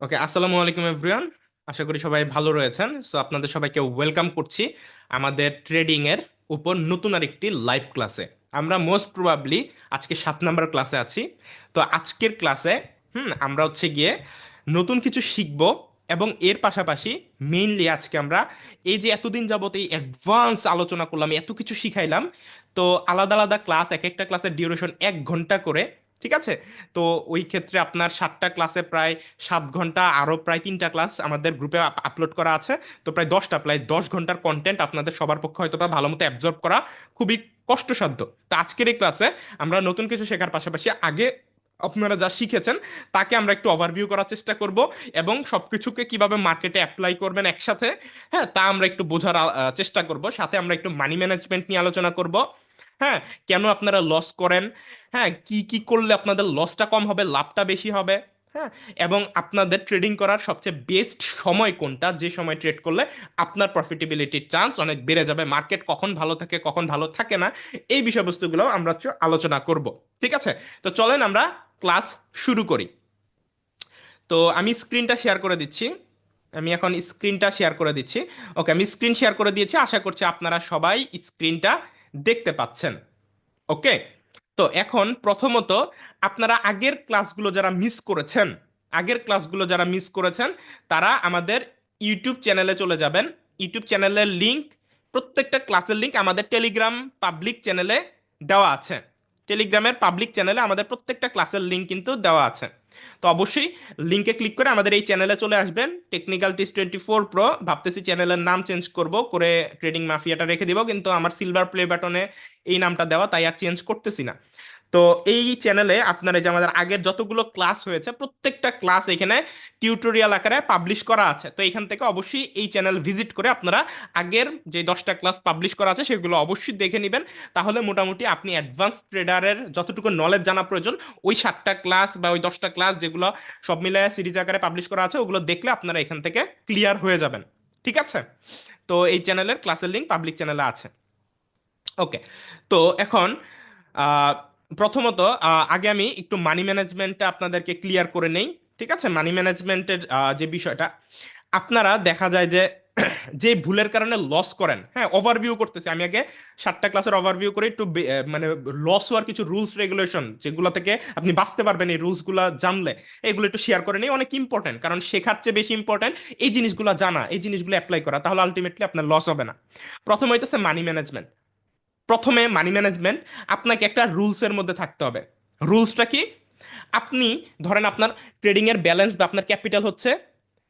ওকে, আসসালামু আলাইকুম এভরিওয়ান। আশা করি সবাই ভালো রয়েছেন। সো আপনাদের সবাইকে ওয়েলকাম করছি আমাদের ট্রেডিং এর উপর নতুন আরেকটি লাইভ ক্লাসে। আমরা মোস্ট প্রবাবলি আজকে 7 নম্বর ক্লাসে আছি। তো আজকের ক্লাসে আমরা হচ্ছে গিয়ে নতুন কিছু শিখব, এবং এর পাশাপাশি মেইনলি আজকে আমরা এই যে এতদিন যাবত এই অ্যাডভান্স আলোচনা করলাম, এত কিছু শিখাইলাম। তো আলাদা আলাদা ক্লাস, এক একটা ক্লাসের ডিউরেশন 1 ঘন্টা করে, ঠিক আছে? তো ওই ক্ষেত্রে আপনার 7টা ক্লাসে প্রায় 7 ঘন্টা, আরও প্রায় 3টা ক্লাস আমাদের গ্রুপে আপলোড করা আছে। তো প্রায় 10টা, প্রায় 10 ঘন্টার কন্টেন্ট আপনাদের সবার পক্ষে হয়তো বা ভালো মতো অ্যাবজর্ব করা খুবই কষ্টসাধ্য। তো আজকের এই ক্লাসে আমরা নতুন কিছু শেখার পাশাপাশি আগে আপনারা যা শিখেছেন তাকে আমরা একটু ওভারভিউ করার চেষ্টা করব, এবং সবকিছুকে কিভাবে মার্কেটে অ্যাপ্লাই করবেন একসাথে, হ্যাঁ, তা আমরা একটু বোঝার চেষ্টা করব। সাথে আমরা একটু মানি ম্যানেজমেন্ট নিয়ে আলোচনা করব। হ্যাঁ, কেন আপনারা লস করেন, হ্যাঁ, কি কি করলে আপনাদের লসটা কম হবে, লাভটা বেশি হবে, হ্যাঁ, এবং আপনাদের ট্রেডিং করার সবচেয়ে বেস্ট সময় কোনটা, যে সময় ট্রেড করলে আপনার প্রফিটেবিলিটির চান্স অনেক বেড়ে যাবে, মার্কেট কখন ভালো থাকে কখন ভালো থাকে না, এই বিষয়বস্তুগুলো আমরা আলোচনা করব। ঠিক আছে? তো চলেন আমরা ক্লাস শুরু করি। তো আমি স্ক্রিনটা শেয়ার করে দিচ্ছি। আমি এখন স্ক্রিনটা শেয়ার করে দিচ্ছি। ওকে, আমি স্ক্রিন শেয়ার করে দিয়েছি, আশা করছি আপনারা সবাই স্ক্রিনটা দেখতে পাচ্ছেন। ওকে। তো এখন প্রথমত আপনারা আগের ক্লাসগুলো যারা মিস করেছেন তারা আমাদের ইউটিউব চ্যানেলে চলে যাবেন। ইউটিউব চ্যানেলের লিংক, প্রত্যেকটা ক্লাসের লিংক আমাদের টেলিগ্রাম পাবলিক চ্যানেলে দেওয়া আছে। টেলিগ্রামের পাবলিক চ্যানেলে আমাদের প্রত্যেকটা ক্লাসের লিংক কিন্তু দেওয়া আছে। তো অবশ্যই লিংকে ক্লিক করে আমাদের এই চ্যানেলে চলে আসবেন। টেকনিক্যাল টিপস 24 প্রো, ভাবতেছি চ্যানেলের নাম চেঞ্জ করব, করে ট্রেডিং মাফিয়াটা রেখে দিব, কিন্তু আমার সিলভার প্লে বাটনে এই নামটা দেওয়া, তাই আর চেঞ্জ করতেছি না। তো এই চ্যানেলে আপনারা যে আমাদের আগের যতগুলো ক্লাস হয়েছে প্রত্যেকটা ক্লাস এখানে টিউটোরিয়াল আকারে পাবলিশ করা আছে। তো এখান থেকে অবশ্যই এই চ্যানেল ভিজিট করে আপনারা আগের যে 10টা ক্লাস পাবলিশ করা আছে সেগুলো অবশ্যই দেখে নেবেন। তাহলে মোটামুটি আপনি অ্যাডভান্স ট্রেডারের যতটুকু নলেজ জানা প্রয়োজন, ওই 7টা ক্লাস বা ওই 10টা ক্লাস যেগুলো সব মিলায় সিরিজ আকারে পাবলিশ করা আছে, ওগুলো দেখলে আপনারা এখান থেকে ক্লিয়ার হয়ে যাবেন। ঠিক আছে? তো এই চ্যানেলের ক্লাসের লিঙ্ক পাবলিক চ্যানেলে আছে। ওকে। তো এখন আহ, প্রথমত আগে আমি একটু মানি ম্যানেজমেন্টটা আপনাদেরকে ক্লিয়ার করে নেই। ঠিক আছে? মানি ম্যানেজমেন্টের যে বিষয়টা, আপনারা দেখা যায় যে যে ভুলের কারণে লস করেন, হ্যাঁ, ওভারভিউ করতেছি আমি আগে। 7টা ক্লাসের ওভারভিউ করে একটু মানে লস হওয়ার কিছু রুলস রেগুলেশন যেগুলো থেকে আপনি বাঁচতে পারবেন এই রুলসগুলো জানলে, এগুলো একটু শেয়ার করে নেই। অনেক ইম্পর্টেন্ট, কারণ শেখার চেয়ে বেশি ইম্পর্টেন্ট এই জিনিসগুলো জানা, এই জিনিসগুলো অ্যাপ্লাই করা, তাহলে আলটিমেটলি আপনার লস হবে না। প্রথম হইতেছে মানি ম্যানেজমেন্ট। প্রথমে মানি ম্যানেজমেন্ট, আপনাকে একটা রুলসের মধ্যে থাকতে হবে। রুলসটা কি? আপনি ধরেন আপনার ট্রেডিং এর ব্যালেন্স বা আপনার ক্যাপিটাল হচ্ছে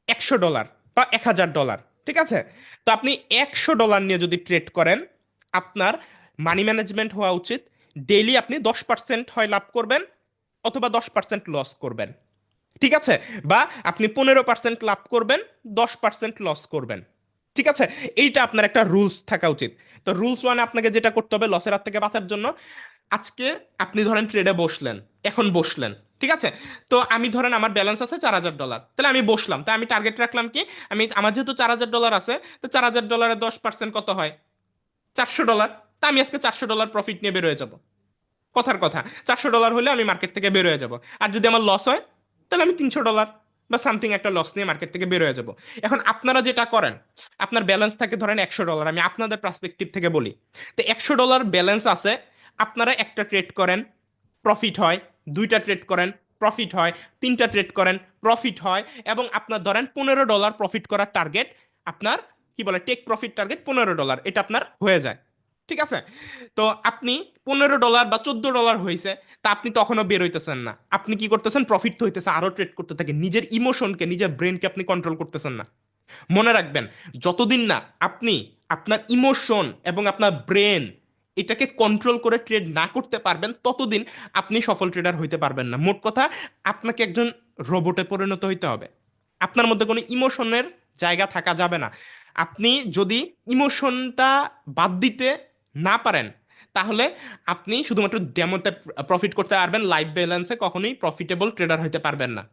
$100 বা $1000, ঠিক আছে? তো আপনি $100 নিয়ে যদি ট্রেড করেন, আপনার মানি ম্যানেজমেন্ট হওয়া উচিত ডেইলি আপনি 10% হয় লাভ করবেন, অথবা 10% লস করবেন। ঠিক আছে? বা আপনি 15% লাভ করবেন, 10% লস করবেন। ঠিক আছে? এইটা আপনার একটা রুলস থাকা উচিত। তো রুলস 1, আপনাকে যেটা করতে হবে লসের হাত থেকে বাঁচার জন্য, আজকে আপনি ধরেন ট্রেডে বসলেন, এখন বসলেন, ঠিক আছে? তো আমি ধরেন আমার ব্যালেন্স আছে $4000, তাহলে আমি বসলাম, তাই আমি টার্গেট রাখলাম কি, আমি আমার যেহেতু $4000 আছে, তো $4000-এর 10% কত হয়? $400। তা আমি আজকে $400 প্রফিট নিয়ে বেরোয় যাব। কথার কথা, $400 হলে আমি মার্কেট থেকে বের হয়ে যাব। আর যদি আমার লস হয়, তাহলে আমি $300 বা সামথিং একটা লস নিয়ে মার্কেট থেকে বের হয়ে যাব। এখন আপনারা যেটা করেন, আপনার ব্যালেন্স থাকে ধরেন $100, আমি আপনাদের পার্সপেক্টিভ থেকে বলি। তো $100 ব্যালেন্স আছে, আপনারা একটা ট্রেড করেন, প্রফিট হয়। দুইটা ট্রেড করেন, প্রফিট হয়। তিনটা ট্রেড করেন, প্রফিট হয়। এবং আপনার ধরেন $15 প্রফিট করার টার্গেট, আপনার কি বলে টেক প্রফিট টার্গেট $15, এটা আপনার হয়ে যায়। ঠিক আছে? তো আপনি $15 বা $14 হয়েছে, তা আপনি তখনও বের হইতেছেন না। আপনি কি করতেছেন? প্রফিট তো হইতেছে, আরো ট্রেড করতে থাকে, নিজের ইমোশনকে, নিজের ব্রেনকে আপনি কন্ট্রোল করতেছেন না। মনে রাখবেন, যতদিন না আপনি আপনার ইমোশন এবং আপনার ব্রেন এটাকে কন্ট্রোল করে ট্রেড না করতে পারবেন, ততদিন আপনি সফল ট্রেডার হইতে পারবেন না। মোট কথা, আপনাকে একজন রোবটে পরিণত হইতে হবে। আপনার মধ্যে কোনো ইমোশনের জায়গা থাকা যাবে না। আপনি যদি ইমোশনটা বাদ দিতে না পারেন, তাহলে আপনি শুধুমাত্র ডেমোতে প্রফিট করতে পারবেন, লাইফ ব্যালেন্সে কখনোই প্রফিটেবল ট্রেডার হইতে পারবেন না।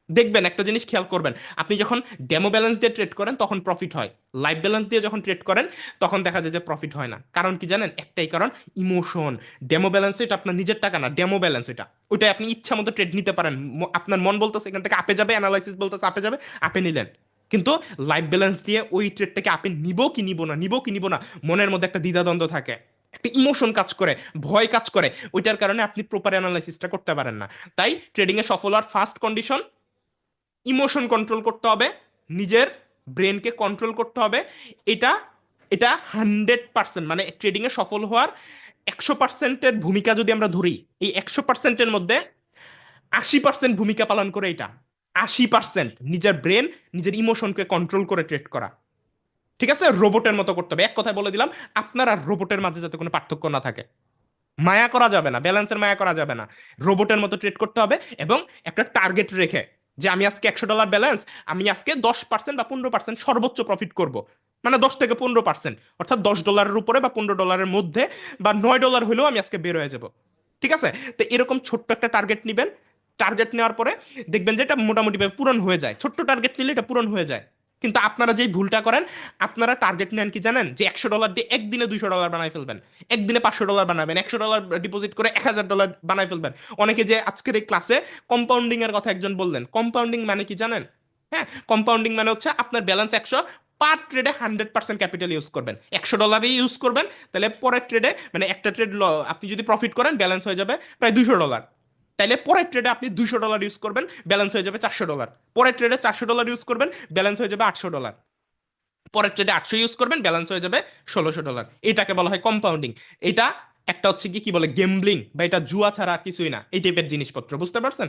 দেখবেন একটা জিনিস খেয়াল করবেন, আপনি যখন ডেমো ব্যালেন্স দিয়ে ট্রেড করেন তখন প্রফিট হয়, লাইভ ব্যালেন্স দিয়ে যখন ট্রেড করেন তখন দেখা যায় যে প্রফিট হয় না। কারণ কি জানেন? একটাই কারণ, ইমোশন। ডেমো ব্যালেন্স এটা আপনার নিজের টাকা না, ডেমো ব্যালেন্স ওইটা, ওইটা আপনি ইচ্ছা মতো ট্রেড নিতে পারেন। আপনার মন বলতেছে এখান থেকে আপে যাবে, অ্যানালাইসিস বলতেছে আপে যাবে, আপে নিলেন। কিন্তু লাইভ ব্যালেন্স দিয়ে ওই ট্রেডটাকে আপে নিব কি নিব না, নিব কি নিব না, মনের মধ্যে একটা দ্বিধাদ্বন্দ্ব থাকে, একটা ইমোশন কাজ করে, ভয় কাজ করে, ওইটার কারণে আপনি প্রপার অ্যানালাইসিসটা করতে পারেন না। তাই ট্রেডিংয়ে সফল হওয়ার ফার্স্ট কন্ডিশন, ইমোশন কন্ট্রোল করতে হবে, নিজের ব্রেনকে কন্ট্রোল করতে হবে। এটা এটা 100%, মানে ট্রেডিংয়ে সফল হওয়ার 100%-এর ভূমিকা যদি আমরা ধরি, এই 100%-এর মধ্যে 80% ভূমিকা পালন করে এটা। 80% নিজের ব্রেন, নিজের ইমোশনকে কন্ট্রোল করে ট্রেড করা। ঠিক আছে? রোবটের মতো করতে হবে। এক কথায় বলে দিলাম, আপনার আর রোবটের মাঝে যাতে কোনো পার্থক্য না থাকে। মায়া করা যাবে না, ব্যালেন্সের মায়া করা যাবে না, রোবটের মতো ট্রেড করতে হবে। এবং একটা টার্গেট রেখে, যে আমি আজকে $100 ব্যালেন্স, আমি আজকে 10% বা 15% সর্বোচ্চ প্রফিট করব, মানে 10 থেকে 15%, অর্থাৎ $10 উপরে বা $15 মধ্যে, বা $9 হলেও আমি আজকে বের হয়ে যাব। ঠিক আছে? তো এরকম ছোট্ট একটা টার্গেট নিবেন। টার্গেট নেওয়ার পরে দেখবেন যে এটা মোটামুটি পূরণ হয়ে যায়, ছোট্ট টার্গেট নিলে এটা পূরণ হয়ে যায়। কিন্তু আপনারা যেই ভুলটা করেন, আপনারা টার্গেট নেন কি জানেন? যে $100 দিয়ে একদিনে $200 বানাই ফেলবেন, একদিনে $500 বানাবেন, $100 ডিপোজিট করে $1000 বানাই ফেলবেন। অনেকে যে আজকের এই ক্লাসে কম্পাউন্ডিং এর কথা একজন বললেন, কম্পাউন্ডিং মানে কি জানেন? হ্যাঁ, কম্পাউন্ডিং মানে হচ্ছে আপনার ব্যালেন্স 100, পার ট্রেডে 100% ক্যাপিটাল ইউজ করবেন, $100 ইউজ করবেন, তাহলে পরের ট্রেডে, মানে একটা ট্রেড আপনি যদি প্রফিট করেন, ব্যালেন্স হয়ে যাবে প্রায় $200। তাইলে পরের ট্রেডে আপনি $200 ইউজ করবেন, ব্যালেন্স হয়ে যাবে $400। পরের ট্রেডে $400 ইউজ করবেন, ব্যালেন্স হয়ে যাবে $800। পরের ট্রেডে 800 ইউজ করবেন, ব্যালেন্স হয়ে যাবে $1600। এটাকে বলা হয় কম্পাউন্ডিং। এটা একটা হচ্ছে কি কি বলে, গেমব্লিং, বা এটা জুয়া ছাড়া আর কিছুই না, এই টাইপের জিনিসপত্র, বুঝতে পারছেন?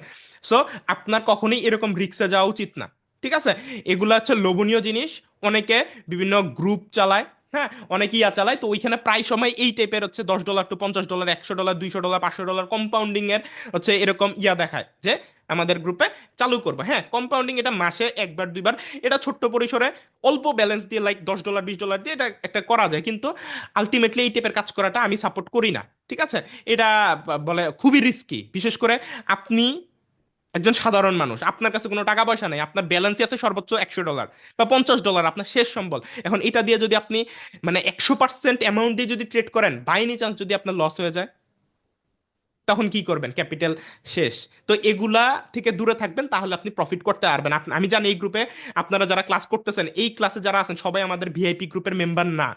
সো আপনার কখনোই এরকম রিক্সে যাওয়া উচিত না। ঠিক আছে? এগুলা হচ্ছে লোভনীয় জিনিস। অনেকে বিভিন্ন গ্রুপ চালায়, হ্যাঁ, অনেকে ইয়া চালায়, তো ওইখানে প্রায় সময় এই টাইপের হচ্ছে $10 টু $50, $100, $200, $500 কম্পাউন্ডিং এর হচ্ছে এরকম ইয়া দেখায় যে আমাদের গ্রুপে চালু করবো। হ্যাঁ, কম্পাউন্ডিং এটা মাসে একবার দুইবার, এটা ছোট্ট পরিসরে অল্প ব্যালেন্স দিয়ে, লাইক $10 $20 দিয়ে এটা একটা করা যায়, কিন্তু আলটিমেটলি এই টাইপের কাজ করাটা আমি সাপোর্ট করি না। ঠিক আছে? এটা বলে খুবই রিস্কি, বিশেষ করে আপনি একজন সাধারণ মানুষ, আপনার কাছে কোনো টাকা পয়সা নেই, আপনার ব্যালেন্সই আছে সর্বোচ্চ $100 বা $50, আপনার শেষ সম্বল। এখন এটা দিয়ে যদি আপনি মানে 100% অ্যামাউন্ট দিয়ে যদি ট্রেড করেন, বাই এনি চান্স যদি আপনার লস হয়ে যায়, তখন কি করবেন? ক্যাপিটাল শেষ। তো এগুলা থেকে দূরে থাকবেন, তাহলে আপনি প্রফিট করতে পারবেন। আমি জানি এই গ্রুপে আপনারা যারা ক্লাস করতেছেন, এই ক্লাসে যারা আছেন সবাই আমাদের ভিআইপি গ্রুপের মেম্বার না।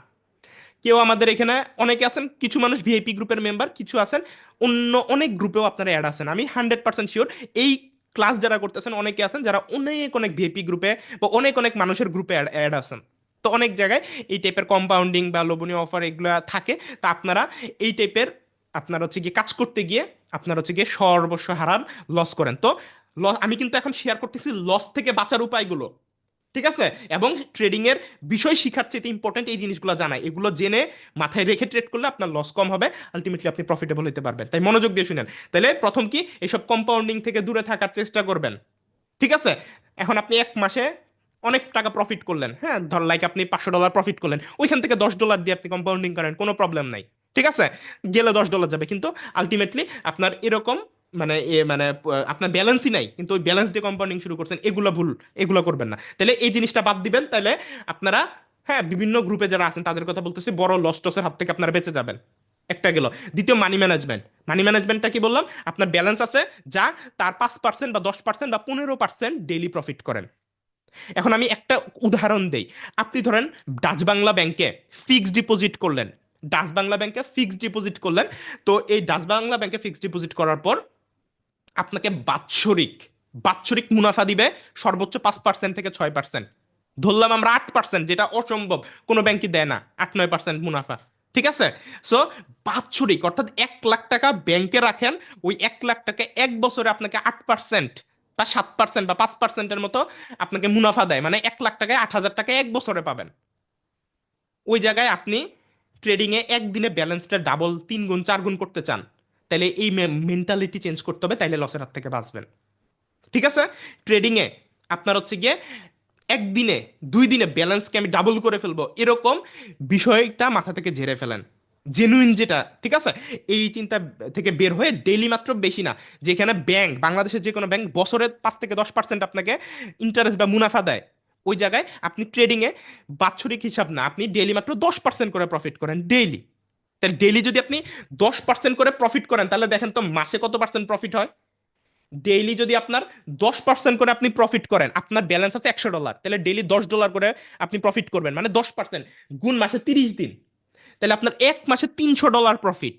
কেউ আমাদের এখানে, অনেকে আছেন, কিছু মানুষ ভিআইপি গ্রুপের মেম্বার, কিছু আছেন অন্য অনেক গ্রুপেও আপনারা অ্যাড আছেন। আমি 100% শিওর এই ক্লাস যারা করতেছেন অনেকে আছেন যারা অনেক অনেক ভিআইপি গ্রুপে বা অনেক অনেক মানুষের গ্রুপে অ্যাড আছেন। তো অনেক জায়গায় এই টাইপের কম্পাউন্ডিং বা লোভনীয় অফার এগুলো থাকে। তা আপনারা এই টাইপের, আপনার হচ্ছে গিয়ে কাজ করতে গিয়ে আপনার হচ্ছে গিয়ে সর্বস্ব হারান, লস করেন। তো আমি কিন্তু এখন শেয়ার করতেছি লস থেকে বাঁচার উপায়গুলো। ঠিক আছে? এবং ট্রেডিং এর বিষয় শিখার চেয়ে ইম্পর্টেন্ট এই জিনিসগুলো জানাই, এগুলো জেনে মাথায় রেখে ট্রেড করলে আপনার লস কম হবে, আলটিমেটলি আপনি প্রফিটেবল হতে পারবেন। তাই মনোযোগ দিয়ে শুনেন। তাহলে প্রথম কি, এইসব কম্পাউন্ডিং থেকে দূরে থাকার চেষ্টা করবেন। ঠিক আছে? এখন আপনি এক মাসে অনেক টাকা প্রফিট করলেন, হ্যাঁ, ধর লাইক আপনি $500 প্রফিট করলেন, ওইখান থেকে $10 দিয়ে আপনি কম্পাউন্ডিং করেন, কোনো প্রবলেম নাই। ঠিক আছে? গেলে $10 যাবে, কিন্তু আলটিমেটলি আপনার এরকম মানে মানে আপনার ব্যালেন্সই নাই, কিন্তু ওই ব্যালেন্স দিয়ে কম্পাউন্ডিং শুরু করছেন, এগুলো ভুল, এগুলো করবেন না। তাহলে এই জিনিসটা বাদ দিবেন, তাহলে আপনারা, হ্যাঁ, বিভিন্ন গ্রুপে যারা আছেন তাদের কথা বলতেছি, বড় লস টসের হাত থেকে আপনারা বেঁচে যাবেন। একটা গেল। দ্বিতীয়, মানি ম্যানেজমেন্ট। মানি ম্যানেজমেন্টটা কি বললাম? আপনার ব্যালেন্স আছে যা, তার 5% বা 10% বা 15% ডেইলি প্রফিট করেন। এখন আমি একটা উদাহরণ দেই। আপনি ধরেন ডাচ বাংলা ব্যাংকে ফিক্সড ডিপোজিট করলেন, ডাচ বাংলা ব্যাংকে ফিক্সড ডিপোজিট করলেন। তো এই ডাচ বাংলা ব্যাংকে ফিক্সড ডিপোজিট করার পর আপনাকে বাৎসরিক বাৎসরিক মুনাফা দিবে সর্বোচ্চ 5% থেকে 6%। ধরলাম আমরা 8%, যেটা অসম্ভব, কোনো ব্যাংকই দেয় না 8-9% মুনাফা। ঠিক আছে? সো বাৎসরিক, অর্থাৎ 1 লাখ টাকা ব্যাংকে রাখেন, ওই 1 লাখ টাকা এক বছরে আপনাকে 8% বা 7% বা 5%-এর মতো আপনাকে মুনাফা দেয়, মানে 1 লাখ টাকায় 8,000 টাকা এক বছরে পাবেন। ওই জায়গায় আপনি ট্রেডিংয়ে একদিনে ব্যালেন্সটা ডাবল, 3 গুণ 4 গুণ করতে চান, তাহলে এই মেন্টালিটি চেঞ্জ করতে হবে, তাইলে লসের হাত থেকে বাঁচবেন। ঠিক আছে? ট্রেডিংয়ে আপনার হচ্ছে গিয়ে একদিনে 2 দিনে ব্যালেন্সকে আমি ডাবল করে ফেলবো, এরকম বিষয়টা মাথা থেকে ঝেড়ে ফেলেন। জেনুইন যেটা, ঠিক আছে, এই চিন্তা থেকে বের হয়ে ডেইলি মাত্র বেশি না, যেখানে ব্যাংক, বাংলাদেশের যে কোনো ব্যাংক বছরে 5 থেকে 10% আপনাকে ইন্টারেস্ট বা মুনাফা দেয়, ওই জায়গায় আপনি ট্রেডিং এ বাৎসরিক হিসাব না, আপনি ডেইলি মাত্র 10% করে প্রফিট করেন ডেইলি। তাহলে ডেইলি যদি আপনি 10% করে প্রফিট করেন, তাহলে দেখেন তো মাসে কত পার্সেন্ট প্রফিট হয়। ডেইলি যদি আপনার 10% করে আপনি প্রফিট করেন, আপনার ব্যালেন্স আছে $100, তাহলে ডেইলি $10 করে আপনি প্রফিট করবেন, মানে 10% গুণ মাসে 30 দিন, তাহলে আপনার এক মাসে $300 প্রফিট,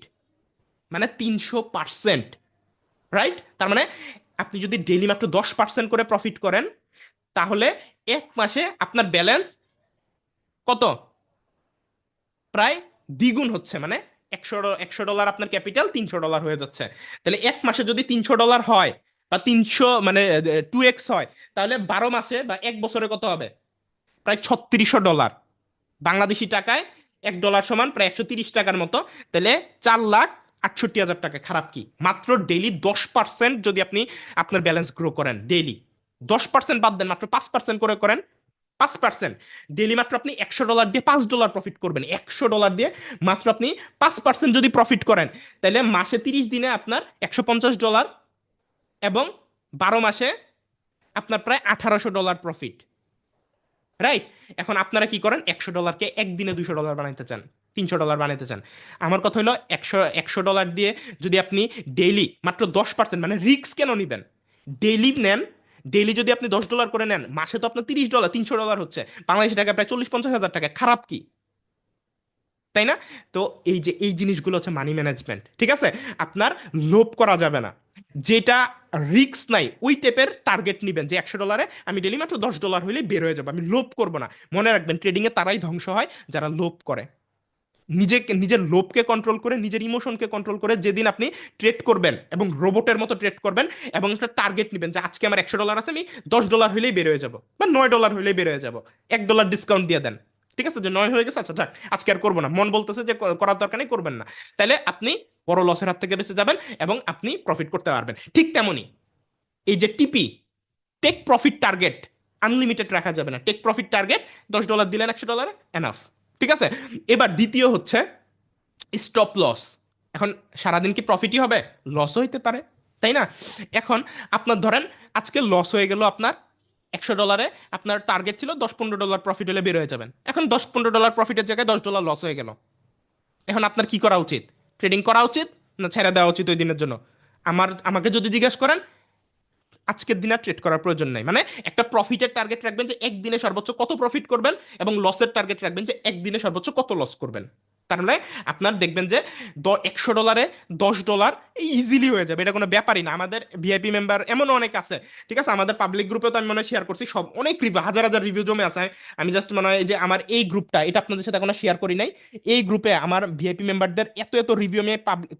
মানে 300%। রাইট? তার মানে আপনি যদি ডেইলি মাত্র 10% করে প্রফিট করেন, তাহলে এক মাসে আপনার ব্যালেন্স কত, প্রায় দ্বিগুণ হচ্ছে, মানে $100 আপনার ক্যাপিটাল $300 হয়ে যাচ্ছে। তাহলে এক মাসে যদি $300 হয়, বা 300 মানে 2x হয়, তাহলে 12 মাসে বা এক বছরে কত হবে, প্রায় $3600 বাংলাদেশি টাকায়। $1 সমান প্রায় 130 টাকার মতো। তাহলে 4,68,000 টাকা, খারাপ কি? মাত্র ডেইলি 10% যদি আপনি আপনার ব্যালেন্স গ্রো করেন ডেইলি, 10% বাদ দেন, মাত্র 5% করে করেন, 5% ডেইলি, মাত্র আপনি $100 দিয়ে $5 প্রফিট করবেন, $100 দিয়ে মাত্র আপনি 5% যদি প্রফিট করেন, তাহলে মাসে 30 দিনে আপনার $150, এবং 12 মাসে আপনার প্রায় $1800 প্রফিট। রাইট? এখন আপনারা কি করেন, $100কে একদিনে $200 বানাইতে চান, $300 বানাইতে চান। আমার কথা হলো, একশো ডলার দিয়ে যদি আপনি ডেইলি মাত্র 10%, মানে রিস্ক কেন নিবেন, ডেইলি নেন, ডেইলি যদি আপনি $10 করে নেন, মাসে তো আপনার $30, $300 হচ্ছে, বাংলাদেশি টাকা প্রায় 40-50 হাজার টাকা, খারাপ কি? তাই না? তো এই যে এই জিনিসগুলো হচ্ছে মানি ম্যানেজমেন্ট, ঠিক আছে? আপনার লোভ করা যাবে না, যেটা রিস্ক নাই ওই টাইপের টার্গেট নিবেন, যে $100 আমি ডেলি মাত্র $10 হইলে বের হয়ে যাবো, আমি লোভ করবো না। মনে রাখবেন, ট্রেডিং এ তারাই ধ্বংস হয় যারা লোভ করে। নিজের লোভকে কন্ট্রোল করে, নিজের ইমোশনকে কন্ট্রোল করে যেদিন আপনি ট্রেড করবেন, এবং রোবটের মতো ট্রেড করবেন, এবং একটা টার্গেট নেবেন যে আজকে আমার $100 আছে, আমি $10 হইলেই বের হয়ে যাবো, বা $9 হইলেই বের হয়ে যাবো, $1 ডিসকাউন্ট দিয়ে দেন, ঠিক আছে, যে 9 হয়ে গেছে, আচ্ছা যাক, আজকে আর করবো না, মন বলতেছে যে করার দরকার নেই, করবেন না, তাহলে আপনি বড় লসের হাত থেকে বেঁচে যাবেন, এবং আপনি প্রফিট করতে পারবেন। ঠিক তেমনই এই যে টিপি, টেক প্রফিট টার্গেট আনলিমিটেড রাখা যাবে না, টেক প্রফিট টার্গেট $10 দিলেন, $100 এনাফ, ঠিক আছে। এবার দ্বিতীয় হচ্ছে স্টপ লস। এখন সারাদিন কি প্রফিটই হবে? লসও হইতে পারে, তাই না? এখন আপনার ধরেন আজকে লস হয়ে গেল আপনার $100, আপনার টার্গেট ছিল $10-15 প্রফিট হলে বের হয়ে যাবেন, এখন $10-15 প্রফিটের জায়গায় $10 লস হয়ে গেল, এখন আপনার কি করা উচিত? ট্রেডিং করা উচিত, না ছেড়ে দেওয়া উচিত ওই দিনের জন্য? আমাকে যদি জিজ্ঞেস করেন, আজকের দিনে ট্রেড করার প্রয়োজন নাই, মানে একটা প্রফিটের টার্গেট রাখবেন যে একদিনে সর্বোচ্চ কত প্রফিট করবেন, এবং লসের টার্গেট রাখবেন যে একদিনে সর্বোচ্চ কত লস করবেন। তাহলে আপনার দেখবেন যে $100 $10 ইজিলি হয়ে যাবে, এটা কোনো ব্যাপারই না। আমাদের ভিআইপি মেম্বার এমনও অনেক আছে, ঠিক আছে, আমাদের পাবলিক গ্রুপেও তো আমি মনে হয় শেয়ার করছি, সব অনেক রিভিউ, হাজার হাজার রিভিউ জমে আছে। আমি জাস্ট মনে হয় যে আমার এই গ্রুপটা, এটা আপনাদের সাথে এখনো শেয়ার করি নাই, এই গ্রুপে আমার ভিআইপি মেম্বারদের এত এত রিভিউ আমি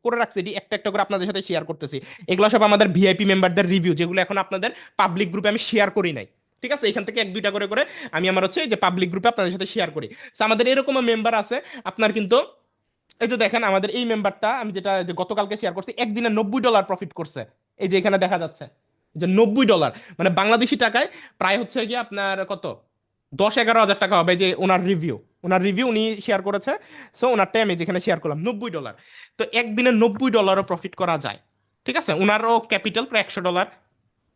করে রাখছি, এটি একটা একটা করে আপনাদের সাথে শেয়ার করতেছি। এগুলো সব আমাদের ভিআইপি মেম্বারদের রিভিউ, যেগুলো এখন আপনাদের পাবলিক গ্রুপে আমি শেয়ার করি নাই, ঠিক আছে, এখান থেকে এক দুইটা করে করে আমি আমার হচ্ছে এই যে পাবলিক গ্রুপে আপনাদের সাথে শেয়ার করি। So, আমাদের এরকম মেম্বার আছে আপনার, কিন্তু এই যে দেখেন আমাদের এই মেম্বারটা, আমি যেটা যে গতকালকে শেয়ার করছি, একদিনে $90 প্রফিট করছে, এই যে এখানে দেখা যাচ্ছে যে $90, মানে বাংলাদেশি টাকায় প্রায় হচ্ছে গিয়ে আপনার কত, 10-11 হাজার টাকা হবে, যে ওনার রিভিউ উনি শেয়ার করেছে। সো ওনারটাই আমি যেখানে শেয়ার করলাম, $90। তো একদিনে $90 প্রফিট করা যায়, ঠিক আছে। ওনারও ক্যাপিটাল প্রায় $100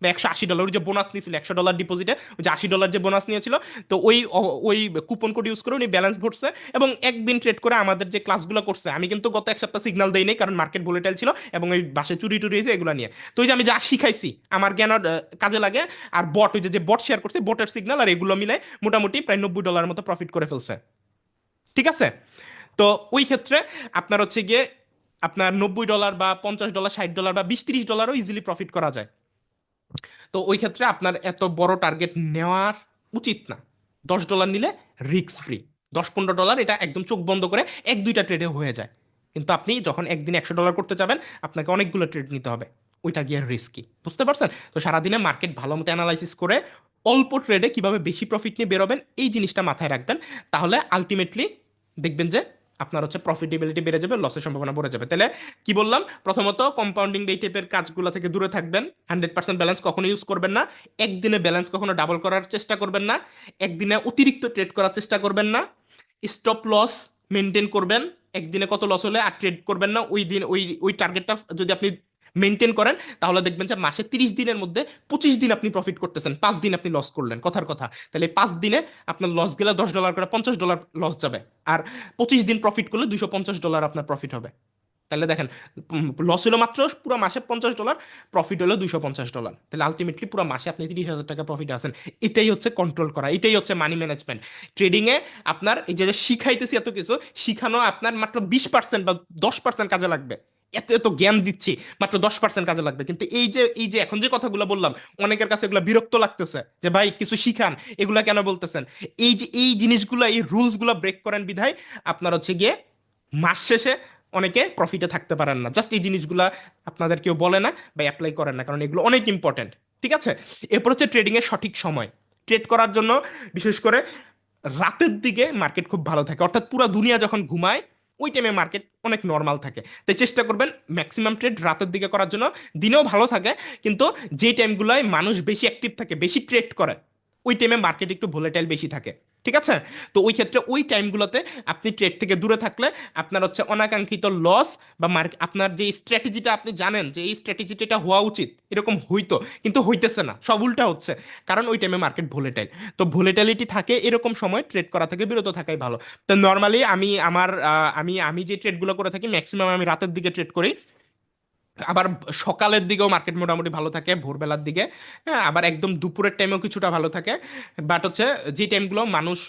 বা $180, ওই যে বোনাস নিয়েছিল $100 ডিপোজিটে, ওই যে $80 যে বোনাস নিয়েছিল, তো ওই কুপন কোড ইউজ করে উনি ব্যালেন্স ভরছে, এবং একদিন ট্রেড করে আমাদের যে ক্লাসগুলো করছে, আমি কিন্তু গত এক সপ্তাহ সিগন্যাল দেই নাই, কারণ মার্কেট ভোলেটাইল ছিল, এবং ওই বাসে চুরি টুরি হয়েছে এগুলো নিয়ে। তো ওই যে আমি যা শিখাইছি আমার জ্ঞান কাজে লাগে, আর বট, ওই যে বট শেয়ার করছে, বটের সিগন্যাল আর এগুলো মিলে মোটামুটি প্রায় $90 মতো প্রফিট করে ফেলছে, ঠিক আছে। তো ওই ক্ষেত্রে আপনার হচ্ছে গিয়ে আপনার $90 বা $50 $60 বা $20-30ও ইজিলি প্রফিট করা যায়। তো ওই ক্ষেত্রে আপনার এত বড় টার্গেট নেওয়ার উচিত না। $10 নিলে রিস্ক ফ্রি, $10-15 এটা একদম চোখ বন্ধ করে এক দুইটা ট্রেডে হয়ে যায়। কিন্তু আপনি যখন একদিন $100 করতে যাবেন, আপনাকে অনেকগুলো ট্রেড নিতে হবে, ওইটা গিয়ে রিস্কি, বুঝতে পারছেন? তো সারাদিনে মার্কেট ভালো মতো অ্যানালাইসিস করে অল্প ট্রেডে কিভাবে বেশি প্রফিট নিয়ে বেরোবেন, এই জিনিসটা মাথায় রাখবেন, তাহলে আলটিমেটলি দেখবেন যে আপনার হচ্ছে প্রফিটেবিলিটি বেড়ে যাবে, লসের সম্ভাবনা বেড়ে যাবে। তাহলে কি বললাম, প্রথমত কম্পাউন্ডিং এই টাইপের কাজগুলো থেকে দূরে থাকবেন, 100% ব্যালেন্স কখনো ইউজ করবেন না, একদিনে ব্যালেন্স কখনো ডাবল করার চেষ্টা করবেন না, একদিনে অতিরিক্ত ট্রেড করার চেষ্টা করবেন না, স্টপ লস মেনটেন করবেন, একদিনে কত লস হলে আর ট্রেড করবেন না। ওই দিন ওই ওই টার্গেটটা যদি আপনি মেনটেন করেন, তাহলে দেখবেন যে মাসে 30 দিনের মধ্যে 25 দিন আপনি প্রফিট করতেছেন, 5 দিন আপনি লস করলেন, কথার কথা। তাহলে এই 5 দিনে আপনার লস গেলে $10 করে $50 লস যাবে, আর 25 দিন প্রফিট করলে $250 আপনার প্রফিট হবে। তাহলে দেখেন, লস হলো মাত্র পুরো মাসে $50, প্রফিট হলো $250। তাহলে আলটিমেটলি পুরো মাসে আপনি 30,000 টাকা প্রফিট আছেন। এটাই হচ্ছে কন্ট্রোল করা, এটাই হচ্ছে মানি ম্যানেজমেন্ট। ট্রেডিং এ আপনার এই যে যে শিখাইতেছি এত কিছু, শিখানো আপনার মাত্র 20% বা 10% কাজে লাগবে। এত এত জ্ঞান দিচ্ছি, মাত্র 10% কাজে লাগবে। কিন্তু এই যে এখন যে কথাগুলো বললাম, অনেকের কাছে এগুলো বিরক্ত লাগতেছে যে ভাই কিছু শিখান, এগুলা কেন বলতেছেন। এই যে এই জিনিসগুলো, এই রুলস গুলো ব্রেক করেন বিধায় আপনার হচ্ছে গিয়ে মাস শেষে অনেকে প্রফিটে থাকতে পারেন না। জাস্ট এই জিনিসগুলা আপনাদের কেউ বলে না বা অ্যাপ্লাই করেন না, কারণ এগুলো অনেক ইম্পর্টেন্ট। ঠিক আছে, এরপর হচ্ছে ট্রেডিং এর সঠিক সময়। ট্রেড করার জন্য বিশেষ করে রাতের দিকে মার্কেট খুব ভালো থাকে, অর্থাৎ পুরো দুনিয়া যখন ঘুমায় ওই টাইমে মার্কেট অনেক নর্মাল থাকে। তাই চেষ্টা করবেন ম্যাক্সিমাম ট্রেড রাতের দিকে করার জন্য। দিনেও ভালো থাকে, কিন্তু যে টাইমগুলোয় মানুষ বেশি অ্যাক্টিভ থাকে, বেশি ট্রেড করে, ওই টাইমে মার্কেট একটু ভোলেটাইল বেশি থাকে। ঠিক আছে, তো ওই ক্ষেত্রে ওই টাইমগুলোতে আপনি ট্রেড থেকে দূরে থাকলে আপনার হচ্ছে অনাকাঙ্ক্ষিত লস বা আপনার যে স্ট্র্যাটেজিটা আপনি জানেন যে এই স্ট্র্যাটেজিটা এটা হওয়া উচিত, এরকম হইতো কিন্তু হইতেছে না, সব উল্টা হচ্ছে, কারণ ওই টাইমে মার্কেট ভোলেটাইল। তো ভোলেটালিটি থাকে এরকম সময় ট্রেড করা থেকে বিরত থাকাই ভালো। তো নর্মালি আমি আমার আমি যে ট্রেডগুলো করে থাকি ম্যাক্সিমাম আমি রাতের দিকে ট্রেড করি। আবার সকালের দিকেও মার্কেট মোটামুটি ভালো থাকে, ভোরবেলার দিকে। হ্যাঁ, আবার একদম দুপুরের টাইমেও কিছুটা ভালো থাকে। বাট হচ্ছে যে টাইমগুলো মানুষ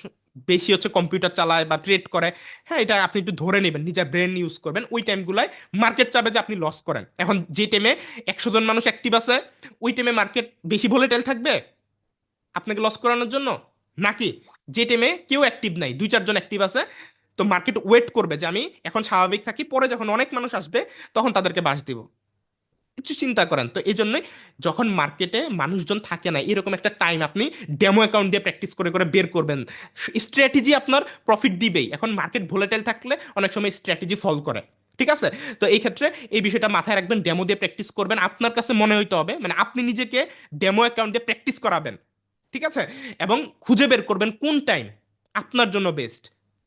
বেশি হচ্ছে কম্পিউটার চালায় বা ট্রেড করে, হ্যাঁ, এটা আপনি একটু ধরে নেবেন, নিজের ব্রেন ইউজ করবেন, ওই টাইমগুলোয় মার্কেট চাবে যে আপনি লস করেন। এখন যে টাইমে 100 জন মানুষ অ্যাক্টিভ আছে, ওই টাইমে মার্কেট বেশি ভোলেটাইল থাকবে আপনাকে লস করানোর জন্য, নাকি যে টাইমে কেউ অ্যাক্টিভ নাই, 2-4 জন অ্যাক্টিভ আছে, তো মার্কেট ওয়েট করবে যে আমি এখন স্বাভাবিক থাকি, পরে যখন অনেক মানুষ আসবে তখন তাদেরকে বাস দিব। কিছু চিন্তা করেন। তো এই জন্যই যখন মার্কেটে মানুষজন থাকে না, এরকম একটা টাইম আপনি ডেমো অ্যাকাউন্ট দিয়ে প্র্যাকটিস করে করে বের করবেন। স্ট্র্যাটেজি আপনার প্রফিট দিবেই। এখন মার্কেট ভোলাটাইল থাকলে অনেক সময় স্ট্র্যাটেজি ফল করে। ঠিক আছে, তো এই ক্ষেত্রে এই বিষয়টা মাথায় রাখবেন, ডেমো দিয়ে প্র্যাকটিস করবেন। আপনার কাছে মনে হইতে হবে মানে আপনি নিজেকে ডেমো অ্যাকাউন্ট দিয়ে প্র্যাকটিস করাবেন। ঠিক আছে, এবং খুঁজে বের করবেন কোন টাইম আপনার জন্য বেস্ট,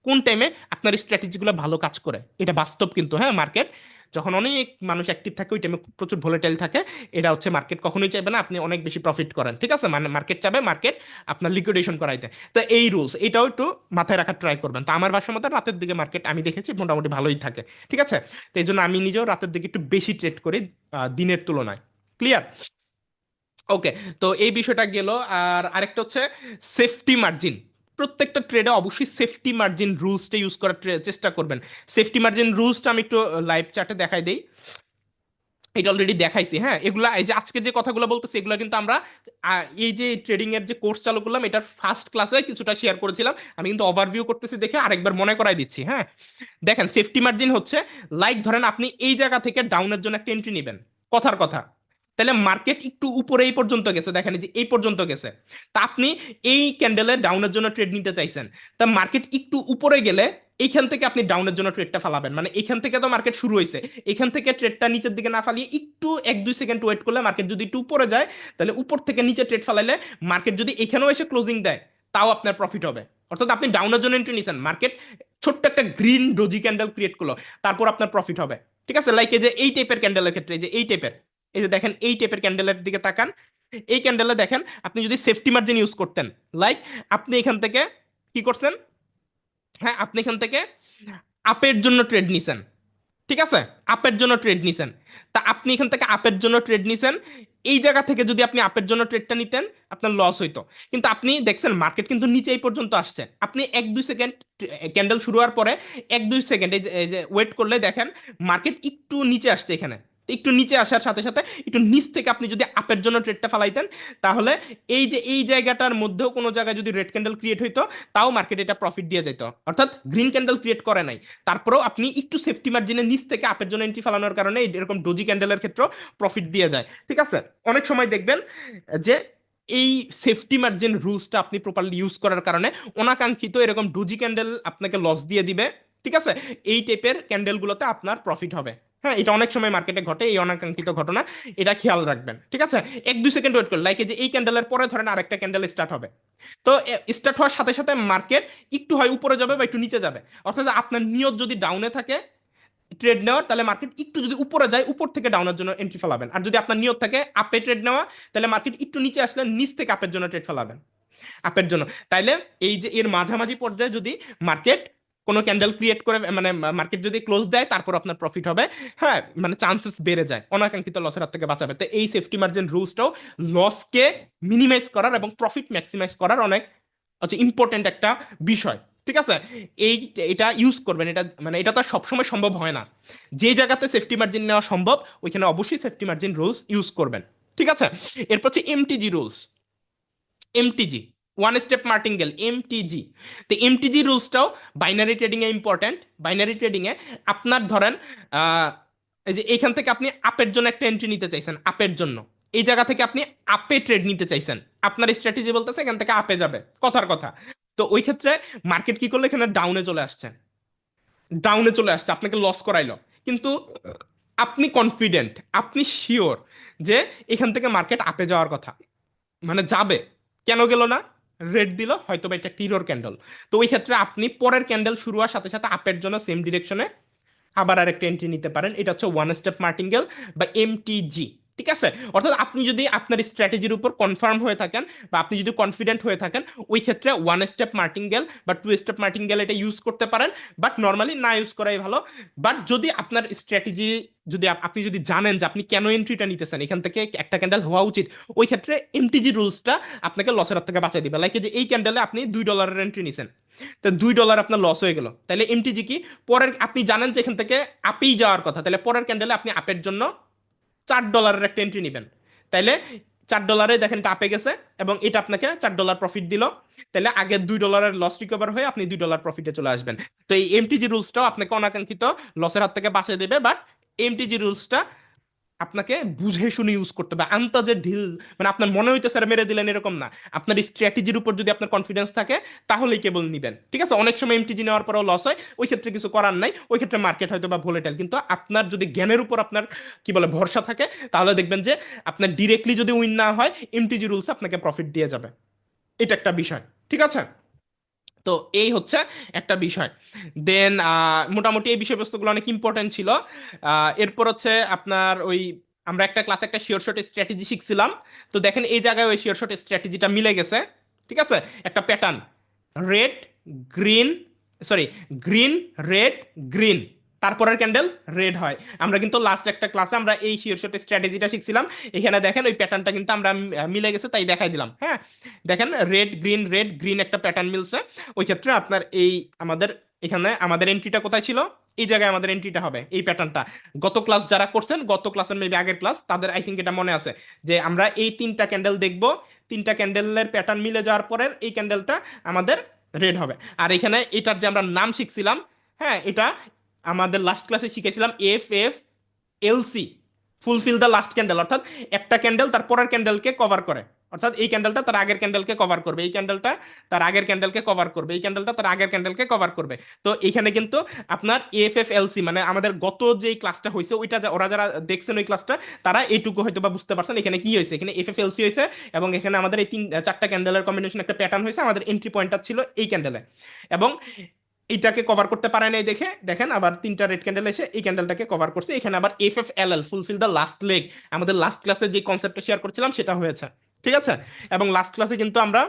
কোন টাইমে আপনার স্ট্র্যাটেজিগুলো ভালো কাজ করে। এটা বাস্তব কিন্তু, হ্যাঁ, মার্কেট যখন অনেক মানুষ অ্যাক্টিভ থাকে ওই টাইমে প্রচুর ভোলেটাইল থাকে। এটা হচ্ছে মার্কেট কখনোই চাইবে না আপনি অনেক বেশি প্রফিট করেন। ঠিক আছে, মানে মার্কেট চাবে মার্কেট আপনার লিকুইডেশন করাইতে। তো এই রুলস এটাও একটু মাথায় রাখার ট্রাই করবেন। তো আমার ভাষ্য মতে রাতের দিকে মার্কেট আমি দেখেছি মোটামুটি ভালোই থাকে। ঠিক আছে, তো এই জন্য আমি নিজেও রাতের দিকে একটু বেশি ট্রেড করি দিনের তুলনায়। ক্লিয়ার? ওকে, তো এই বিষয়টা গেল। আর আরেকটা হচ্ছে সেফটি মার্জিন। প্রত্যেকটা ট্রেডে অবশ্যই সেফটি মার্জিন রুলসটা ইউজ করার চেষ্টা করবেন। সেফটি মার্জিন রুলসটা আমি একটু লাইভ চার্টে দেখাই দেই। এটা অলরেডি দেখাইছি। হ্যাঁ, এগুলা এই যে আজকে যে কথাগুলো বলতেছি এগুলো কিন্তু আমরা এই যে ট্রেডিং এর যে কোর্স চালু করলাম এটার ফার্স্ট ক্লাসে কিছুটা শেয়ার করেছিলাম। আমি কিন্তু ওভারভিউ করতেছি দেখে আরেকবার মনে করাই দিচ্ছি। হ্যাঁ, দেখেন সেফটি মার্জিন হচ্ছে লাইক ধরেন আপনি এই জায়গা থেকে ডাউনের জন্য একটা এন্ট্রি নেবেন, কথার কথা। তাহলে মার্কেট একটু উপরে এই পর্যন্ত গেছে, দেখেন এই যে এই পর্যন্ত গেছে, তা আপনি এই ক্যান্ডেলে ডাউনের জন্য ট্রেড নিতে চাইছেন। তা মার্কেট একটু উপরে গেলে এইখান থেকে আপনি ডাউনের জন্য ট্রেডটা ফালাবেন, মানে এখান থেকে তো মার্কেট শুরু হয়েছে, এখান থেকে ট্রেডটা নিচের দিকে না ফালিয়ে একটু 1-2 সেকেন্ড ওয়েট করলে মার্কেট যদি একটু উপরে যায়, তাহলে উপর থেকে নিচে ট্রেড ফালাইলে মার্কেট যদি এখানেও এসে ক্লোজিং দেয় তাও আপনার প্রফিট হবে। অর্থাৎ আপনি ডাউনের জন্য এন্ট্রি নিছেন, মার্কেট ছোট্ট একটা গ্রিন ডোজি ক্যান্ডেল ক্রিয়েট করলো, তারপর আপনার প্রফিট হবে। ঠিক আছে, লাইক এই যে এই টাইপের ক্যান্ডেলের ক্ষেত্রে, এই যে এই টাইপের, এই যে দেখেন এই টাইপের ক্যান্ডেলের দিকে তাকান, এই ক্যান্ডেলে দেখেন আপনি যদি সেফটি মার্জিন ইউজ করতেন, লাইক আপনি এখান থেকে কি করছেন, হ্যাঁ, আপনি এখান থেকে আপের জন্য ট্রেড নিছেন। ঠিক আছে, আপের জন্য ট্রেড নিছেন, তা আপনি এখান থেকে আপের জন্য ট্রেড নিছেন। এই জায়গা থেকে যদি আপনি আপের জন্য ট্রেডটা নিতেন আপনার লস হইতো। কিন্তু আপনি দেখছেন মার্কেট কিন্তু নিচে এই পর্যন্ত আসছে, আপনি 1-2 সেকেন্ড ক্যান্ডেল শুরু হওয়ার পরে 1-2 সেকেন্ড এই যে ওয়েট করলে দেখেন মার্কেট একটু নিচে আসছে। এখানে একটু নিচে আসার সাথে সাথে একটু নিচ থেকে আপনি যদি আপের জন্য ট্রেডটা ফালাইতেন, তাহলে এই যে এই জায়গাটার মধ্যেও কোনো জায়গায় যদি রেড ক্যান্ডেল ক্রিয়েট হইতো তাও মার্কেট এটা প্রফিট দিয়ে যেত। অর্থাৎ গ্রিন ক্যান্ডেল ক্রিয়েট করে নাই, তারপরেও আপনি একটু সেফটি মার্জিনের নিচ থেকে আপের জন্য এন্ট্রি ফেলানোর কারণে এরকম ডোজি ক্যান্ডেলের ক্ষেত্রে প্রফিট দিয়ে যায়। ঠিক আছে, অনেক সময় দেখবেন যে এই সেফটি মার্জিন রুলসটা আপনি প্রপারলি ইউজ করার কারণে অনাকাঙ্ক্ষিত এরকম ডোজি ক্যান্ডেল আপনাকে লস দিয়ে দিবে। ঠিক আছে, এই টাইপের ক্যান্ডেলগুলোতে আপনার প্রফিট হবে। হ্যাঁ, এটা অনেক সময় মার্কেটে ঘটে, এই অনাকাঙ্ক্ষিত ঘটনা, এটা খেয়াল রাখবেন, ঠিক আছে? 1-2 সেকেন্ড ওয়েট করুন, লাইক যে এই ক্যান্ডেলের পরে ধরেন আরেকটা ক্যান্ডেল স্টার্ট হবে, তো স্টার্ট হওয়ার সাথে সাথে মার্কেট একটু হয় উপরে যাবে বা একটু নিচে যাবে, অর্থাৎ আপনার নিয়ত যদি ডাউনে থাকে ট্রেড নেওয়ার, তাহলে মার্কেট একটু যদি উপরে যায় উপর থেকে ডাউনের জন্য এন্ট্রি ফেলাবেন, আর যদি আপনার নিয়ত থাকে আপে ট্রেড নেওয়া, তাহলে মার্কেট একটু নিচে আসলে নিচ থেকে আপের জন্য ট্রেড ফেলাবেন, আপের জন্য। তাইলে এই যে এর মাঝামাঝি পর্যায়ে যদি মার্কেট কোনো ক্যান্ডেল ক্রিয়েট করে, মানে মার্কেট যদি ক্লোজ দেয়, তারপর আপনার প্রফিট হবে, হ্যাঁ, মানে চান্সেস বেড়ে যায়, অনাকাঙ্ক্ষিত লসের হাত থেকে বাঁচাবে। তো এই সেফটি মার্জিন রুলসটাও লসকে মিনিমাইজ করার এবং প্রফিট ম্যাক্সিমাইজ করার অনেক হচ্ছে ইম্পর্টেন্ট একটা বিষয়, ঠিক আছে? এই এটা ইউজ করবেন, এটা মানে এটা তো সবসময় সম্ভব হয় না, যে জায়গাতে সেফটি মার্জিন নেওয়া সম্ভব ওইখানে অবশ্যই সেফটি মার্জিন রুলস ইউজ করবেন, ঠিক আছে? এরপর হচ্ছে MTG rules. MTG, one step martingale, MTG. তো এমটিজি রুলসটাও বাইনারি ট্রেডিং এ ইম্পর্টেন্ট। বাইনারি ট্রেডিং এ আপনার ধরেন আহ, এই যে এইখান থেকে আপনি আপের জন্য একটা এন্ট্রি নিতে চাইছেন, আপের জন্য এই জায়গা থেকে আপনি আপে ট্রেড নিতে চাইছেন, আপনার স্ট্র্যাটেজি বলতেছে এখান থেকে আপে যাবে, কথার কথা। তো ওই ক্ষেত্রে মার্কেট কি করলো, এখানে ডাউনে চলে আসছে, ডাউনে চলে আসছে, আপনাকে লস করাইলো, কিন্তু আপনি কনফিডেন্ট, আপনি শিওর যে এখান থেকে মার্কেট আপে যাওয়ার কথা, মানে যাবে, কেন গেল না? রেড দিল, হয়তো বা এটা টিরোর ক্যান্ডেল, তো ওই ক্ষেত্রে আপনি পরের ক্যান্ডেল শুরু হওয়ার সাথে সাথে আপের জন্য সেম ডিরেকশনে আবার আরেকটা এন্ট্রি নিতে পারেন, এটা হচ্ছে ওয়ান স্টেপ মার্টিঙ্গেল বা এমটিজি, ঠিক আছে? অর্থাৎ আপনি যদি আপনার স্ট্র্যাটেজির উপর কনফার্ম হয়ে থাকেন বা আপনি যদি কনফিডেন্ট হয়ে থাকেন, ওই ক্ষেত্রে ওয়ান স্টেপ মার্টিঙ্গেল বা টু স্টেপ মার্টিঙ্গেল এটা ইউজ করতে পারেন, বাট নর্মালি না ইউজ করাই ভালো। বাট যদি আপনার স্ট্র্যাটেজি, যদি আপনি যদি জানেন যে আপনি কেন এন্ট্রিটা নিতেছেন, এখান থেকে একটা ক্যান্ডেল হওয়া উচিত, ওই ক্ষেত্রে এমটিজি রুলসটা আপনাকে লসের হাত থেকে বাঁচাই দিবে। লাইক যে এই ক্যান্ডেলে আপনি $2 এন্ট্রি নিছেন, তো $2 আপনার লস হয়ে গেল, তাহলে এমটিজি কি, পরের আপনি জানেন যে এখান থেকে আপেই যাওয়ার কথা, তাহলে পরের ক্যান্ডেলে আপনি আপের জন্য $4 একটা এন্ট্রি নেবেন, তাইলে $4 দেখেন এটা আপে গেছে এবং এটা আপনাকে $4 প্রফিট দিল, তাহলে আগের $2 লস রিকভার হয়ে আপনি $2 প্রফিটে চলে আসবেন। তো এই এমটিজি রুলসটাও আপনাকে অনাকাঙ্ক্ষিত লসের হাত থেকে বাঁচিয়ে দেবে, বাট এমটিজি রুলসটা আপনাকে বুঝে শুনে ইউজ করতে হবে, আন্তাজের ঢিল, মানে আপনার মনে হইতেছে আর মেরে দিলেন এরকম না, আপনার স্ট্র্যাটেজির উপর যদি আপনার কনফিডেন্স থাকে তাহলেই কেবল নিবেন, ঠিক আছে? অনেক সময় এমটিজি নেওয়ার পরেও লস হয়, ওই ক্ষেত্রে কিছু করার নাই, ওই ক্ষেত্রে মার্কেট হয়তো বা ভোলেটাইল, কিন্তু আপনার যদি জ্ঞানের উপর আপনার কি বলে ভরসা থাকে, তাহলে দেখবেন যে আপনার ডিরেক্টলি যদি উইন না হয়, এমটিজি রুলস আপনাকে প্রফিট দিয়ে যাবে, এটা একটা বিষয়, ঠিক আছে? তো এই হচ্ছে একটা বিষয়। দেন মোটামুটি এই বিষয়বস্তুগুলো অনেক ইম্পর্টেন্ট ছিল। এরপর হচ্ছে আপনার ওই আমরা একটা ক্লাসে একটা শিওর শট স্ট্র্যাটেজি শিখছিলাম, তো দেখেন এই জায়গায় ওই শিওর শট স্ট্র্যাটেজিটা মিলে গেছে, ঠিক আছে? একটা pattern, red, green, sorry, green, red, green, তারপরের ক্যান্ডেল রেড হয়। আমরা কিন্তু লাস্ট একটা ক্লাসে আমরা এই শিওর শট স্ট্র্যাটেজিটা শিখছিলাম, এখানে দেখেন ওই প্যাটার্নটা কিন্তু আমরা মিলে গেছে, তাই দেখাই দিলাম, হ্যাঁ। দেখেন রেড গ্রিন একটা প্যাটার্ন মিলছে, ওই ক্ষেত্রে আপনার এই আমাদের এখানে আমাদের এন্ট্রিটা কোথায় ছিল, এই জায়গায় আমাদের এন্ট্রিটা হবে, এই প্যাটার্নটা। গত ক্লাস যারা করছেন, গত ক্লাসের মেবি আগের ক্লাস, তাদের আই থিঙ্ক এটা মনে আছে যে আমরা এই তিনটা ক্যান্ডেল দেখব, তিনটা ক্যান্ডেলের প্যাটার্ন মিলে যাওয়ার পরের এই ক্যান্ডেলটা আমাদের রেড হবে। আর এখানে এটার যে আমরা নাম শিখছিলাম, হ্যাঁ, এটা আমাদের লাস্ট ক্লাসে শিখেছিলাম FFLC, fulfil the last candle, অর্থাৎ একটা ক্যান্ডেল তার পরের ক্যান্ডেলকে কভার করে, অর্থাৎ এই ক্যান্ডেলটা তার আগের ক্যান্ডেলকে কভার করবে, এই ক্যান্ডেলটা তার আগের ক্যান্ডেলকে কভার করবে, এই ক্যান্ডেলটা তার আগের ক্যান্ডেলকে কভার করবে। তো এখানে কিন্তু আপনার এফএফএলসি মানে আমাদের গত যে ক্লাসটা হয়েছে ওইটা ওরা যারা দেখছেন ওই ক্লাসটা, তারা এইটুকু হয়তো বা বুঝতে পারছেন এখানে কি হয়েছে, এখানে এফএফএলসি হয়েছে এবং এখানে আমাদের এই চারটা ক্যান্ডেলের কম্বিনেশন একটা প্যাটার্ন হয়েছে, আমাদের এন্ট্রি পয়েন্টটা ছিল এই ক্যান্ডেলে, এবং এইটাকে কভার করতে পারে নাই দেখে দেখেন আবার তিনটা রেড ক্যান্ডেল এসে এই ক্যান্ডেলটাকে কভার করছে, এখানে আবার FFLL, fulfil the last leg, আমাদের লাস্ট ক্লাসে যে কনসেপ্টটা শেয়ার করছিলাম সেটা হয়েছে, ঠিক আছে? এবং লাস্ট ক্লাসে কিন্তু আমরা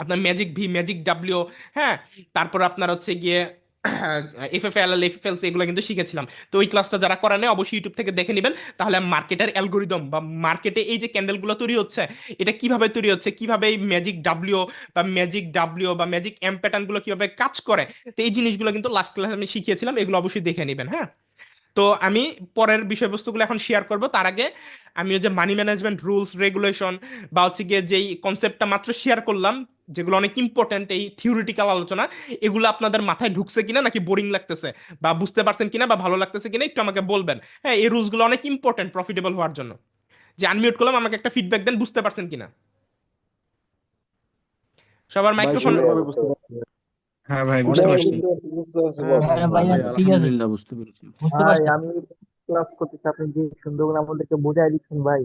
আপনার ম্যাজিক ভি, ম্যাজিক ডাব্লিউ, হ্যাঁ, তারপর আপনার হচ্ছে গিয়ে FFLL, FFLC এগুলো কিন্তু শিখেছিলাম। তো ওই ক্লাসটা যারা করেন নাই অবশ্যই ইউটিউব থেকে দেখে নেবেন, তাহলে মার্কেটের অ্যালগোরিদম বা মার্কেটে এই যে ক্যান্ডেলগুলো তৈরি হচ্ছে, এটা কিভাবে তৈরি হচ্ছে, কিভাবে এই ম্যাজিক এম প্যাটার্নগুলো কিভাবে কাজ করে, তো এই জিনিসগুলো কিন্তু লাস্ট ক্লাসে আমি শিখিয়েছিলাম, এগুলো অবশ্যই দেখে নেবেন, হ্যাঁ। তো আমি পরের বিষয়বস্তুগুলো এখন শেয়ার করব, তার আগে আমি ওই যে মানি ম্যানেজমেন্ট রুলস রেগুলেশন বা হচ্ছে গিয়ে যেই কনসেপ্টটা মাত্র শেয়ার করলাম, যেগুলো অনেক ইম্পর্টেন্ট এই থিওরিটিক্যাল আলোচনা, এগুলো আপনাদের মাথায় ঢুকছে কিনা, নাকি বোরিং লাগতেছে, বা বুঝতে পারছেন কিনা, বা ভালো লাগতেছে কিনা একটু আমাকে বলবেন, হ্যাঁ। এই রুলসগুলো অনেক ইম্পর্টেন্ট প্রফিটেবল হওয়ার জন্য। যে আনমিউট করলাম, আমাকে একটা ফিডব্যাক দেন, বুঝতে পারছেন কিনা? সবার ভাই মাইক্রোফোন, সুন্দরভাবে বুঝতে পারছি। হ্যাঁ ভাই, বুঝতে অনেক হ্যাঁ পারছি। বুঝতে পারছি, বুঝতে পারছি, হ্যাঁ বস। হ্যাঁ ভাইয়া ভাই ঠিক আছে, আলহামদুলিল্লাহ বুঝতে পেরেছি। বুঝতে ভাই পারছেন। আমি ক্লাস করতেছি, আপনি যে সুন্দর করে আমাদেরকে বোঝাই দিচ্ছেন ভাই।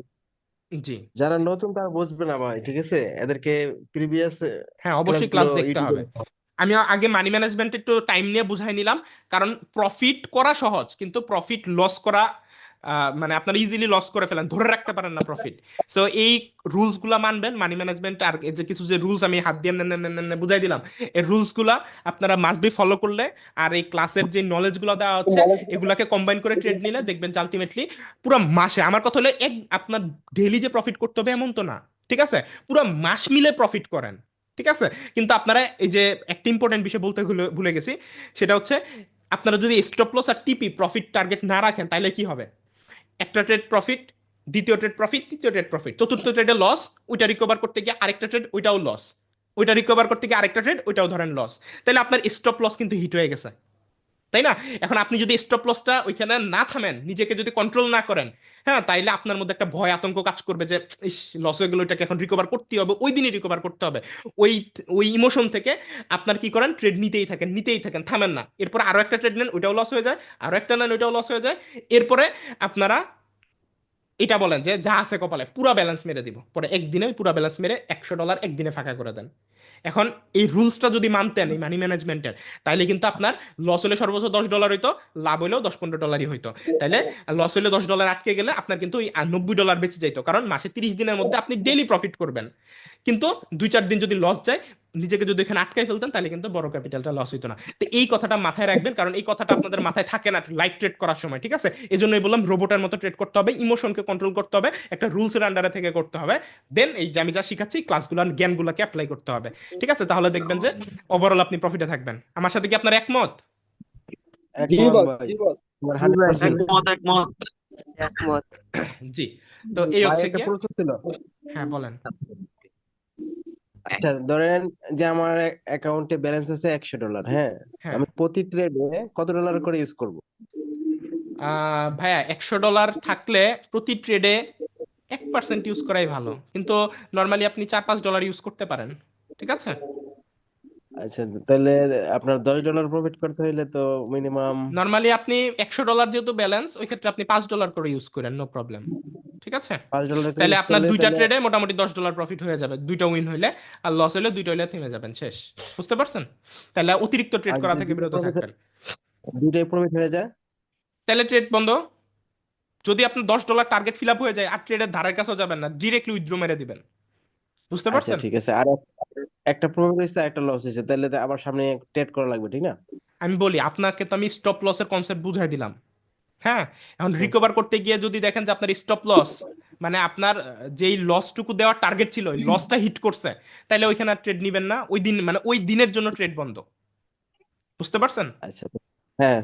জি। যারা নতুন তারা বুঝবে না ভাই, ঠিক আছে, এদেরকে প্রিভিয়াস হ্যাঁ, অবশ্যই ক্লাসগুলো ক্লাস দেখতে ইউটিউবে হবে। দেখতে হবে। আমি আগে মানি ম্যানেজমেন্ট একটু টাইম নিয়ে বুঝাই নিলাম, কারণ প্রফিট করা সহজ কিন্তু প্রফিট লস করা মানে আপনারা ইজিলি লস করে ফেলেন, ধরে রাখতে পারেন না প্রফিট। সো এই রুলস গুলা মানবেন মানি ম্যানেজমেন্ট, আর এই যে কিছু যে রুলস আমি হাত দিয়ে বুঝাই দিলাম, এই রুলস গুলা আপনারা মাস্ট বি ফলো করলে, আর এই ক্লাসের যে নলেজ গুলো দেওয়া হচ্ছে এগুলাকে কম্বাইন করে ট্রেড নিলে দেখবেন যে আলটিমেটলি পুরো মাসে, আমার কথা হলো এক আপনার ডেইলি যে প্রফিট করতে হবে এমন তো না, ঠিক আছে, পুরো মাস মিলে প্রফিট করেন, ঠিক আছে। কিন্তু আপনারা এই যে একটা ইম্পর্টেন্ট বিষয় বলতে ভুলে গেছি, সেটা হচ্ছে আপনারা যদি স্টপ লস আর টিপি প্রফিট টার্গেট না রাখেন তাহলে কি হবে? একটা ট্রেড প্রফিট, দ্বিতীয় ট্রেড প্রফিট, তৃতীয় ট্রেড প্রফিট, চতুর্থ ট্রেডে লস, ওইটা রিকভার করতে গিয়ে আরেকটা ট্রেড ওইটাও লস, ওইটা রিকভার করতে গিয়ে আরেকটা ট্রেড ওইটাও ধরেন লস, তাহলে আপনার স্টপ লস কিন্তু হিট হয়ে গেছে, তাই না? এখন আপনি যদি স্টপ লসটা ওইখানে না থামেন, নিজেকে যদি কন্ট্রোল না করেন, হ্যাঁ, তাইলে আপনার মধ্যে একটা ভয় আতঙ্ক কাজ করবে যে ইস, লস হয়ে গেল, এটাকে এখন রিকভার করতে হবে, ওই দিনই রিকভার করতে হবে। ওই ওই ইমোশন থেকে আপনার কি করেন, ট্রেড নিতেই থাকেন, থামেন না, এরপর আরো একটা ট্রেড নেন, ওইটাও লস হয়ে যায়, আরো একটা নেন, ওইটাও লস হয়ে যায়। এরপরে আপনারা এটা বলেন যে যা আছে কপালে পুরা ব্যালেন্স মেরে দিব, পরে একদিনে পুরা ব্যালেন্স মেরে $100 একদিনে ফাঁকা করে দেন। এখন এই রুলসটা যদি মানতেন এই মানি ম্যানেজমেন্টের, তাইলে কিন্তু আপনার লস হলে সর্বোচ্চ $10 হইতো, লাভ হইলেও 10-15 ডলারই হইতো। তাইলে লস হলে $10 আটকে গেলে আপনার কিন্তু ওই $90 বেঁচে যাইতো, কারণ মাসে 30 দিনের মধ্যে আপনি ডেইলি প্রফিট করবেন। কিন্তু 2-4 দিন যদি লস যায়, নিজেকে যদি এখানে আটকাই ফেলতেন, তাহলে কিন্তু বড় ক্যাপিটালটা লস হইতো না। তো এই কথাটা মাথায় রাখবেন, কারণ এই কথাটা আপনাদের মাথায় থাকে না লাইভ ট্রেড করার সময়, ঠিক আছে। এই জন্যই বললাম রোবটের মতো ট্রেড করতে হবে, ইমোশনকে কন্ট্রোল করতে হবে, একটা রুলসের আন্ডারে থেকে করতে হবে। দেন এই যে আমি যা শিখাচ্ছি ক্লাসগুলো জ্ঞানগুলোকে অ্যাপ্লাই করতে হবে, ঠিক আছে। তাহলে দেখবেন যে ওভারঅল আপনি প্রফিটে থাকবেন। আমার সাথে কি আপনার একমত? জি একমত বস, ভাই, জি বস। আমার জি ভাই, 100%। একমত একমত। একমত। জি। তো এই ভাই হচ্ছে একটা গিয়ে। প্রশ্ন ছিল। হ্যাঁ, বলেন। আচ্ছা ধরেন যে আমার অ্যাকাউন্টে ব্যালেন্স আছে $100, হ্যাঁ, তো হ্যাঁ। আমি প্রতি ট্রেডে কত ডলার করে ইউজ করব? ভাইয়া, $100 থাকলে প্রতি ট্রেডে 1% ইউজ করাই ভালো, কিন্তু নর্মালি আপনি $4-5 ইউজ করতে পারেন, ঠিক আছে। আচ্ছা তাহলে আপনার $10 প্রফিট করতে হইলে তো মিনিমাম নর্মালি আপনি $100 যেহেতু ব্যালেন্স, ওই ক্ষেত্রে আপনি $5 করে ইউজ করেন, নো প্রবলেম, ঠিক আছে। $5 করে তাহলে ইউজ আপনার করলে দুইটা তাহলে। ট্রেডে মোটামুটি $10 প্রফিট হয়ে যাবে, দুইটা উইন হইলে। আর লস হইলে দুইটা হইলে থেমে যাবেন, শেষ। বুঝতে পারছেন? তাহলে অতিরিক্ত ট্রেড আর করা যদি থেকে বিরত থাকবেন। দুইটাই প্রফিট হয়ে যায়? তাহলে ট্রেড বন্ধ। যদি আপনার $10 টার্গেট ফিল আপ হয়ে যায় আর ট্রেডের ধারের কাছেও যাবেন না, ডিরেক্টলি উইথড্র মেরে দিবেন। বুঝতে আচ্ছা পারছেন? ঠিক আছে। আর একটা প্রফিট হয়েছে একটা লস হয়েছে, তাহলে তো আবার সামনে ট্রেড করা লাগবে, ঠিক না? আমি বলি আপনাকে, তো আমি স্টপ লসের কনসেপ্ট বুঝাই দিলাম, হ্যাঁ। এখন হুম। রিকভার করতে গিয়ে যদি দেখেন যে আপনার স্টপ লস, মানে আপনার যেই লসটুকু দেওয়ার টার্গেট ছিল ওই লসটা হিট করছে, তাহলে ওইখানে আর ট্রেড নিবেন না, ওই দিন মানে ওই দিনের জন্য ট্রেড বন্ধ। বুঝতে পারছেন? আচ্ছা, হ্যাঁ,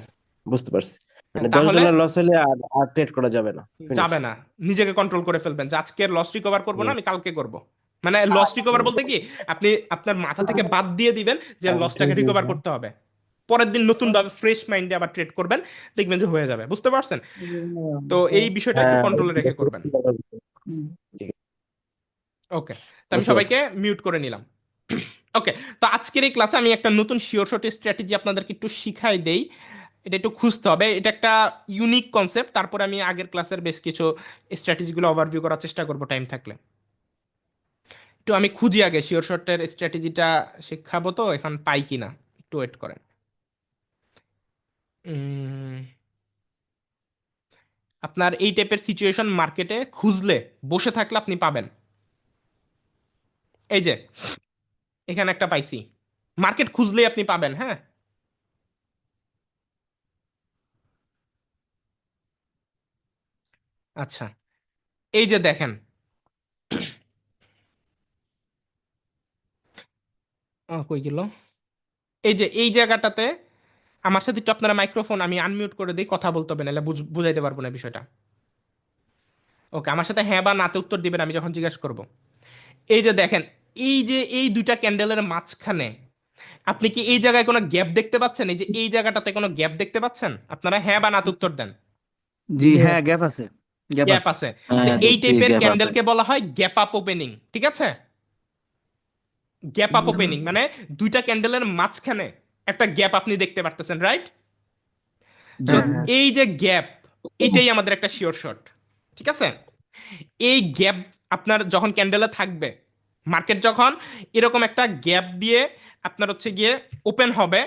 বুঝতে পারছি। হ্যাঁ, মানে দশ তাহলে ডলার লস হলে আর আর ট্রেড করা যাবে না, ফিনিশ। যাবে না। নিজেকে কন্ট্রোল করে ফেলবেন যে আজকের লস রিকভার করবো না, হুম, আমি কালকে করব। মানে লস রিকভার হুম। বলতে কি, আপনি আপনার মাথা থেকে বাদ দিয়ে দিবেন যে লসটাকে রিকভার করতে হবে, পরের দিন নতুন ভাবে ফ্রেশ মাইন্ডে আবার ট্রেড করবেন, দেখবেন যে হয়ে যাবে। বুঝতে পারছেন? তো এই বিষয়টা একটু হ্যাঁ, কন্ট্রোলে রেখে করবেন। ঠিক আছে, ওকে। তো আমি বুঝতে পারছি। সবাইকে মিউট করে নিলাম। ওকে। তো আজকের এই ক্লাসে আমি একটা নতুন শিওর শট স্ট্র্যাটেজি আপনাদেরকে একটু শিখাই দেই। এটা একটু খুঁজতে হবে, এটা একটা ইউনিক কনসেপ্ট। তারপরে আমি আগের ক্লাসের বেশ কিছু স্ট্র্যাটেজিগুলো ওভারভিউ করার চেষ্টা করবো টাইম থাকলে। একটু আমি খুঁজি আগে শিওর শটের স্ট্র্যাটেজিটা শিখাবো, তো এখন পাই কিনা, একটু ওয়েট করেন। উম, আপনার এই টাইপের সিচুয়েশন মার্কেটে খুঁজলে, বসে থাকলে আপনি পাবেন। এই যে এখানে একটা পাইছি, মার্কেট খুঁজলেই আপনি পাবেন, হ্যাঁ। আচ্ছা, এই যে দেখেন, কই গেল, এই যে এই জায়গাটাতে আমার সাথে একটু আপনারা মাইক্রোফোন আমি আনমিউট করে দিই, কথা বলতে হবে, নাহলে বুঝাইতে পারবো না বিষয়টা। ওকে, আমার সাথে হ্যাঁ বা নাতে উত্তর দিবেন আমি যখন জিজ্ঞেস করব। এই যে দেখেন, এই যে এই দুইটা ক্যান্ডেলের মাঝখানে আপনি কি এই জায়গায় কোনো গ্যাপ দেখতে পাচ্ছেন? এই যে এই জায়গাটাতে কোনো গ্যাপ দেখতে পাচ্ছেন? আপনারা হ্যাঁ বা নাতে উত্তর দেন। জি হ্যাঁ, গ্যাপ আছে, গ্যাপ গ্যাপ আছে। আছে। তো হ্যাঁ এই দেখছি টাইপের গ্যাপ আছে। ক্যান্ডেলকে বলা হয় গ্যাপ আপ ওপেনিং, ঠিক আছে। গ্যাপ আপ ওপেনিং মানে দুইটা ক্যান্ডেলের মাঝখানে একটা গ্যাপ আপনি দেখতে পারতেছেন, রাইট? জি তো হ্যাঁ এই যে গ্যাপ, এটাই আমাদের একটা শিওর শট, ঠিক আছে? এই গ্যাপ আপনার যখন ক্যান্ডেলে থাকবে, মার্কেট যখন এরকম একটা গ্যাপ দিয়ে আপনার হচ্ছে গিয়ে ওপেন হবে,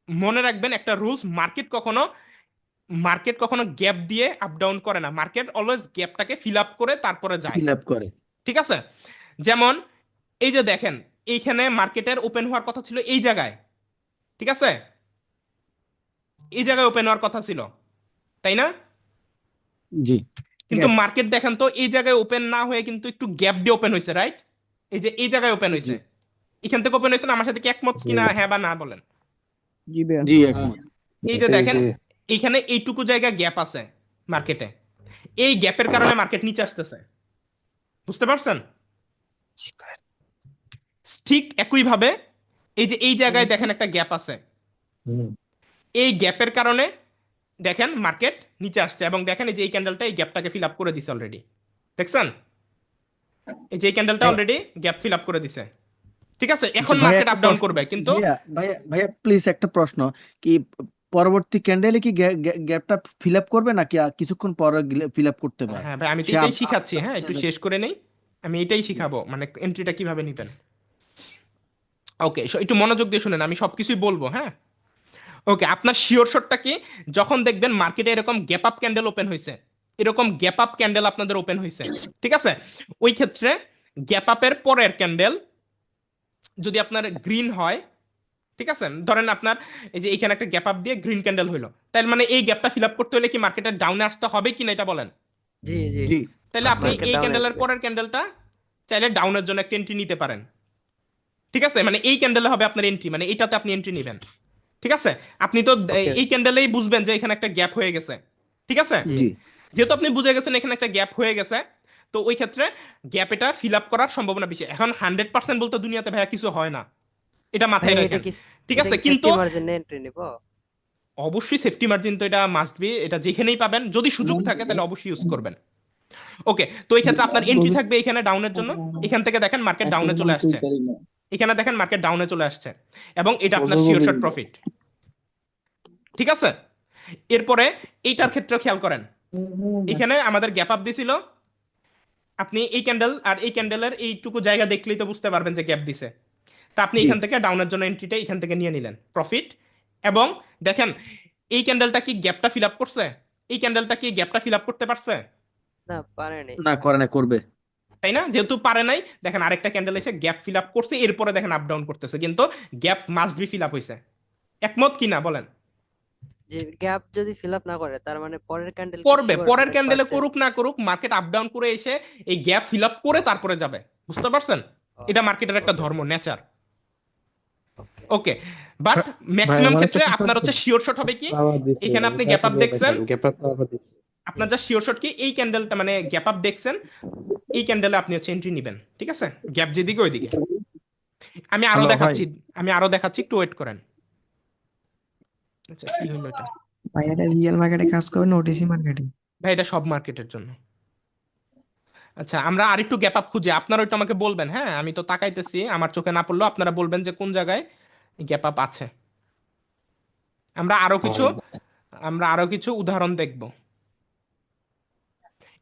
মনে রাখবেন একটা রুলস, মার্কেট কখনো গ্যাপ দিয়ে আপ ডাউন করে না, মার্কেট অলওয়েজ গ্যাপটাকে ফিল আপ করে তারপরে যায়, ফিল আপ করে। ঠিক আছে? যেমন এই যে দেখেন, এইখানে মার্কেটের ওপেন হওয়ার কথা ছিল এই জায়গায়, ঠিক আছে? এই জায়গায় ওপেন হওয়ার কথা ছিল, তাই না? জি কিন্তু মার্কেট দেখেন তো এই জায়গায় ওপেন না হয়ে কিন্তু একটু গ্যাপ দিয়ে ওপেন হয়েছে, রাইট? এই যে এই জায়গায় ওপেন জি হয়েছে, এখান থেকে ওপেন হয়েছে না? আমার সাথে কি একমত কিনা, হ্যাঁ বা না বলেন? জি ভাইয়া। জি একমত। এই যে জি দেখেন, জি এইখানে এইটুকু জায়গা গ্যাপ আছে মার্কেটে, এই গ্যাপের কারণে মার্কেট নিচে আসতেছে, বুঝতে পারছেন? ঠিক একইভাবে এই যে এই জায়গায় দেখেন একটা গ্যাপ আছে, এই গ্যাপের কারণে দেখেন মার্কেট নিচে আসছে, এবং দেখেন এই যে এই ক্যান্ডেলটা এই গ্যাপটাকে ফিল আপ করে দিছে অলরেডি, দেখছেন? এই যে এই ক্যান্ডেলটা অলরেডি গ্যাপ ফিল আপ করে দিছে, ঠিক আছে? আচ্ছা এখন ভাইয়া মার্কেট একটা আপ ডাউন প্রশ্ন, করবে কিন্তু ভাইয়া ভাইয়া ভাইয়া প্লিজ একটা প্রশ্ন, কি পরবর্তী ক্যান্ডেলে কি গ্যাপটা ফিল আপ করবে নাকি কিছুক্ষণ পরে ফিল আপ করতে পারে? হ্যাঁ ভাই, আমি তো সে এটাই শিখাচ্ছি, হ্যাঁ একটু আপনার শেষ করে নেই, আমি এটাই শিখাবো, মানে এন্ট্রিটা কিভাবে নিবেন। ওকে, একটু মনোযোগ দিয়ে শুনেন, আমি সবকিছুই বলবো, হ্যাঁ? ওকে, আপনার শিওর শটটা কি? যখন দেখবেন মার্কেটে এরকম গ্যাপ আপ ক্যান্ডেল ওপেন হয়েছে, এরকম গ্যাপ আপ ক্যান্ডেল আপনাদের ওপেন হয়েছে, ঠিক আছে? ওই ক্ষেত্রে গ্যাপ আপের পরের ক্যান্ডেল যদি আপনার গ্রিন হয়, ঠিক আছে, ধরেন আপনার এই যে এখানে একটা গ্যাপ আপ দিয়ে গ্রিন ক্যান্ডেল হইলো, তাহলে মানে এই গ্যাপটা ফিল আপ করতে হলে কি মার্কেটের ডাউনে আসতে হবে কিনা এটা বলেন? জি জি জি তাহলে আপনি মার্কেট এই ডাউন ক্যান্ডেলের আসবে। পরের ক্যান্ডেলটা চাইলে ডাউনের জন্য একটা এন্ট্রি নিতে পারেন, ঠিক আছে? মানে এই ক্যান্ডেলে হবে আপনার এন্ট্রি, মানে এটাতে আপনি এন্ট্রি নেবেন, ঠিক আছে? আপনি তো ওকে এই ক্যান্ডেলেই বুঝবেন যে এখানে একটা গ্যাপ হয়ে গেছে, ঠিক আছে? জি জি যেহেতু আপনি বুঝে গেছেন এখানে একটা গ্যাপ হয়ে গেছে, তো ওই ক্ষেত্রে গ্যাপ এটা ফিল আপ করার সম্ভাবনা বেশি। এখন 100% বলতে দুনিয়াতে ভাইয়া কিছু হয় না, এটা মাথায় ভাই এটা রাখেন, কি ঠিক এটা আছে? কি কিন্তু সেফটি মার্জিন এন্ট্রি নিব? অবশ্যই সেফটি মার্জিন তো এটা মাস্ট বি, এটা যেখানেই পাবেন, যদি সুযোগ থাকে তাহলে অবশ্যই ইউজ করবেন। ওকে, তো এই ক্ষেত্রে আপনার এন্ট্রি থাকবে এখানে ডাউনের জন্য, এখান থেকে দেখেন মার্কেট ডাউনে চলে আসছে, এখানে দেখেন মার্কেট ডাউনে চলে আসছে, এবং এটা আপনার শিওর শট প্রফিট, ঠিক আছে? এরপরে এইটার ক্ষেত্রে খেয়াল করেন, এখানে আমাদের গ্যাপ আপ দিছিল, আপনি এই ক্যান্ডেল আর এই ক্যান্ডেলের এইটুকু জায়গা দেখলেই তো বুঝতে পারবেন যে গ্যাপ দিছে, তা আপনি জি এখান থেকে ডাউনের জন্য এন্ট্রিটা এখান থেকে নিয়ে নিলেন, প্রফিট। এবং দেখেন এই ক্যান্ডেলটা কি গ্যাপটা ফিল আপ করছে, এই ক্যান্ডেলটা কি গ্যাপটা ফিল আপ করতে পারছে? না পারেনি। না করে না, করবে। তাই না? যেহেতু পারে নাই, দেখেন আরেকটা ক্যান্ডেল এসে গ্যাপ ফিল আপ করছে, এরপরে দেখেন আপ ডাউন করতেছে, কিন্তু gap must be fill up হয়েছে, একমত কি না বলেন? যে গ্যাপ যদি ফিল আপ না করে তার মানে পরের ক্যান্ডেল কি করবে, শিওর পরের ক্যান্ডেলে 100%? করুক না করুক, মার্কেট আপ ডাউন করে এসে এই গ্যাপ ফিল আপ করে তারপরে যাবে, বুঝতে পারছেন? এটা মার্কেটের একটা ধর্ম, নেচার। ওকে ওকে, বাট ভাই ম্যাক্সিমাম আমার ক্ষেত্রে একটা প্রশ্ন আপনার আছে। হচ্ছে শিওর শট হবে কি, আবার দিছে এখানে আপনি এটা গ্যাপ একটু আপ দিয়ে দেখছেন, দেখেন গ্যাপ আপ আবার দিছে। আপনার যা শিওর শট কি এই ক্যান্ডেলটা, মানে গ্যাপ আপ দেখছেন, এই ক্যান্ডেলে আপনি হচ্ছে এন্ট্রি নেবেন, ঠিক আছে? গ্যাপ যেদিকে ওইদিকে। আমি আরো হ্যালো ভাই, দেখাচ্ছি, আমি আরো দেখাচ্ছি, একটু ওয়েট করেন। আচ্ছা, কি হলো এটা? ভাই এটা রিয়েল মার্কেটে কাজ করবে না ওটিসি মার্কেটে? ভাই এটা সব মার্কেটের জন্য। আচ্ছা, আমরা আরেকটু গ্যাপ আপ খুঁজে, আপনারা একটু আমাকে বলবেন, হ্যাঁ? আমি তো তাকাইতেছি, আমার চোখে না পড়লেও আপনারা বলবেন যে কোন জায়গায় গ্যাপ আপ আছে। আমরা আরো কিছু আমরা আরো কিছু উদাহরণ দেখব।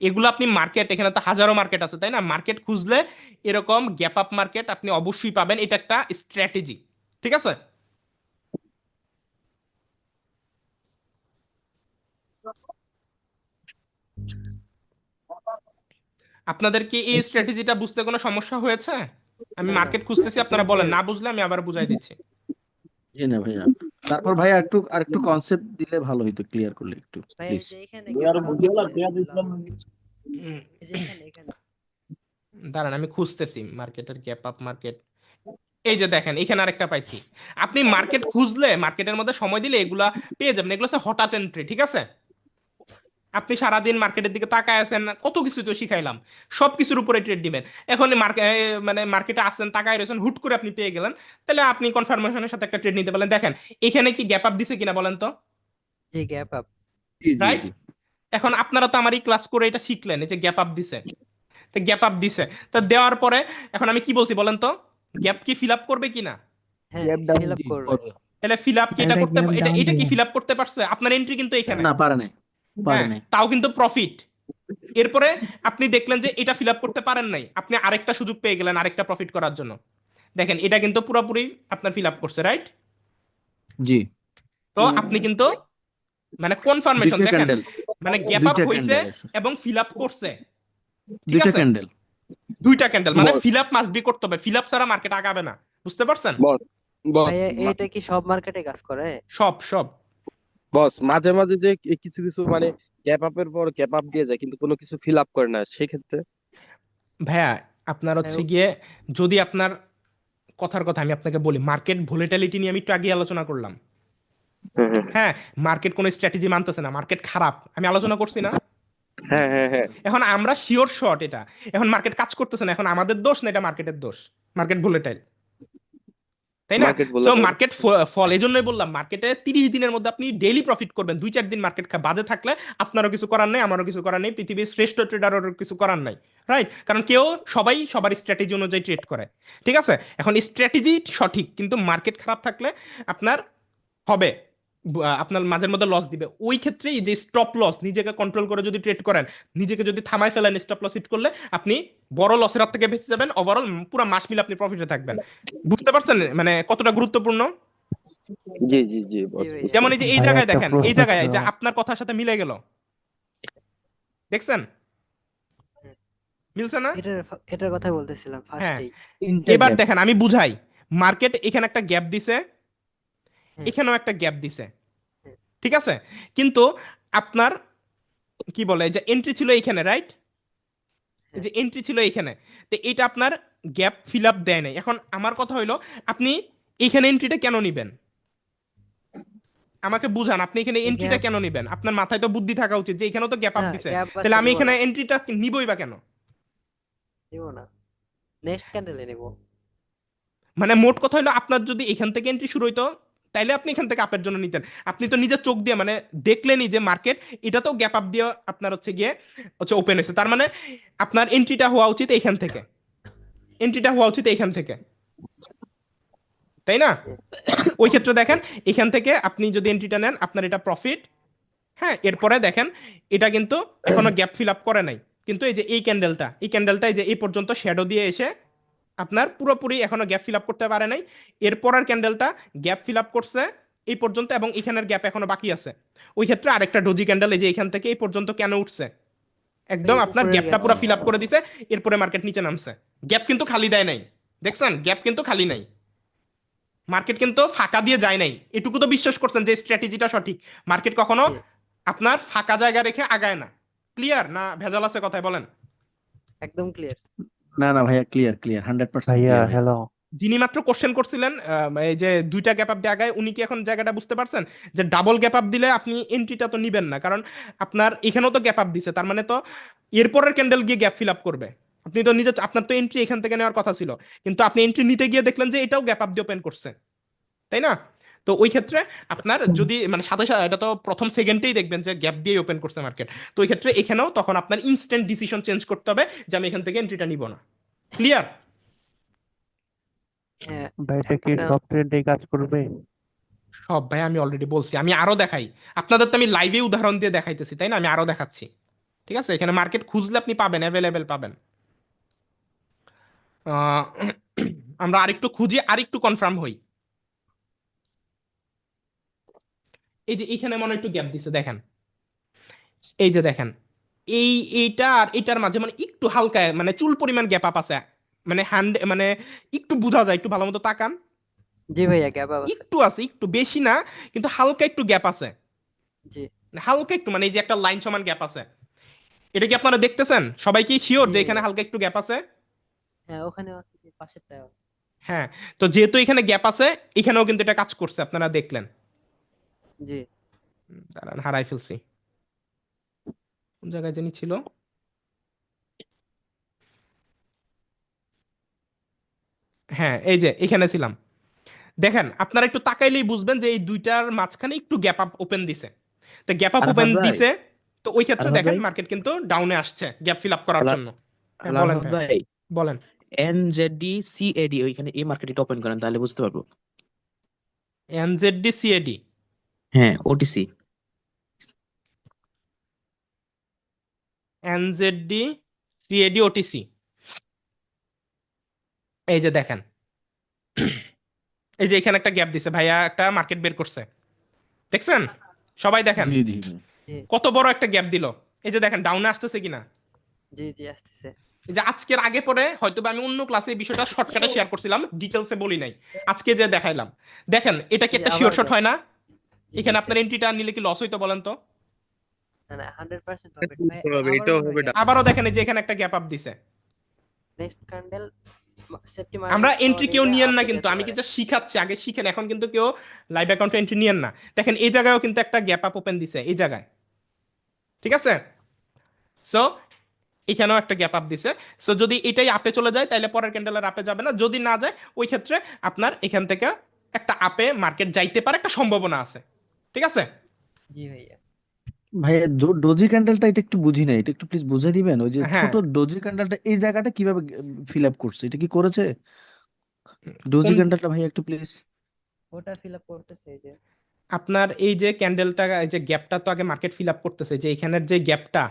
এগুলো আপনি মার্কেট, এখানে তো হাজারো মার্কেট আছে, তাই না? মার্কেট খুঁজলে এরকম গ্যাপ আপ মার্কেট আপনি অবশ্যই পাবেন, এটা একটা স্ট্র্যাটেজি, ঠিক আছে? আপনাদের কি এই স্ট্র্যাটেজিটা বুঝতে কোনো সমস্যা হয়েছে? আমি না না মার্কেট খুঁজতেছি, আপনারা বলেন, সিম্পল। না বুঝলে আমি আবার বুঝাই দিচ্ছি। জি না ভাইয়া, তারপর ভাইয়া আরেকটু কনসেপ্ট দিলে ভালো হইতো, ক্লিয়ার করলে একটু ভাই এই প্লিজ। যে এখানে গ্যাপ ডাউন হচ্ছে দিলাম, এই যে এখানে দাঁড়ান, আমি খুঁজতেছি মার্কেটের গ্যাপ আপ মার্কেট। এই যে দেখেন এখানে আরেকটা পাইছি। আপনি মার্কেট খুঁজলে, মার্কেটের মধ্যে সময় দিলে এগুলা পেয়ে যাবেন, এগুলো হচ্ছে হঠাৎ এন্ট্রি, ঠিক আছে? আপনি সারাদিন মার্কেটের দিকে তাকায় আছেন, কত কিছু তো শিখাইলাম, সব কিছুর উপরে ট্রেড দিবেন। এখন মানে মার্কেটে আসছেন, তাকায় রয়েছেন, হুট করে আপনি পেয়ে গেলেন, তাহলে আপনি কনফার্মেশনের সাথে একটা ট্রেড নিতে পারলেন। দেখেন এখানে কি গ্যাপ আপ দিছে কিনা বলেন তো, যে গ্যাপ আপ জি জি রাইট? জি এখন আপনারা তো আমার এই ক্লাস করে এটা শিখলেন, এই যে গ্যাপ আপ দিছে, তো গ্যাপ আপ দিছে, তা দেওয়ার পরে এখন আমি কি বলছি বলেন তো, গ্যাপ কি ফিল আপ করবে কিনা? হ্যাঁ গ্যাপ ডাউন ফিল আপ জি করবে। করবে। তাহলে ফিল আপ কি এটা এটা করতে গ্যাপ এটা ডাউন এটা কি দিবেন। ফিল আপ করতে পারছে? আপনার এন্ট্রি কিন্তু এখানে, না পারে নাই, পারে হ্যাঁ, নাই। তাও কিন্তু প্রফিট। এরপরে আপনি দেখলেন যে এটা ফিল আপ করতে পারেন নাই, আপনি আরেকটা সুযোগ পেয়ে গেলেন আরেকটা প্রফিট করার জন্য। দেখেন এটা কিন্তু পুরোপুরি আপনার ফিল আপ করছে, রাইট? জি, তো আপনি কিন্তু মানে কনফার্মেশন দুইটা দেখেন, ক্যান্ডেল, মানে গ্যাপ আপ দুইটা হয়েছে ক্যান্ডেল, এবং ফিল আপ করছে, ঠিক দুইটা আছে? ক্যান্ডেল। দুইটা ক্যান্ডেল মানে বস ফিল আপ মাস্ট বি করতে হবে, ফিল আপ ছাড়া মার্কেট আগাবে না, বুঝতে পারছেন? বস বস ভাইয়া মা- এইটা কি সব মার্কেটে কাজ করে? সব সব বস মাঝে মাঝে যে কিছু কিছু মানে গ্যাপ আপের পর গ্যাপ আপ দিয়ে যায় কিন্তু কোনো কিছু ফিল আপ করে না সেক্ষেত্রে। ভাইয়া, আপনার হচ্ছে হ্যাঁ, গিয়ে যদি আপনার কথার কথা আমি আপনাকে বলি, মার্কেট ভোলেটিলিটি নিয়ে আমি একটু আগে আলোচনা করলাম। হ্যাঁ, মার্কেট কোনো স্ট্র্যাটেজি মানতেছে না, মার্কেট খারাপ, আমি আলোচনা করছি না? হ্যাঁ হ্যাঁ হ্যাঁ এখন আমরা শিওর শর্ট এটা, এখন মার্কেট কাজ করতেছে না, এখন আমাদের দোষ না এটা মার্কেটের দোষ, মার্কেট ভোলেটাইল, তাই না? মার্কেট বলে সো তাই। মার্কেট ফল, এই জন্যই বললাম মার্কেটে 30 দিনের মধ্যে আপনি ডেইলি প্রফিট করবেন। 2-4 দিন মার্কেট বাজে থাকলে আপনারও কিছু করার নেই, আমারও কিছু করার নেই, পৃথিবীর শ্রেষ্ঠ ট্রেডারেরও কিছু করার নাই, রাইট? কারণ সবাই সবার স্ট্র্যাটেজি অনুযায়ী ট্রেড করে, ঠিক আছে? এখন স্ট্র্যাটেজি সঠিক, কিন্তু মার্কেট খারাপ থাকলে আপনার হবে আপনার মাঝের মধ্যে লস দিবে। ওই ক্ষেত্রে এই যে স্টপ লস, নিজেকে কন্ট্রোল করে যদি ট্রেড করেন, নিজেকে যদি থামায় ফেলেন স্টপ লস হিট করলে, আপনি বড় লসের হাত থেকে বেঁচে যাবেন। ওভারঅল পুরো মাস মিলে আপনি প্রফিটে থাকবেন। বুঝতে পারছেন মানে কতটা গুরুত্বপূর্ণ? জি জি জি জি বস ভাইয়া। বুঝতে যেমন এই যে এই ভাই জায়গায় একটা দেখেন, এই প্রশ্ন জায়গায় এই ছিল। যে আপনার কথার সাথে মিলে গেল, দেখছেন? মিলছে না? এটার কথা বলতেছিলাম হ্যাঁ, ফার্স্টেই। তিনটা এবার গ্যাপ। দেখেন আমি বুঝাই। মার্কেট এখানে একটা গ্যাপ দিছে, হ্যাঁ, এখানেও একটা গ্যাপ দিছে, হ্যাঁ, ঠিক আছে? কিন্তু আপনার কি বলে যে এন্ট্রি ছিল এইখানে, রাইট? যে এন্ট্রি ছিল এইখানে, তো এটা আপনার গ্যাপ ফিল আপ দেয় নাই। এখন আমার কথা হইলো, আপনি এইখানে এন্ট্রিটা কেন নিবেন? আমাকে বুঝান, আপনি এখানে এন্ট্রিটা গ্যাপ কেন নিবেন? আপনার মাথায় তো বুদ্ধি থাকা উচিত যে এখানেও তো গ্যাপ আপ না, দিছে, গ্যাপ তাহলে আছে আমি নিব এখানে না, এন্ট্রিটা নিবই বা কেন? নিব না, নেক্সট ক্যান্ডেলে নিব। মানে মোট কথা হলো, আপনার যদি এখান থেকে এন্ট্রি শুরু হইতো তাইলে আপনি এখান থেকে আপের জন্য নিতেন। আপনি তো নিজের চোখ দিয়ে মানে দেখলেনই যে মার্কেট এটা তো গ্যাপ আপ দিয়ে আপনার হচ্ছে ওপেন হয়েছে, তার মানে আপনার এন্ট্রিটা হওয়া উচিত এইখান থেকে, এন্ট্রিটা হওয়া উচিত এইখান থেকে, তাই না? ওই ক্ষেত্রে দেখেন এখান থেকে আপনি যদি এন্ট্রিটা নেন আপনার এটা প্রফিট। হ্যাঁ, এরপরে দেখেন এটা কিন্তু এখনো গ্যাপ ফিল আপ করে নাই, কিন্তু এই যে এই ক্যান্ডেলটা এই যে এই পর্যন্ত শ্যাডো দিয়ে এসে আপনার পুরোপুরি এখনো গ্যাপ ফিল আপ করতে পারে নাই। এরপরের ক্যান্ডেলটা গ্যাপ ফিল আপ করছে এই পর্যন্ত, এবং এখানের গ্যাপ এখনো বাকি আছে। ওই ক্ষেত্রে আরেকটা ডোজি ক্যান্ডেল এই যে এখান থেকে এই পর্যন্ত কেন উঠছে, একদম এই আপনার উপরের গ্যাপটা গ্যাপ পুরো ফিল আপ করে দিছে। এরপরে মার্কেট নিচে নামছে, গ্যাপ কিন্তু খালি দেয় নাই, দেখছেন? গ্যাপ কিন্তু খালি নাই, মার্কেট কিন্তু ফাঁকা দিয়ে যায় নাই। এটুকু তো বিশ্বাস করছেন যে স্ট্র্যাটেজিটা সঠিক, মার্কেট কখনো আপনার ফাঁকা জায়গা রেখে আগায় না। ক্লিয়ার না ভেজাল আছে কথায়, বলেন? একদম ক্লিয়ার। না না ভাইয়া, ক্লিয়ার ক্লিয়ার, 100% ভাইয়া ক্লিয়ার ভাইয়া। হ্যালো, যিনি মাত্র কোশ্চেন করছিলেন এই যে দুইটা গ্যাপ আপ দিয়ে আগায়, উনি কি এখন জায়গাটা বুঝতে পারছেন যে ডাবল গ্যাপ আপ দিলে আপনি এন্ট্রিটা তো নিবেন না, কারণ আপনার এখানেও তো গ্যাপ আপ দিছে, তার মানে তো এরপরের ক্যান্ডেল গিয়ে গ্যাপ ফিল আপ করবে। আপনি তো নিজে, আপনার তো এন্ট্রি এখান থেকে নেওয়ার কথা ছিল, কিন্তু আপনি এন্ট্রি নিতে গিয়ে দেখলেন যে এটাও গ্যাপ আপ দিয়ে ওপেন করছে, তাই না? তো ওই ক্ষেত্রে আপনার যদি মানে সাথে সাথে এটা তো প্রথম সেকেন্ডেই দেখবেন যে গ্যাপ দিয়ে ওপেন করছে মার্কেট, তো ওই ক্ষেত্রে এখানেও তখন আপনার ইনস্ট্যান্ট ডিসিশন চেঞ্জ করতে হবে যে আমি এখান থেকে এন্ট্রিটা নিব না। ক্লিয়ার? হ্যাঁ, ভাই এটা কি একটা সব ট্রেন্ডে কাজ করবে? সব ভাই আমি অলরেডি বলছি, আমি আরো দেখাই আপনাদের, তো আমি লাইভে উদাহরণ দিয়ে দেখাইতেছি, তাই না? আমি আরো দেখাচ্ছি, ঠিক আছে? এখানে মার্কেট খুঁজলে আপনি পাবেন, অ্যাভেলেবেল পাবেন। আহ, আমরা আরেকটু খুঁজি, আরেকটু কনফার্ম হই। এই যে এখানে মনে হয় একটু গ্যাপ দিছে, দেখেন এই যে দেখেন, এইটা আর এটার মাঝে মানে একটু হালকা মানে চুল পরিমাণ গ্যাপ আপ আছে, মানে হ্যান্ড মানে একটু বোঝা যায়, একটু ভালো মতো তাকান, জি ভাইয়া, গ্যাপ আছে। একটু আছে, একটু বেশি না, কিন্তু হালকা একটু গ্যাপ আছে, জি হালকা একটু, মানে এই যে একটা লাইন সমান গ্যাপ আছে। এটা কি আপনারা দেখতেছেন? সবাই কি শিওর জি যে এখানে হালকা একটু গ্যাপ আছে? হ্যাঁ, ওখানেও আছে, পাশেরটাও আছে। হ্যাঁ, তো যেহেতু এখানে গ্যাপ আছে, এখানেও কিন্তু এটা কাজ করছে, আপনারা দেখলেন। জি দাঁড়ান, হারাই ফেলছি, কোন জায়গায় জানি ছিল। হ্যাঁ, এই যে এখানে ছিলাম। দেখেন আপনারা একটু তাকাইলেই বুঝবেন যে এই দুইটার মাঝখানে একটু গ্যাপ আপ ওপেন দিছে, তো গ্যাপ আপ ওপেন আরাফাত ভাই, দিছে, তো ওই ক্ষেত্রে আরাফাত দেখেন ভাই, মার্কেট কিন্তু ডাউনে আসছে গ্যাপ ফিল আপ করার জন্য। হ্যাঁ বলেন আরাফাত ভাই, ভাই, বলেন। NZD CAD ওইখানে এই মার্কেটটা ওপেন করেন তাহলে বুঝতে পারবো। এনজেডডি সিএডি, হ্যাঁ ওটিসি। NZD CAD OTC. এই যে দেখেন, এই যে এখানে একটা গ্যাপ দিছে ভাইয়া, একটা মার্কেট বের করছে, দেখছেন? সবাই দেখেন জি জি জি। জি কত বড় একটা গ্যাপ দিল। এই যে দেখেন ডাউনে আসতেছে কিনা। জি জি আসতেছে। এই যে আজকের আগে পরে হয়তো বা আমি অন্য ক্লাসে এই বিষয়টা শর্টকাটে শেয়ার করছিলাম, ডিটেলসে বলি নাই, আজকে যে দেখাইলাম। দেখেন এটা কি জি একটা আবার শিওর শট গ্যাপ। হয় না? জি এখানে হয়েছে। আপনার এন্ট্রিটা নিলে কি লস হইতো বলেন তো? না না 100% প্রফিট ভাই। হবে, আবার এটাও মনে হবে হয় গ্যাপ। আবারও দেখেন এই যে এখানে একটা গ্যাপ আপ দিছে। নেক্সট ক্যান্ডেল সেফটি আমরা মার্জিন এন্ট্রি কেউ দিয়ে নিয়েন না আপে কিন্তু, যেতে আমি পারে। কিন্তু শিখাচ্ছি, আগে শিখেন, এখন কিন্তু কেউ লাইভ অ্যাকাউন্টে এন্ট্রি নিয়েন না। দেখেন এই জায়গায়ও কিন্তু একটা গ্যাপ আপ ওপেন দিছে এই জায়গায়, ঠিক আছে? সো এখানেও একটা গ্যাপ আপ দিছে। সো যদি এটাই আপে চলে যায় তাহলে পরের ক্যান্ডেলের আপে যাবে না, যদি না যায় ওই ক্ষেত্রে আপনার এখান থেকে একটা আপে মার্কেট যাইতে পারে, একটা সম্ভাবনা আছে, ঠিক আছে? জি ভাইয়া। ভাইয়া ডোজি ক্যান্ডেলটা এটা একটু বুঝি না, এটা একটু প্লিজ বুঝিয়ে দিবেন। ওই যে হ্যাঁ, ছোট ডোজি ক্যান্ডেলটা এই জায়গাটা কিভাবে ফিল আপ করছে, এটা কি করেছে ডোজি কোন ক্যান্ডেলটা ভাইয়া একটু প্লিজ? ওটা ফিল আপ করতেছে এই যে। আপনার এই যে ক্যান্ডেলটা, এই যে গ্যাপটা তো আগে মার্কেট ফিল আপ করতেছে, যে এখানের যে গ্যাপটা,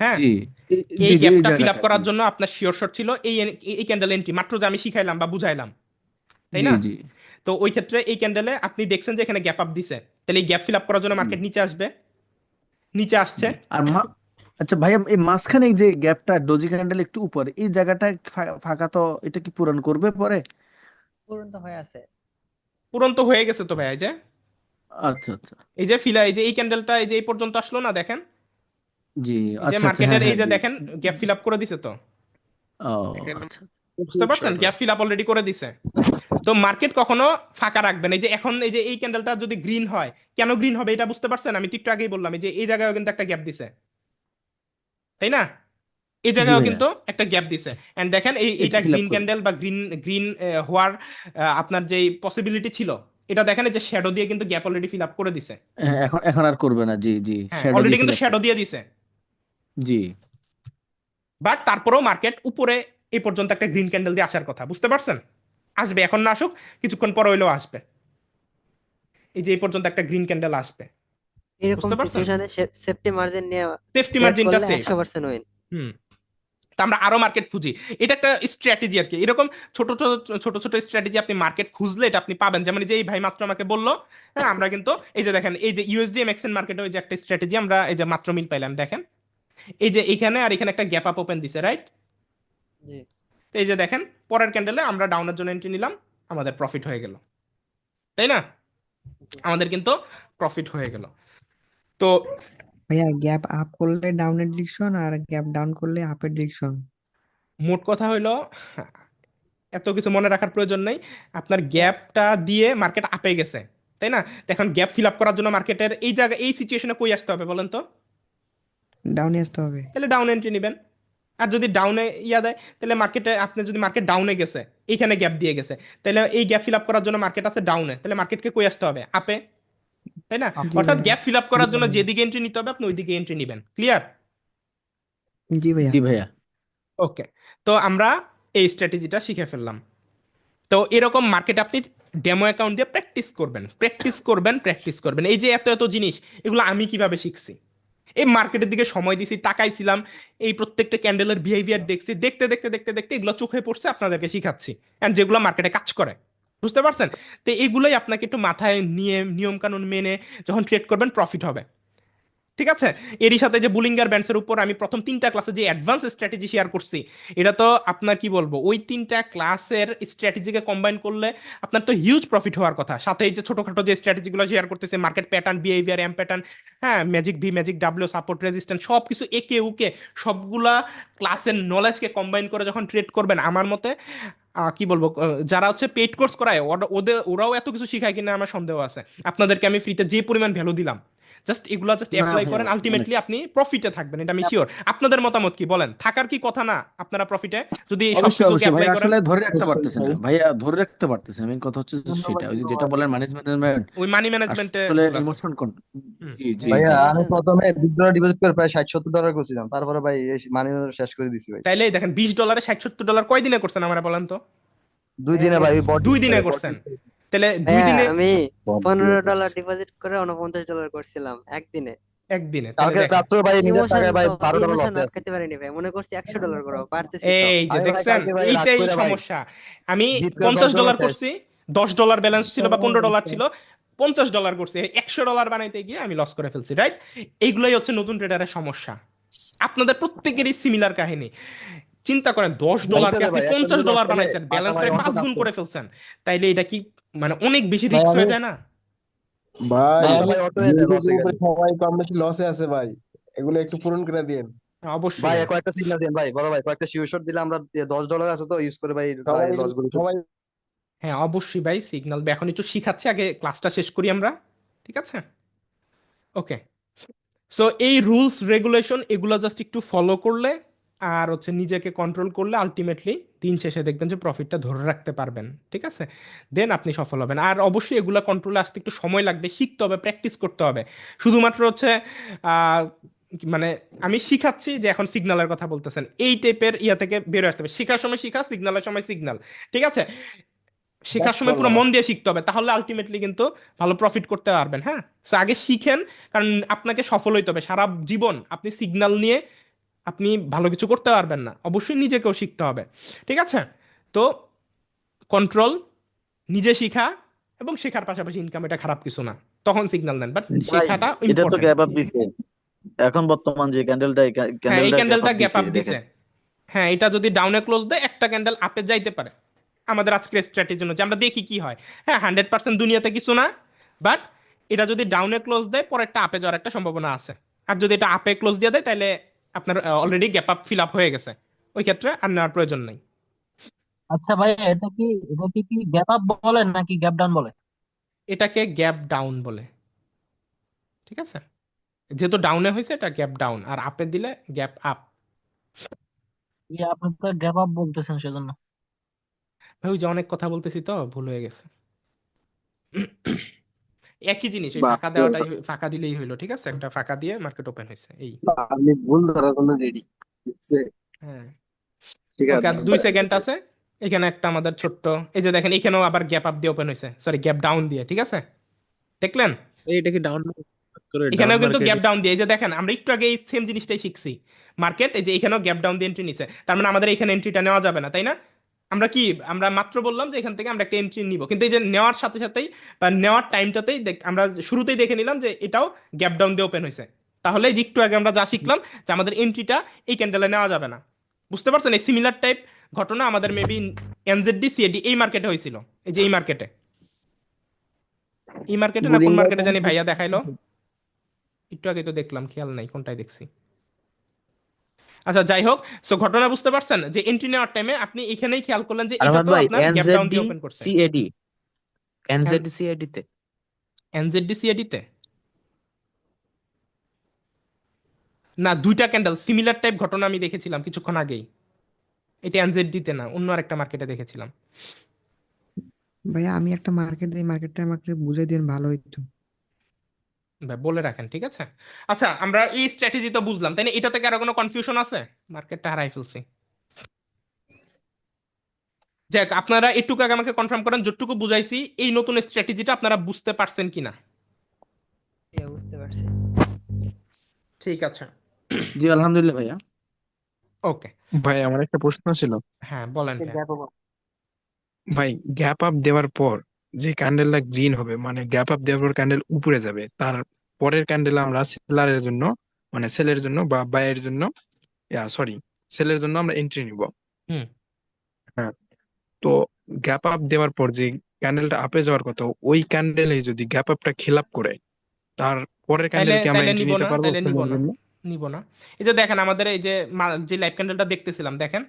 হ্যাঁ, জি এই জি জি, এই গ্যাপটা ফিল আপ জায়গাটা জি করার জন্য আপনার শিওর শট ছিল এই এই ক্যান্ডেল এন্ট্রি, মাত্র যে আমি শিখাইলাম বা বুঝাইলাম, তাই জি না? জি তো ওই ক্ষেত্রে এই ক্যান্ডেলে আপনি দেখছেন যে এখানে গ্যাপ আপ দিছে, তাহলে এই গ্যাপ ফিল আপ করার জন্য জি মার্কেট নিচে আসবে, নিচে আসছে। জি। আর আচ্ছা ভাইয়া, এই মাঝখানে এই যে গ্যাপটা ডোজি ক্যান্ডেল একটু উপরে, এই জায়গাটা ফাঁকা, তো এটা কি পূরণ করবে পরে? পূরণ তো হয়ে আছে। পূরণ তো হয়ে গেছে তো ভাই, এই যে আচ্ছা আচ্ছা। এই যে এই যে এই ক্যান্ডেলটা এই যে এই পর্যন্ত আসলো না, দেখেন জি এই যে আচ্ছা আচ্ছা, হ্যাঁ মার্কেটের এই হ্যাঁ যে জি। দেখেন গ্যাপ ফিল আপ করে দিছে তো, ও এখানে আচ্ছা। বুঝতে পারছেন? গ্যাপ ফিল আপ অলরেডি করে দিছে। তো মার্কেট কখনো ফাঁকা রাখবেন। এই যে এখন এই যে এই ক্যান্ডেলটা যদি গ্রিন হয়, কেন গ্রিন হবে এটা বুঝতে পারছেন? আমি তো একটু আগেই বললাম, এই যে এই জায়গায়ও কিন্তু একটা গ্যাপ দিছে, তাই না? এই জি জায়গায়ও ভাইয়া, কিন্তু একটা গ্যাপ দিছে। এন্ড দেখেন এটা এইটা ফিল আপ গ্রিন করবে। ক্যান্ডেল বা গ্রিন গ্রিন হওয়ার আপনার যে পসিবিলিটি ছিল, এটা দেখেন এই যে শ্যাডো দিয়ে কিন্তু গ্যাপ অলরেডি ফিল আপ করে দিছে। হ্যাঁ, এখন এখন আর করবে না, জি জি, হ্যাঁ, শ্যাডো অলরেডি দিয়ে ফিল কিন্তু আপ শ্যাডো করছে। দিয়ে দিছে। জি বাট তারপরেও মার্কেট উপরে এই পর্যন্ত একটা গ্রিন ক্যান্ডেল দিয়ে আসার কথা, বুঝতে পারছেন? আসবে, এখন না আসুক, কিছুক্ষণ পরে হইলেও আসবে। এই যে এই পর্যন্ত একটা গ্রিন ক্যান্ডেল আসবে, এরকম বুঝতে পারছেন? সিচুয়েশনে সেফটি মার্জিন নিয়ে সেফটি ট্রেড মার্জিনটা করলে সেফ। 100% উইন। হুম। তা আমরা আরো মার্কেট খুঁজি, এটা একটা স্ট্র্যাটেজি আর কি। এরকম ছোট ছোট ছোট ছোট স্ট্র্যাটেজি আপনি মার্কেট খুঁজলে এটা আপনি পাবেন। যেমন এই যে এই ভাই মাত্র আমাকে বললো, হ্যাঁ, আমরা কিন্তু এই যে দেখেন এই যে ইউএসডি এমএক্সএন মার্কেটে ওই যে একটা স্ট্র্যাটেজি আমরা এই যে মাত্র মিল পাইলাম, দেখেন এই যে এখানে আর এখানে একটা গ্যাপ আপ ওপেন দিছে, রাইট? জি এই যে দেখেন পরের ক্যান্ডেলে আমরা ডাউনের জন্য এন্ট্রি নিলাম, আমাদের প্রফিট হয়ে গেল, তাই না? জি আমাদের কিন্তু প্রফিট হয়ে গেল। তো ভাইয়া গ্যাপ আপ করলে ডাউনের ডিরেকশন আর গ্যাপ ডাউন করলে আপের ডিরেকশন। মোট কথা হইলো, এত কিছু মনে রাখার প্রয়োজন নেই। আপনার গ্যাপটা দিয়ে মার্কেট আপে গেছে, তাই না? তো এখন গ্যাপ ফিল আপ করার জন্য মার্কেটের এই জায়গা এই সিচুয়েশনে কই আসতে হবে বলেন তো? ডাউনে আসতে হবে। তাহলে ডাউন এন্ট্রি নেবেন। আর যদি ডাউনে দেয়, তাহলে মার্কেটে আপনি যদি মার্কেট ডাউনে গেছে, এইখানে গ্যাপ দিয়ে গেছে, তাহলে এই গ্যাপ ফিল আপ করার জন্য মার্কেট আছে ডাউনে, তাহলে মার্কেটকে কই আসতে হবে? আপে, তাই না? জি অর্থাৎ ভাইয়া। গ্যাপ ফিল আপ করার জন্য যেদিকে এন্ট্রি নিতে হবে আপনি ওইদিকে এন্ট্রি নেবেন। ক্লিয়ার? জি ভাইয়া। জি ভাইয়া। ওকে। তো আমরা এই স্ট্র্যাটেজিটা শিখে ফেললাম। তো এরকম মার্কেট আপনি ডেমো অ্যাকাউন্ট দিয়ে প্র্যাকটিস করবেন, প্র্যাকটিস করবেন, প্র্যাকটিস করবেন। এই যে এত এত জিনিস, এগুলো আমি কিভাবে শিখছি? এই মার্কেটের দিকে সময় দিছি, তাকাইছিলাম, এই প্রত্যেকটা ক্যান্ডেলের বিহেভিয়ার দেখছি, দেখতে দেখতে দেখতে দেখতে এগুলো চোখে পড়ছে, আপনাদেরকে শিখাচ্ছি। এন্ড যেগুলো মার্কেটে কাজ করে, বুঝতে পারছেন? তো এগুলোই আপনাকে একটু মাথায় নিয়ে নিয়ম কানুন মেনে যখন ট্রেড করবেন প্রফিট হবে, ঠিক আছে? এরই সাথে যে বুলিঙ্গার ব্যান্ডসের উপর আমি প্রথম 3টা ক্লাসে যে অ্যাডভান্স স্ট্র্যাটেজি শেয়ার করছি, এটা তো আপনার কি বলবো, ওই 3টা ক্লাসের স্ট্র্যাটেজিকে কম্বাইন করলে আপনার তো হিউজ প্রফিট হওয়ার কথা। সাথে এই যে ছোটখাটো যে স্ট্র্যাটেজিগুলো শেয়ার করতেছে, market pattern, behaviour, M pattern, হ্যাঁ, magic V, magic W, support, resistance, সব কিছু একে উকে সবগুলা ক্লাসের নলেজকে কম্বাইন করে যখন ট্রেড করবেন, আমার মতে কি বলবো, যারা হচ্ছে পেইড কোর্স করায় ওরাও এত কিছু শিখায় কিনা আমার সন্দেহ আছে। আপনাদেরকে আমি ফ্রিতে যে পরিমাণ ভ্যালু দিলাম, জাস্ট এগুলা জাস্ট না অ্যাপ্লাই ভাইয়া, করেন, অনেক। আলটিমেটলি আপনি প্রফিটে থাকবেন, এটা আমি শিওর। আপনাদের মতামত কি বলেন? থাকার কি কথা না আপনারা প্রফিটে, যদি এই অবশ্যই সবকিছুকে অবশ্যই ভাই, অ্যাপ্লাই করেন? আসলে ধরে রাখতে পারতেছে না ভাইয়া, ধরে রাখতে পারতেছে না। মেন কথা হচ্ছে যে সেটা, ওই যে যেটা বলেন ম্যানেজমেন্ট, ওই মানি ম্যানেজমেন্টে আসলে ভুল আছে। ইমোশন হুম। জি জি ভাইয়া জি। আমি প্রথমে উইথড্র ডিপোজিট করে প্রায় 60-70 ডলার করছিলাম, তারপরে ভাই এই মানি শেষ করে দিছি ভাই। তাইলে এই দেখেন $20 $60-70 কয় দিনে করছেন আমার বলেন তো? 2 দিনে ভাই বট 2 ইউজ দিনে করে করছেন। তাহলে 2 ভাইয়া দিনে আমি বাপরে। $15 ডিপোজিট করে $49 করছিলাম একদিনে। একদিনে, তাহলে কালকে দেখেন রাত্রে ভাই নিজের ইমোশন টাকায় ভাই $12 ইমোশন লসে আছে। আটকাতে পারিনি ভাই, মনে করছি $100 করবো, পারতেছি তো। এই যে আমি ভাই দেখছেন, কালকে ভাই রাগ এইটাই করে ভাই সমস্যা। আমি জিত করে $50 শেষ। করছি, $10 ব্যালেন্স ছিল বা $15 ছিল, $50 করছি, $100 বানাইতে গিয়ে আমি লস করে ফেলছি, রাইট? এইগুলাই হচ্ছে নতুন ট্রেডারের সমস্যা। আপনাদের প্রত্যেকেরই সিমিলার কাহিনী। চিন্তা করেন, $10 কে আপনি ভাই একটা যদি লস $50 খেলে বানাইছেন, টাকা ব্যালেন্স ভাই করে অন্ত 5 গুণ থাকতো। করে ফেলছেন, তাইলে এটা কি মানে অনেক বেশি ভাই রিস্ক আমি হয়ে যায় না? ভাই টাকা ভাই অটো হয়ে যায় ইউটিউব লসে উপরে গেলে। সবাই কম বেশি লসে আছে ভাই, এগুলো একটু পূরণ করে দিন। হ্যাঁ, অবশ্যই ভাই ভাই। কয়েকটা সিগন্যাল দেন ভাই, বড় ভাই কয়েকটা শিওর দিলে আমরা $10 আছে তো ইউজ করে ভাই সবাই লস গুলো। সবাই হ্যাঁ, অবশ্যই ভাই, সিগন্যাল এখন একটু শিখাচ্ছি, আগে ক্লাসটা শেষ করি আমরা, ঠিক আছে? ওকে। সো এই রুলস রেগুলেশন এগুলো জাস্ট একটু ফলো করলে আর হচ্ছে নিজেকে কন্ট্রোল করলে আলটিমেটলি দিন শেষে দেখবেন যে প্রফিটটা ধরে রাখতে পারবেন, ঠিক আছে? দেন আপনি সফল হবেন। আর অবশ্যই এগুলো কন্ট্রোলে আসতে একটু সময় লাগবে, শিখতে হবে, প্র্যাকটিস করতে হবে। শুধুমাত্র হচ্ছে আহ, মানে আমি শিখাচ্ছি যে এখন সিগন্যালের কথা বলতেছেন, এই টাইপের ইয়া থেকে বেরোয় আসতে হবে। শেখার সময় শিখা, সিগন্যালের সময় সিগন্যাল, ঠিক আছে? শেখার সময় পুরো মন দিয়ে শিখতে হবে, তাহলে আলটিমেটলি কিন্তু ভালো প্রফিট করতে পারবেন। হ্যাঁ, তো আগে শিখেন, কারণ আপনাকে সফল হইতে হবে। সারা জীবন আপনি সিগন্যাল নিয়ে আপনি ভালো কিছু করতে পারবেন না, অবশ্যই নিজেকেও শিখতে হবে, ঠিক আছে? তো কন্ট্রোল, নিজে শিখা এবং শেখার পাশাপাশি ইনকাম, এটা খারাপ কিছু না, তখন সিগন্যাল দেন, বাট ভাই শেখাটা এটা তো ইম্পর্টেন্ট। গ্যাপ আপ দিছে এখন বর্তমান যে ক্যান্ডেলটা, এই হ্যাঁ, এই ক্যান্ডেলটা গ্যাপ ক্যান্ডেলটা আপ গ্যাপ দিছে আপ দিছে। দেখেন। হ্যাঁ, এটা যদি ডাউনে ক্লোজ দেয়, একটা ক্যান্ডেল আপে যাইতে পারে। আমাদের আজকের স্ট্র্যাটেজির জন্য যে আমরা দেখি কি হয়। হ্যাঁ, 100% দুনিয়াতে কিছু না, বাট এটা যদি ডাউনে ক্লোজ দেয়, পরেরটা আপে যাওয়ার একটা সম্ভাবনা আছে। আর যদি এটা আপে ক্লোজ দিয়ে দেয়, তাহলে আপনার already gap up fill up হয়ে গেছে, ওই ক্ষেত্রে আর নেওয়ার প্রয়োজন নেই। আচ্ছা ভাই, এটা কি গ্যাপ আপ বলে নাকি গ্যাপ ডাউন বলে? এটাকে গ্যাপ ডাউন বলে, ঠিক আছে? যেহেতু ডাউনে হয়েছে, এটা গ্যাপ ডাউন, আর আপে দিলে গ্যাপ আপ। আপনি তো গ্যাপ আপ বলতেছেন সেজন্য। ভাই ওই যে অনেক কথা বলতেছি তো ভুল হয়ে গেছে। একই জিনিস, ওই ফাঁকা বাপরে দেওয়াটাই বাপ। ফাঁকা দিলেই হইলো, ঠিক আছে? একটা ফাঁকা দিয়ে মার্কেট ওপেন হয়েছে, এই। আমি ভুল ধরার জন্য রেডি। হ্যাঁ, ঠিক ওকে, আছে আর 2 সেকেন্ড আছে। এখানে একটা আমাদের ছোট্ট, এই যে দেখেন, এখানেও আবার গ্যাপ আপ দিয়ে ওপেন হয়েছে, সরি গ্যাপ ডাউন দিয়ে, ঠিক আছে? দেখলেন? এইটা কি ডাউন করে ডাউন এখানেও কিন্তু মার্কেট? গ্যাপ ডাউন দিয়ে, এই যে দেখেন, আমরা একটু আগে এই সেম জিনিসটাই শিখছি। মার্কেট এই যে এখানেও গ্যাপ ডাউন দিয়ে এন্ট্রি নিছে, তার মানে আমাদের এখানে এন্ট্রিটা নেওয়া যাবে না, তাই না? আমরা কি, আমরা মাত্র বললাম যে এখান থেকে আমরা একটা এন্ট্রি নিব, কিন্তু এই যে নেওয়ার সাথে সাথেই বা নেওয়ার টাইমটাতেই আমরা শুরুতেই দেখে নিলাম যে এটাও গ্যাপ ডাউন দিয়ে ওপেন হয়েছে। তাহলে এই যে একটু আগে আমরা যা শিখলাম যে আমাদের এন্ট্রিটা এই ক্যান্ডেলে নেওয়া যাবে না। বুঝতে পারছেন? এই সিমিলার টাইপ ঘটনা আমাদের মেবি এনজেডডি সিএডি এই মার্কেটে হয়েছিল, এই যে এই মার্কেটে না কোন মার্কেটে জানি ভাইয়া দেখাইলো, একটু আগে তো দেখলাম, খেয়াল নাই কোনটায় দেখছি। আচ্ছা, যাই হোক, সো ঘটনা বুঝতে পারছেন যে এন্ট্রি নেওয়ার টাইমে আপনি এখানেই খেয়াল করলেন যে এটা আরাফাত তো ভাই, আপনার গ্যাপ ডাউন এনজেডি দিয়ে ওপেন করছে। সিএডি, এনজেডি সিএডি তে এনজেডডি সিএডি তে না, 2টা ক্যান্ডেল সিমিলার টাইপ ঘটনা আমি দেখেছিলাম কিছুক্ষণ আগেই। এটা এনজেডডি তে না, অন্য আরেকটা মার্কেটে দেখেছিলাম। ভাইয়া আমি একটা মার্কেট, এই মার্কেটটা আমাকে বুঝাই দিন ভালো হইতো। ভাই বলে রাখেন, ঠিক আছে? আচ্ছা, আমরা এই স্ট্র্যাটেজি তো বুঝলাম, তাই না? এটা থেকে আরো কোনো কনফিউশন আছে? মার্কেটটা হারাই ফেলছি। যাক, আপনারা একটুকু আগে আমাকে কনফার্ম করেন, যতটুকু বুঝাইছি এই নতুন স্ট্র্যাটেজিটা আপনারা বুঝতে পারছেন কিনা। বুঝতে পারছি। ঠিক আছে, জি আলহামদুলিল্লাহ ভাইয়া। ওকে। ভাই আমার একটা প্রশ্ন ছিল। হ্যাঁ, বলেন ভাই। ভাই গ্যাপ আপ দেওয়ার পর যে ক্যান্ডেলটা গ্রিন হবে, মানে গ্যাপ আপ দেওয়ার পর ক্যান্ডেল উপরে যাবে, তার পরের ক্যান্ডেল আমরা সেলারের জন্য, মানে সেলের জন্য বা বাইয়ের জন্য, সরি, সেলের জন্য আমরা এন্ট্রি নিব। হুম। হ্যাঁ, তো গ্যাপ আপ দেওয়ার পর যে ক্যান্ডেলটা আপে যাওয়ার কথা, ওই ক্যান্ডেলে যদি গ্যাপ আপটা খিলাপ করে, তার পরের তাইলে ক্যান্ডেলে কি আমরা তাইলে এন্ট্রি নিব নিতে না, পারবো তাইলে নিব সেলের না, জন্য? নিব না। এই যে দেখেন, আমাদের এই যে যে লাইভ ক্যান্ডেলটা দেখতেছিলাম, দেখেন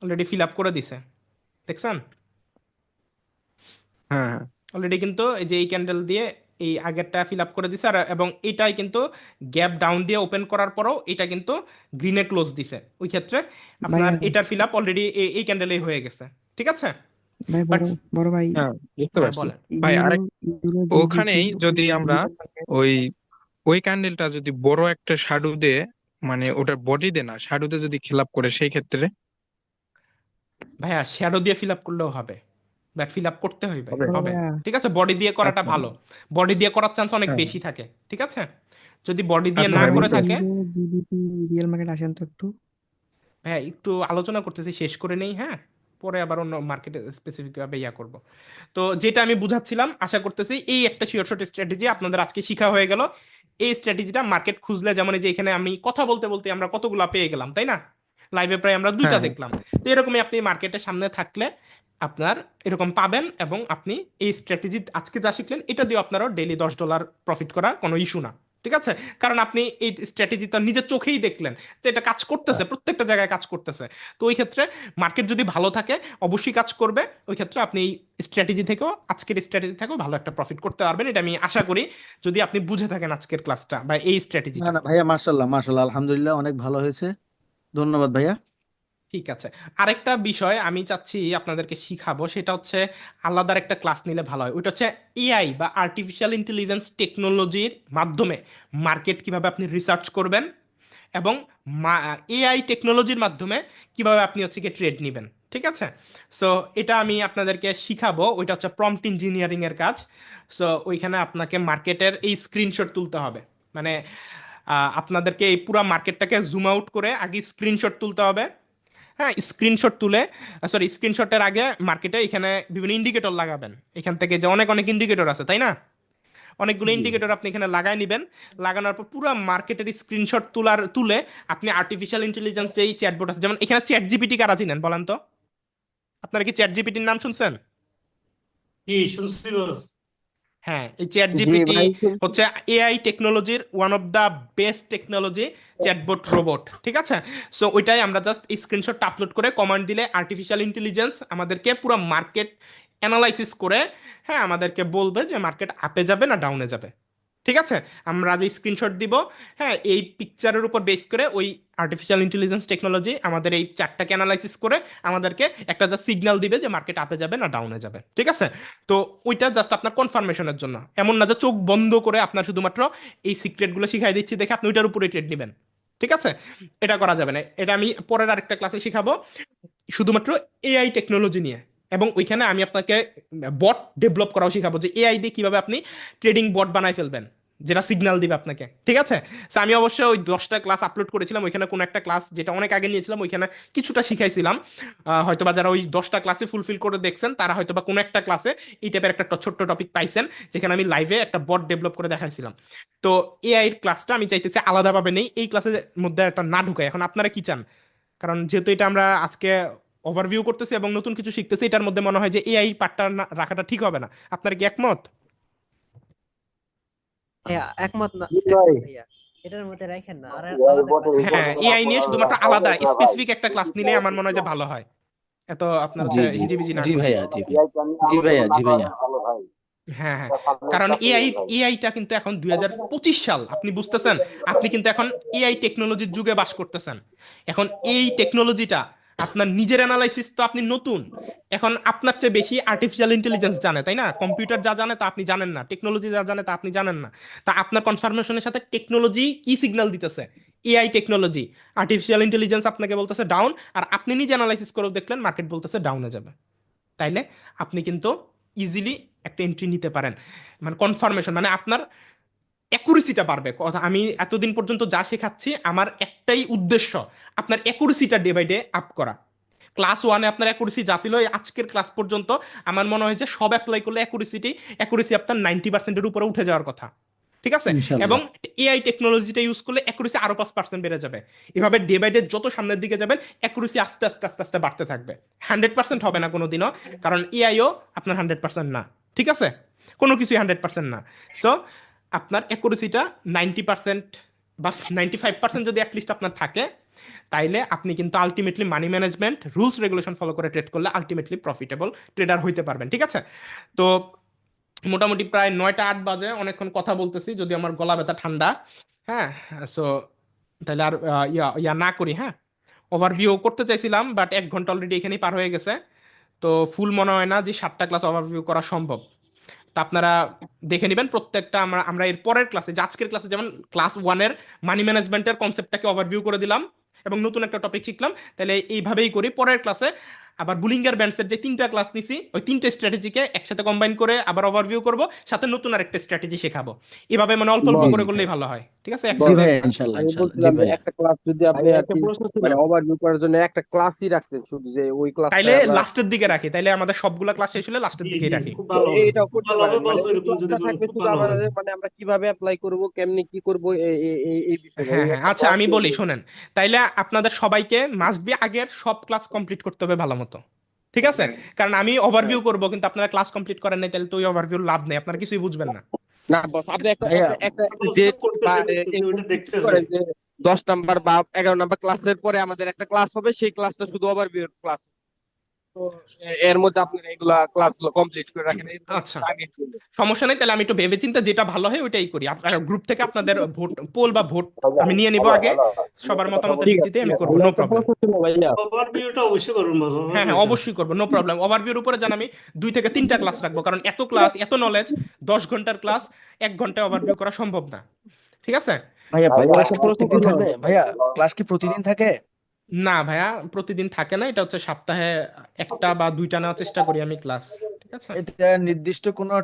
অলরেডি ফিল আপ করে দিছে, দেখছেন? হ্যাঁ হ্যাঁ। অলরেডি কিন্তু এই যে এই ক্যান্ডেল দিয়ে এই আগেরটা ফিল আপ করে দিছে, আর এবং এটাই কিন্তু গ্যাপ ডাউন দিয়ে ওপেন করার পরও এটা কিন্তু গ্রিনে ক্লোজ দিছে, ওই ক্ষেত্রে আপনার ভাইয়া এটার ফিল আপ অলরেডি এই ক্যান্ডেলেই হয়ে গেছে, ঠিক আছে? ভাই বাট বড় ভাই, হ্যাঁ বুঝতে হ্যাঁ, পারছি। বলেন। ভাই ইউরো আরেক, ইউরো জিবিপি ওখানেই যদি আমরা ওই ওই ক্যান্ডেলটা যদি বড় একটা শ্যাডো দিয়ে, মানে ওটার বডি দে না, শ্যাডোতে যদি খেলাপ করে সেই ক্ষেত্রে? ভাইয়া শ্যাডো দিয়ে ফিল আপ করলেও হবে, বাট ফিল আপ করতে হইবে হবে হবে ভাইয়া ঠিক আছে, বডি দিয়ে করাটা আচ্ছা ভালো, বডি দিয়ে করার চান্স অনেক হ্যাঁ বেশি থাকে, ঠিক আছে। যদি বডি দিয়ে আচ্ছা না ভাই করে বুঝতে থাকে, জিরো জিবিপি রিয়েল মার্কেট আসেন তো একটু। হ্যাঁ একটু আলোচনা করতেছি, শেষ করে নেই, হ্যাঁ পরে আবার অন্য মার্কেটে স্পেসিফিক ভাবে ইয়া করব। তো যেটা আমি বুঝাচ্ছিলাম, আশা করতেছি এই একটা শিওর শট স্ট্র্যাটেজি আপনাদের আজকে শিখা হয়ে গেল। এই স্ট্র্যাটেজিটা মার্কেট খুঁজলে, যেমন এই যে এখানে আমি কথা বলতে বলতে আমরা কতগুলা পেয়ে গেলাম, তাই না, লাইভে প্রায় আমরা দুইটা হ্যাঁ হ্যাঁ দেখলাম। তো এরকমই আপনি মার্কেটের সামনে থাকলে আপনার এরকম পাবেন, এবং আপনি এই স্ট্র্যাটেজি আজকে যা শিখলেন এটা দিয়ে আপনারও ডেইলি $10 প্রফিট করা কোনো ইস্যু না, ঠিক আছে। কারণ আপনি এই স্ট্র্যাটেজি তো নিজের চোখেই দেখলেন যে এটা কাজ করতেছে, প্রত্যেকটা জায়গায় কাজ করতেছে। তো ওই ক্ষেত্রে মার্কেট যদি ভালো থাকে অবশ্যই কাজ করবে, ওই ক্ষেত্রে আপনি এই স্ট্র্যাটেজি থেকেও, আজকের স্ট্র্যাটেজি থেকেও ভালো একটা প্রফিট করতে পারবেন, এটা আমি আশা করি, যদি আপনি বুঝে থাকেন আজকের ক্লাসটা বা এই না স্ট্র্যাটেজিটা। না ভাইয়া, মাশাল্লাহ মাশাল্লাহ, আলহামদুলিল্লাহ, অনেক ভালো হয়েছে। ধন্যবাদ ভাইয়া। ঠিক আছে, আরেকটা বিষয় আমি চাচ্ছি আপনাদেরকে শিখাবো, সেটা হচ্ছে আলাদার একটা ক্লাস নিলে ভালো হয়। ওইটা হচ্ছে এআই বা আর্টিফিশিয়াল ইন্টেলিজেন্স টেকনোলজির মাধ্যমে মার্কেট কিভাবে আপনি রিসার্চ করবেন, এবং এআই টেকনোলজির মাধ্যমে কিভাবে আপনি হচ্ছে কি ট্রেড নেবেন, ঠিক আছে। সো এটা আমি আপনাদেরকে শিখাবো, ওইটা হচ্ছে প্রম্পট ইঞ্জিনিয়ারিং এর কাজ। সো ওইখানে আপনাকে মার্কেটের এই স্ক্রিনশট তুলতে হবে, মানে আপনাদেরকে এই পুরো মার্কেটটাকে জুম আউট করে আগে স্ক্রিনশট তুলতে হবে। হ্যাঁ, স্ক্রিনশট তুলে, সরি স্ক্রিনশটের আগে মার্কেটে এখানে বিভিন্ন ইন্ডিকেটর লাগাবেন, এখান থেকে যে অনেক অনেক ইন্ডিকেটর আছে, তাই না, অনেকগুলো জি ইন্ডিকেটর আপনি এখানে লাগাই নেবেন। লাগানোর পর পুরো মার্কেটের স্ক্রিনশট তুলে আপনি আর্টিফিশিয়াল ইন্টেলিজেন্স যেই চ্যাটবট আছে, যেমন এখানে চ্যাট জিপিটি কারা চিনেন বলেন তো, আপনারা কি চ্যাট জিপিটির নাম শুনছেন? কি শুনছি বস? হ্যাঁ, এই চ্যাট জি জিপিটি ভাই হচ্ছে এআই টেকনোলজির one of the best technology chatbot robot, ঠিক আছে। সো ওইটাই আমরা জাস্ট স্ক্রিনশট আপলোড করে কমান্ড দিলে আর্টিফিশিয়াল ইন্টেলিজেন্স আমাদেরকে পুরো মার্কেট অ্যানালাইসিস করে, হ্যাঁ আমাদেরকে বলবে যে মার্কেট আপে যাবে না ডাউনে যাবে, ঠিক আছে। আমরা যে স্ক্রিনশট দিব, হ্যাঁ এই পিকচারের উপর বেস করে ওই আর্টিফিশিয়াল ইন্টেলিজেন্স টেকনোলজি আমাদের এই চারটাকে অ্যানালাইসিস করে আমাদেরকে একটা যা সিগন্যাল দিবে যে মার্কেট আপে যাবে না ডাউনে যাবে, ঠিক আছে। তো ওইটা জাস্ট আপনার কনফার্মেশনের জন্য, এমন না যে চোখ বন্ধ করে আপনার শুধুমাত্র এই সিক্রেটগুলো শিখাই দিচ্ছি দেখে আপনি ওইটার উপরে ট্রেড নেবেন, ঠিক আছে। এটা করা যাবে না, এটা আমি পরের আরেকটা ক্লাসে শিখাবো শুধুমাত্র এআই টেকনোলজি নিয়ে। এবং ওইখানে আমি আপনাকে বট ডেভেলপ করাও শিখাবো, যে এআই দিয়ে কিভাবে আপনি ট্রেডিং বট বানাই ফেলবেন, যেটা সিগন্যাল দিবে আপনাকে, ঠিক আছে। সো আমি অবশ্যই ওই 10টা ক্লাস আপলোড করেছিলাম, ওইখানে কোনো একটা ক্লাস যেটা অনেক আগে নিয়েছিলাম ওইখানে কিছুটা শিখাইছিলাম। হয়তোবা যারা ওই 10টা ক্লাসে ফুলফিল করে দেখছেন তারা হয়তোবা কোনো একটা ক্লাসে এই টাইপের একটা ছোট্ট টপিক পাইছেন, যেখানে আমি লাইভে একটা বট ডেভেলপ করে দেখাইছিলাম। তো এআই এর ক্লাসটা আমি চাইতেছি আলাদাভাবে নেই, এই ক্লাসের মধ্যে একটা না ঢুকাই। এখন আপনারা কি চান? কারণ যেহেতু এটা আমরা আজকে ওভারভিউ করতেছি এবং নতুন কিছু শিখতেছি, এটার মধ্যে মনে হয় যে এআই পার্টটা রাখাটা ঠিক হবে না। আপনার কি একমত? ভাইয়া একমত না, জি ভাই একমত ভাইয়া, এটার মধ্যে রাখেন না, আর আলাদা ক্লাস হ্যাঁ, এআই নিয়ে শুধুমাত্র আলাদা স্পেসিফিক একটা ক্লাস নিলে আমার মনে হয় যে ভালো হয়, এত আপনার জি হচ্ছে জি হিজিবিজি না জি করে। ভাইয়া, জি ভাইয়া, জি ভাইয়া, জি ভাইয়া। হ্যাঁ হ্যাঁ, কারণ এআইটা কিন্তু এখন 2025 সাল, আপনি বুঝতেছেন, আপনি কিন্তু এখন এআই টেকনোলজির যুগে বাস করতেছেন। এখন এই টেকনোলজিটা আপনার নিজের অ্যানালাইসিস তো আপনি নতুন, এখন আপনার চেয়ে বেশি আর্টিফিশিয়াল ইন্টেলিজেন্স জানে, তাই না। কম্পিউটার যা জানে তা আপনি জানেন না, টেকনোলজি যা জানে তা আপনি জানেন না। তা আপনার কনফার্মেশনের সাথে টেকনোলজি কি সিগন্যাল দিতেছে, এআই টেকনোলজি, আর্টিফিশিয়াল ইন্টেলিজেন্স আপনাকে বলতেছে ডাউন, আর আপনি নিজে অ্যানালাইসিস করেও দেখলেন মার্কেট বলতেছে ডাউনে যাবে, তাইলে আপনি কিন্তু ইজিলি একটা এন্ট্রি নিতে পারেন। মানে কনফার্মেশন মানে আপনার অ্যাকুরেসিটা বাড়বে। কথা আমি এতদিন পর্যন্ত যা শেখাচ্ছি আমার একটাই উদ্দেশ্য, আপনার অ্যাকুরেসিটা ডে বাই ডে আপ করা। ক্লাস ওয়ানে আপনার অ্যাকুরেসি যা ছিল, এই আজকের ক্লাস পর্যন্ত আমার মনে হয় যে সব অ্যাপ্লাই করলে অ্যাকুরেসি আপনার 90%-এর উপরে উঠে যাওয়ার কথা, ঠিক আছে। এবং ইনশাল্লাহ। এআই টেকনোলজিটা ইউজ করলে অ্যাকুরেসি আরো 5% বেড়ে যাবে। এভাবে ডে বাই ডে যত সামনের দিকে যাবেন অ্যাকুরেসি আস্তে আস্তে আস্তে আস্তে বাড়তে থাকবে। 100% হবে না কোনোদিনও, কারণ এআইও আপনার 100% না, ঠিক আছে, কোনো কিছুই 100% না। সো আপনার অ্যাকুরেসিটা 90% বা 95% যদি অ্যাটলিস্ট আপনার থাকে, তাইলে আপনি কিন্তু ultimately money management rules regulation follow করে ট্রেড করলে আলটিমেটলি প্রফিটেবল ট্রেডার হইতে পারবেন, ঠিক আছে। তো মোটামুটি প্রায় 9টা 8 বাজে, অনেকক্ষণ কথা বলতেছি, যদি আমার গলা ব্যথা ঠান্ডা। হ্যাঁ, সো তাহলে আর ইয়া ইয়া না করি, হ্যাঁ ওভারভিউ করতে চাইছিলাম, বাট 1 ঘন্টা অলরেডি এখানেই পার হয়ে গেছে। তো ফুল মনে হয় না যে 7টা ক্লাস ওভারভিউ করা সম্ভব। তা আপনারা দেখে নেবেন প্রত্যেকটা, আমরা এর পরের ক্লাসে, যে আজকের ক্লাসে যেমন ক্লাস ওয়ানের মানি ম্যানেজমেন্টের কনসেপ্টটাকে ওভারভিউ করে দিলাম এবং নতুন একটা টপিক শিখলাম, তাহলে এইভাবেই করি পরের ক্লাসে আবার বুলিঙ্গার ব্যান্ডসের যে 3টা ক্লাস নিছি ওই 3টে স্ট্র্যাটেজিকে একসাথে কম্বাইন করে আবার ওভারভিউ করব, সাথে নতুন আরেকটা স্ট্র্যাটেজি শেখাবো। এভাবে মানে অল্প অল্প জি করে জি করলেই ভাইয়া, ভালো হয়, ঠিক আছে? জি একসাথে ভাইয়া, ইনশাল্লাহ আমি ইনশাল্লাহ, জি বলছিলাম যে ভাইয়া। একটা ক্লাস যদি আপনি ভাইয়া আর একটা কি প্রশ্ন ছিল। মানে ওভারভিউ করার জন্য একটা ক্লাসই রাখতেন শুধু, যে ওই ক্লাসটা তাইলে আমরা লাস্টের দিকে রাখি, তাইলে আমাদের সবগুলা ক্লাস শেষ হলে লাস্টের জি দিকেই জি রাখি। খুব ভালো হবে, এটাও খুব করতে ভালো হবে পারেন, মানে বস, ওই এরকম যদি ক্লাসটা করেন থাকবে খুব শুধু ভালো হবে। আমাদের মানে আমরা কিভাবে অ্যাপ্লাই করব, কেমনি কি করব, এই বিষয়টা, হ্যাঁ এই হ্যাঁ, একটা আচ্ছা ক্লাস আমি বলি শোনেন, তাইলে আপনাদের সবাইকে মাস্ট বি আগের সব ক্লাস কমপ্লিট করতে হবে ভালো মতো, ঠিক আছে? কারণ আমি ওভারভিউ করব কিন্তু আপনারা ক্লাস কমপ্লিট করেন নাই, তাহলে তো ওই ওভারভিউ লাভ নেই, আপনারা কিছুই বুঝবেন না, না বস, ঠিক আপনি আছে? একটা ভাইয়া একটা একটা একটা বস ডেট বা করতেছে করতেছে এরকম ওইটা fix দেখতেছে। করেন যে 10 নাম্বার বা 11 নাম্বার ক্লাসের পরে আমাদের একটা ক্লাস হবে, সেই ক্লাসটা শুধু ওভারভিউ ক্লাস। তো এর মধ্যে আপনারা এগুলা ক্লাসগুলো কমপ্লিট করে রাখেন, এরকম আচ্ছা টার্গেট করলে। সমস্যা নেই, তাহলে আমি একটু ভেবেচিন্তে যেটা ভালো হয় ওইটাই করি। আপনার গ্রুপ থেকে আপনাদের ভোট, পোল বা ভোট আমি নিয়ে নিব আগে, সবার মতামতের ঠিক আছে, ভিত্তিতে ঠিক আমি আছে। করবো, ভাইয়া নো একটা প্রবলেম। প্রশ্ন ছিল ভাইয়া। ওভারভিউটা অবশ্যই করুন বস, হ্যাঁ হ্যাঁ, ওভারভিউটা। অবশ্যই করবো, নো প্রবলেম। ওভারভিউর উপরে জান আমি 2 থেকে 3টা ক্লাস রাখবো, কারণ এত ক্লাস এত নলেজ 10 ঘন্টার ক্লাস 1 ঘন্টায় ওভারভিউ করা সম্ভব না, ঠিক আছে? ভাইয়া ভাইয়া ক্লাস একটা কি প্রশ্ন প্রত্যেকদিন ছিল। থাকবে? ভাইয়া ক্লাস কি প্রতিদিন থাকে? না ভাইয়া, প্রতিদিন থাকে না, এটা হচ্ছে সপ্তাহে 1টা বা 2টা নেওয়ার চেষ্টা করি আমি ক্লাস, ঠিক আছে? এটা নির্দিষ্ট কোনো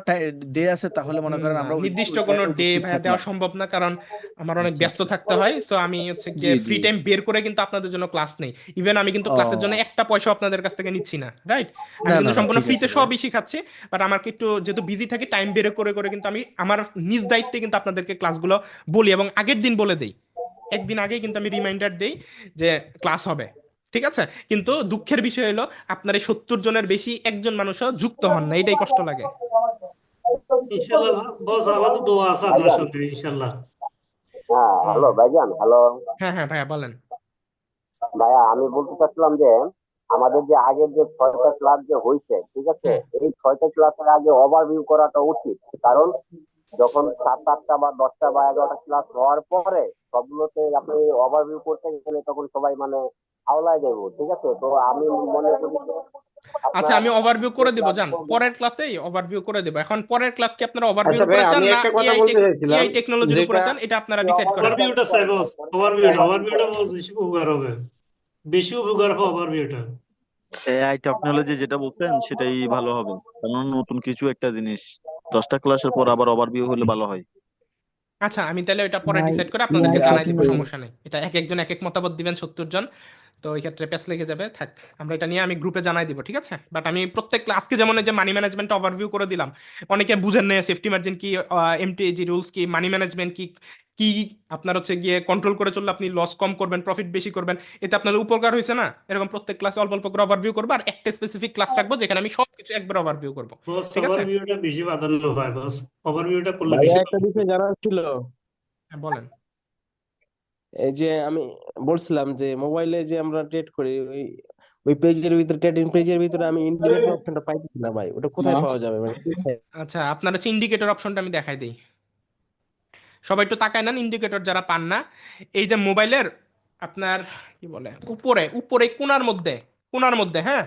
ডে আছে? তাহলে মনে করেন না আমরা নির্দিষ্ট ওই কোনো জায়গায় ডে উপস্থিত ভাইয়া দেওয়া থাকলাম। সম্ভব না, কারণ আমার অনেক আচ্ছা ব্যস্ত আচ্ছা, থাকতে হয়, তো আমি হচ্ছে গিয়ে জি ফ্রি জি, টাইম বের করে কিন্তু আপনাদের জন্য ক্লাস নেই। ইভেন আমি কিন্তু ক্লাসের জন্য ও একটা পয়সা আপনাদের কাছ থেকে নিচ্ছি না, রাইট? আমি না না কিন্তু না, সম্পূর্ণ ঠিক আছে ফ্রিতে ভাইয়া। সবই শিখাচ্ছি, বাট আমাকে একটু যেহেতু বিজি থাকি, টাইম বের করে করে কিন্তু আমি আমার নিজ দায়িত্বে কিন্তু আপনাদেরকে ক্লাসগুলো বলি, এবং আগের দিন বলে দেই, একদিন আগেই কিন্তু আমি রিমাইন্ডার দেই যে ক্লাস হবে, ঠিক আছে? কিন্তু দুঃখের বিষয় হলো আপনার এই 70 জনের বেশি একজন মানুষও যুক্ত হন না, এটাই কষ্ট লাগে। ইনশাল্লাহ বস, আমাদের দোয়া আছে আপনার সঙ্গে ইনশাল্লাহ। হ্যাঁ, হুম। হ্যালো ভাইজান, হ্যালো হ্যাঁ হ্যাঁ ভাইয়া বলেন। ভাইয়া, আমি বলতে চাচ্ছিলাম যে আমাদের যে আগের যে 6টা ক্লাস যে হয়েছে, ঠিক আছে, হুম। এই 6টা ক্লাসের আগে ওভারভিউ করাটা উচিত। কারণ যখন 7-8টা বা 10টা বা 11টা ক্লাস হওয়ার পরে সবগুলোতে আপনি ওভারভিউ করতে গেলে তখন সবাই মানে আওলায় দেবো, ঠিক আছে? তো আমি মনে করি যে আচ্ছা আপনার আমি ওভারভিউ যে করে দিব, ক্লাস জান করবেন। পরের ক্লাসেই ওভারভিউ করে দেব। এখন পরের ক্লাস কি আপনারা আচ্ছা ওভারভিউর উপরে ভাইয়া, চান আমি না একটা কথা এআই বলতে চাইছিলাম, এআই টেকনোলজির উপরে যেটা চান, এটা আপনারা ডিসাইড করেন। ওভারভিউটা চাই বস, ওভারভিউটা বেশি উপকার হবে, বেশি উপকার হবে ওভারভিউটা। এআই টেকনোলজি যেটা বলছেন সেটাই ভালো হবে, কারণ নতুন কিছু একটা জিনিস 10টা ক্লাসের পর আবার ওভারভিউ হলে ভালো হয়। আচ্ছা আমি তাহলে এটা পরে ভাই ডিসাইড করে এআই আপনাদেরকে ভাইয়া জানাই দিব, আজকে টেকনোলজি সমস্যা নেই। এটা এক একজন এক এক মতামত দিবেন, 70 জন, তো এই ক্ষেত্রে প্যাচ লেগে যাবে, থাক। আমরা এটা নিয়ে আমি গ্রুপে জানাই দিব, ঠিক আছে? বাট আমি প্রত্যেক আজকে যেমন এই যে মানি ম্যানেজমেন্ট ওভারভিউ করে দিলাম, অনেকে বুঝেন না সেফটি মার্জিন কি, এমটিজি রুলস কি, মানি ম্যানেজমেন্ট কি কি আপনার হচ্ছে গিয়ে কন্ট্রোল করে চললে আপনি লস কম করবেন, প্রফিট বেশি করবেন, এতে আপনাদের উপকার হয়েছে না? এরকম প্রত্যেক ক্লাসে অল্প অল্প করে ওভারভিউ করবো, আর একটা স্পেসিফিক ক্লাস রাখবো যেখানে আমি সবকিছু একবার ওভারভিউ করবো, বস ঠিক আছে? ওভারভিউটা বেশি প্রাধান্য পায় বস, ওভারভিউটা করলে ভাইয়া বেশি একটা বিষয় জানার ছিল। হ্যাঁ বলেন। এই যে আমি বলছিলাম যে মোবাইলে যে আমরা ট্রেড করি, ওই ওই পেজের ভিতরে, ট্রেডিং পেজের ভিতরে আমি ইন্ডিকেটর অপশনটা পাইতেছি না ভাই, ওটা কোথায় পাওয়া যাবে মানে কোথায়? আচ্ছা আপনার হচ্ছে ইন্ডিকেটর অপশনটা আমি দেখাই দিই, সবাই একটু তাকায় নেন ইন্ডিকেটর যারা পান না। এই যে মোবাইলের আপনার কি বলে উপরে উপরে কোণার মধ্যে, হ্যাঁ,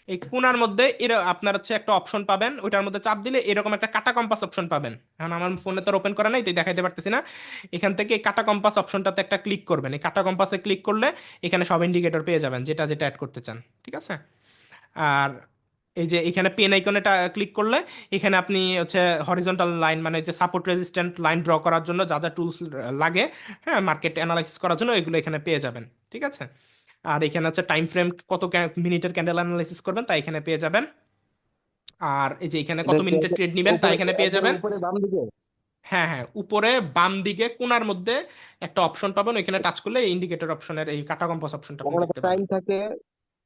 এই কোণার মধ্যে এর আপনার হচ্ছে একটা অপশন পাবেন, ওইটার মধ্যে চাপ দিলে এরকম একটা কাটা কম্পাস অপশন পাবেন। এখন আমার ফোনে তো ওপেন করা নাই তাই দেখাইতে পারতেছি না। এখান থেকে এই কাটা কম্পাস অপশনটাতে একটা ক্লিক করবেন, এই কাটা কম্পাসে ক্লিক করলে এখানে সব ইন্ডিকেটর পেয়ে যাবেন যেটা যেটা অ্যাড করতে চান, ঠিক আছে? আর এই যে এখানে পেন আইকনেটা ক্লিক করলে এখানে আপনি হচ্ছে হরিজন্টাল লাইন মানে যে সাপোর্ট রেজিস্ট্যান্ট লাইন ড্র করার জন্য যা যা টুলস লাগে, হ্যাঁ, মার্কেট অ্যানালাইসিস করার জন্য এগুলো এখানে পেয়ে যাবেন, ঠিক আছে? আর এখানে হচ্ছে টাইম ফ্রেম কত মিনিটের ক্যান্ডেল অ্যানালাইসিস করবেন তা এখানে পেয়ে যাবেন। আর এই যে এখানে এটা কত কি মিনিটের ট্রেড নেবেন তা উপরে, এখানে পেয়ে একবার যাবেন। উপরে বাম দিকে? হ্যাঁ হ্যাঁ, উপরে বাম দিকে কোণার মধ্যে একটা অপশন পাবেন, ওইখানে টাচ করলে ইন্ডিকেটর অপশনের এই কাটা কম্পাস অপশনটা আপনি ওখানে দেখতে টাইম পাবেন। থাকে,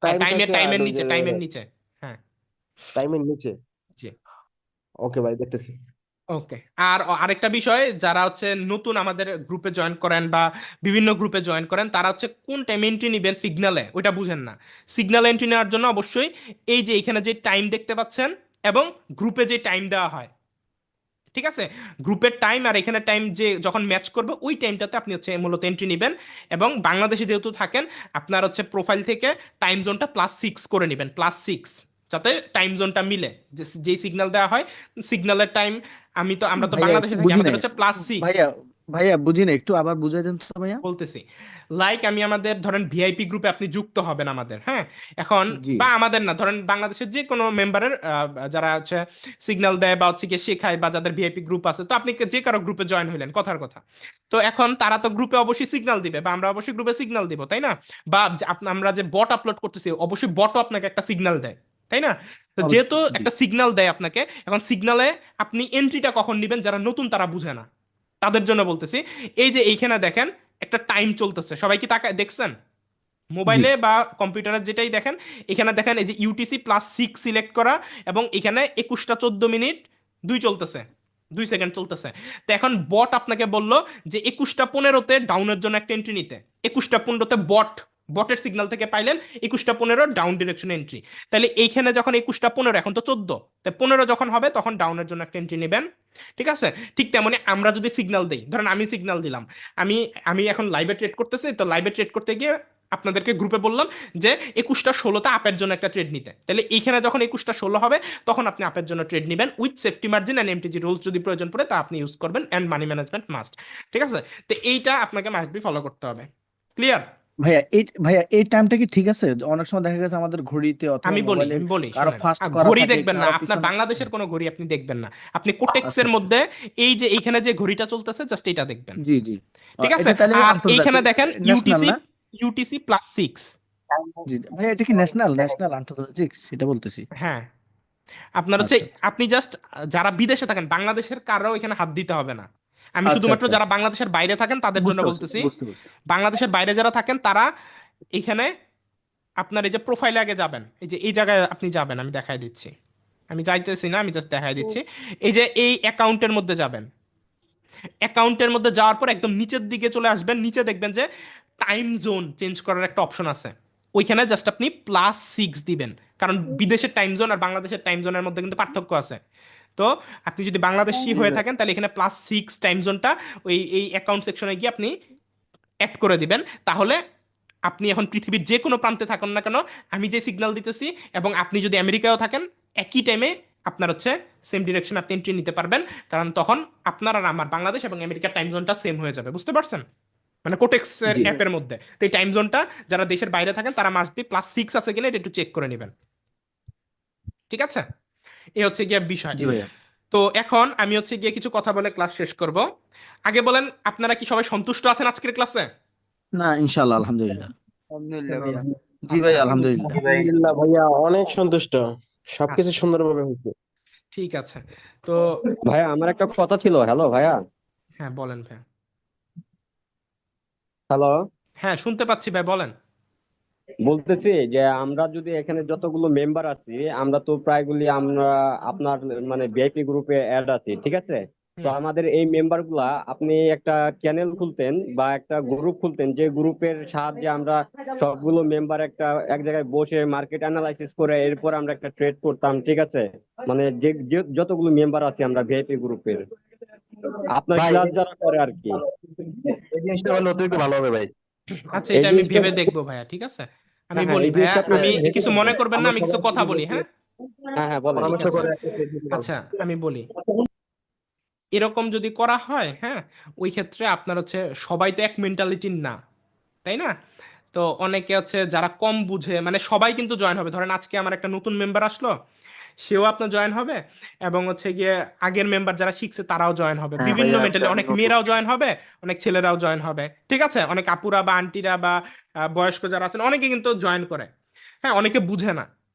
হ্যাঁ টাইম থাকে আর টাইমের ওই যে নিচে, টাইমের নিচে, হ্যাঁ। টাইমের নিচে। জি। ওকে ভাই, দেখতেছি। ওকে। আর আরেকটা বিষয়, যারা হচ্ছে নতুন আমাদের গ্রুপে জয়েন করেন বা বিভিন্ন গ্রুপে জয়েন করেন, তারা হচ্ছে কোন টাইম এন্ট্রি নেবেন সিগনালে ওইটা বুঝেন না। সিগনাল এন্ট্রি নেওয়ার জন্য অবশ্যই এই যে এখানে যে টাইম দেখতে পাচ্ছেন এবং গ্রুপে যে টাইম দেওয়া হয়, ঠিক আছে, গ্রুপের টাইম আর এখানে টাইম যে যখন ম্যাচ করবে ওই টাইমটাতে আপনি হচ্ছে মূলত এন্ট্রি নেবেন। এবং বাংলাদেশে যেহেতু থাকেন আপনার হচ্ছে প্রোফাইল থেকে টাইম জোনটা +6 করে নেবেন, +6, যাতে টাইম জোনটা মিলে, যে যেই সিগন্যাল দেওয়া হয় সিগন্যালের টাইম। আমরা তো ভাইয়া বাংলাদেশে একটু থাকি, বুঝি আমাদের নাই হচ্ছে +6। ভাইয়া, ভাইয়া বুঝি না, একটু আবার বুঝাই দেন তো ভাইয়া। বলতেছি, লাইক আমি আমাদের ধরেন ভিআইপি গ্রুপে আপনি যুক্ত হবেন আমাদের, হ্যাঁ, এখন জি বা আমাদের না, ধরেন বাংলাদেশের যে কোনো মেম্বারের যারা হচ্ছে সিগন্যাল দেয় বা হচ্ছে গিয়ে শেখায় বা যাদের ভিআইপি গ্রুপ আছে, তো আপনি যে কারো গ্রুপে জয়েন হইলেন, কথার কথা। তো এখন তারা তো গ্রুপে অবশ্যই সিগন্যাল দিবে বা আমরা অবশ্যই গ্রুপে সিগন্যাল দিব, তাই না? বা আমরা যে বট আপলোড করতেছি অবশ্যই বটও আপনাকে একটা সিগন্যাল দেয়, তাই না? তো যেহেতু অবশ্যই জি। একটা সিগন্যাল দেয় আপনাকে, এখন সিগন্যালে আপনি এন্ট্রিটা কখন নেবেন, যারা নতুন তারা বুঝে না তাদের জন্য বলতেছি। এই যে এইখানে দেখেন একটা টাইম চলতেছে, সবাই কি তাকায় দেখছেন? জি মোবাইলে বা কম্পিউটারে যেটাই দেখেন, এখানে দেখেন এই যে UTC+6 সিলেক্ট করা, এবং এখানে 21টা 14 মিনিট 2 চলতেছে, 2 সেকেন্ড চলতেছে। তো এখন বট আপনাকে বলল যে 21টা 15-তে ডাউনের জন্য একটা এন্ট্রি নিতে, 21টা 15-তে বটের সিগন্যাল থেকে পাইলেন 21টা 15 ডাউন ডিরেকশন এন্ট্রি। তাহলে এইখানে যখন 21টা 15, এখন তো 14, তাই 15 যখন হবে তখন ডাউনের জন্য একটা এন্ট্রি নেবেন। ঠিক আছে? ঠিক তেমনি আমরা যদি সিগন্যাল দিই, ধরেন আমি সিগন্যাল দিলাম, আমি আমি এখন লাইভে ট্রেড করতেছি, তো লাইভে ট্রেড করতে গিয়ে আপনাদেরকে গ্রুপে বললাম যে 21টা 16-তে আপের জন্য একটা ট্রেড নিতে, তাহলে এইখানে যখন 21টা 16 হবে তখন আপনি আপের জন্য ট্রেড নেবেন with safety margin and MTG rules, যদি প্রয়োজন পড়ে তা আপনি ইউজ করবেন, অ্যান্ড মানি ম্যানেজমেন্ট মাস্ট। ঠিক আছে? তো এইটা আপনাকে মাস্ট বি ফলো করতে হবে। ক্লিয়ার? ভাইয়া এই টাইমটা কি ঠিক আছে? অনেক সময় দেখা গেছে আমাদের ঘড়িতে অথবা মোবাইলে আমি বলি কারো শোনেন, ফাস্ট করা ঘড়ি থাকে, দেখবেন না, কারো আপনার পিছনে। বাংলাদেশের কোনো ঘড়ি আপনি দেখবেন না, আপনি আচ্ছা কোটেক্সের আচ্ছা। মধ্যে এই যে এইখানে যে ঘড়িটা চলতেছে জাস্ট এটা দেখবেন। জি জি। ঠিক আছে? এটা তাহলে আর এইখানে আন্তর্জাতিক দেখেন ন্যাশনাল না? UTC+6। জি জি। ভাইয়া এটা কি ন্যাশনাল ন্যাশনাল আন্তর্জাতিক সেটা বলতেছি। হ্যাঁ, আপনার হচ্ছে আচ্ছা আচ্ছা আপনি জাস্ট যারা বিদেশে থাকেন, বাংলাদেশের কারো এখানে হাত দিতে হবে না। আমি আচ্ছা শুধুমাত্র আচ্ছা যারা আচ্ছা। বাংলাদেশের বাইরে থাকেন তাদের জন্য বুঝতে পারছি বলতেছি। বুঝতে পারছি। বাংলাদেশের বাইরে যারা থাকেন তারা এখানে আপনার এই যে প্রোফাইলে আগে যাবেন, এই যে এই জায়গায় আপনি যাবেন, আমি দেখাই দিচ্ছি, আমি যাইতেছি না, আমি জাস্ট দেখাই দিচ্ছি। এই যে এই অ্যাকাউন্টের মধ্যে যাবেন, অ্যাকাউন্টের মধ্যে যাওয়ার পর একদম নিচের দিকে চলে আসবেন, নিচে দেখবেন যে টাইম জোন চেঞ্জ করার একটা অপশন আছে, ওইখানে জাস্ট আপনি +6 দিবেন, কারণ বিদেশের টাইম জোন আর বাংলাদেশের টাইম জোনের মধ্যে কিন্তু পার্থক্য আছে। তো আপনি যদি বাংলাদেশি জি হয়ে ভাই। থাকেন তাহলে এখানে +6 টাইম জোনটা এই অ্যাকাউন্ট সেকশনে গিয়ে আপনি অ্যাড করে দিবেন। তাহলে আপনি এখন পৃথিবীর যে কোনো প্রান্তে থাকুন না কেন, আমি যে সিগন্যাল দিতেছি এবং আপনি যদি আমেরিকায়ও থাকেন, একই টাইমে আপনার হচ্ছে সেম ডিরেকশন আপনি এন্ট্রি নিতে পারবেন, কারণ তখন আপনার আর আমার বাংলাদেশ এবং আমেরিকার টাইম জোনটা সেম হয়ে যাবে। বুঝতে পারছেন? মানে কোটেক্স এর জি অ্যাপের মধ্যে তো এই টাইম জোনটা যারা দেশের বাইরে থাকেন তারা মাস্ট বি +6 আছে কিনা এটা একটু চেক করে নেবেন। ঠিক আছে? এই হচ্ছে গিয়ে বিষয়। জি ভাইয়া। তো এখন আমি হচ্ছে গিয়ে কিছু কথা বলে ক্লাস শেষ করব। আগে বলেন, আপনারা কি সবাই সন্তুষ্ট আছেন আজকের ক্লাসে? না ইনশাল্লাহ আলহামদুলিল্লাহ। আলহামদুলিল্লাহ ভাইয়া। জি আচ্ছা ভাই আলহামদুলিল্লাহ। আলহামদুলিল্লাহ ভাইয়া, অনেক সন্তুষ্ট, সবকিছু আচ্ছা, সুন্দরভাবে হয়েছে। ঠিক আছে। তো ভাইয়া আমার একটা কথা ছিল। হ্যালো ভাইয়া। হ্যাঁ বলেন ভাই। হ্যালো। হ্যাঁ শুনতে পাচ্ছি ভাই, বলেন। বলতেছি যে আমরা যদি এখানে যতগুলো মেম্বার আছি, আমরা তো প্রায়গুলি আমরা আপনার মানে ভিআইপি গ্রুপে অ্যাড আছি, ঠিক আছে? তো হুম। আমাদের এই মেম্বার গুলা আপনি একটা চ্যানেল খুলতেন বা একটা গ্রুপ খুলতেন, যে গ্রুপের সাহায্যে আমরা সবগুলো মেম্বার এক জায়গায় বসে মার্কেট অ্যানালাইসিস করে এরপর আমরা একটা ট্রেড করতাম, ঠিক আছে? মানে যতগুলো মেম্বার আছি আমরা ভিআইপি গ্রুপের, আপনার ভাই ক্লাস যারা করে আর কি। এই জিনিসটা হলে অতিরিক্ত ভালো হবে ভাই। আচ্ছা, এই এটা আমি জিনিসটা, ভেবে দেখবো ভাইয়া, ঠিক আছে? আমি হ্যাঁ হ্যাঁ, বলি এই ভাইয়া, জিনিসটা আপনি আমি ভেবে কিছু মনে দেখবেন। করবেন না, আমরা আমি কিছু সবাই কথা মিলে বলি, বসে, হ্যাঁ? হ্যাঁ হ্যাঁ বলেন। ঠিক পরামর্শ আছে, করে একটা সেট দিতে পারবো। আচ্ছা আমি বলি, এরকম যদি করা হয়, হ্যাঁ, ওই ক্ষেত্রে আপনার হচ্ছে সবাই তো এক মেন্টালিটির না, তাই না? তো অনেকে হচ্ছে যারা কম বুঝে, মানে সবাই কিন্তু জয়েন হবে। ধরেন আজকে আমার একটা নতুন মেম্বার আসলো, সেও আপনার জয়েন হবে, এবং হচ্ছে গিয়ে আগের মেম্বার যারা শিখছে তারাও জয়েন হবে, হ্যাঁ বিভিন্ন ভাইয়া, মেন্টালি, আমি অনেক নতুন। মেয়েরাও জয়েন হবে, অনেক ছেলেরাও জয়েন হবে। ঠিক আছে? অনেক আপুরা বা আন্টিরা বা বয়স্ক যারা আছেন অনেকে কিন্তু জয়েন করে। হ্যাঁ, অনেকে বুঝে না।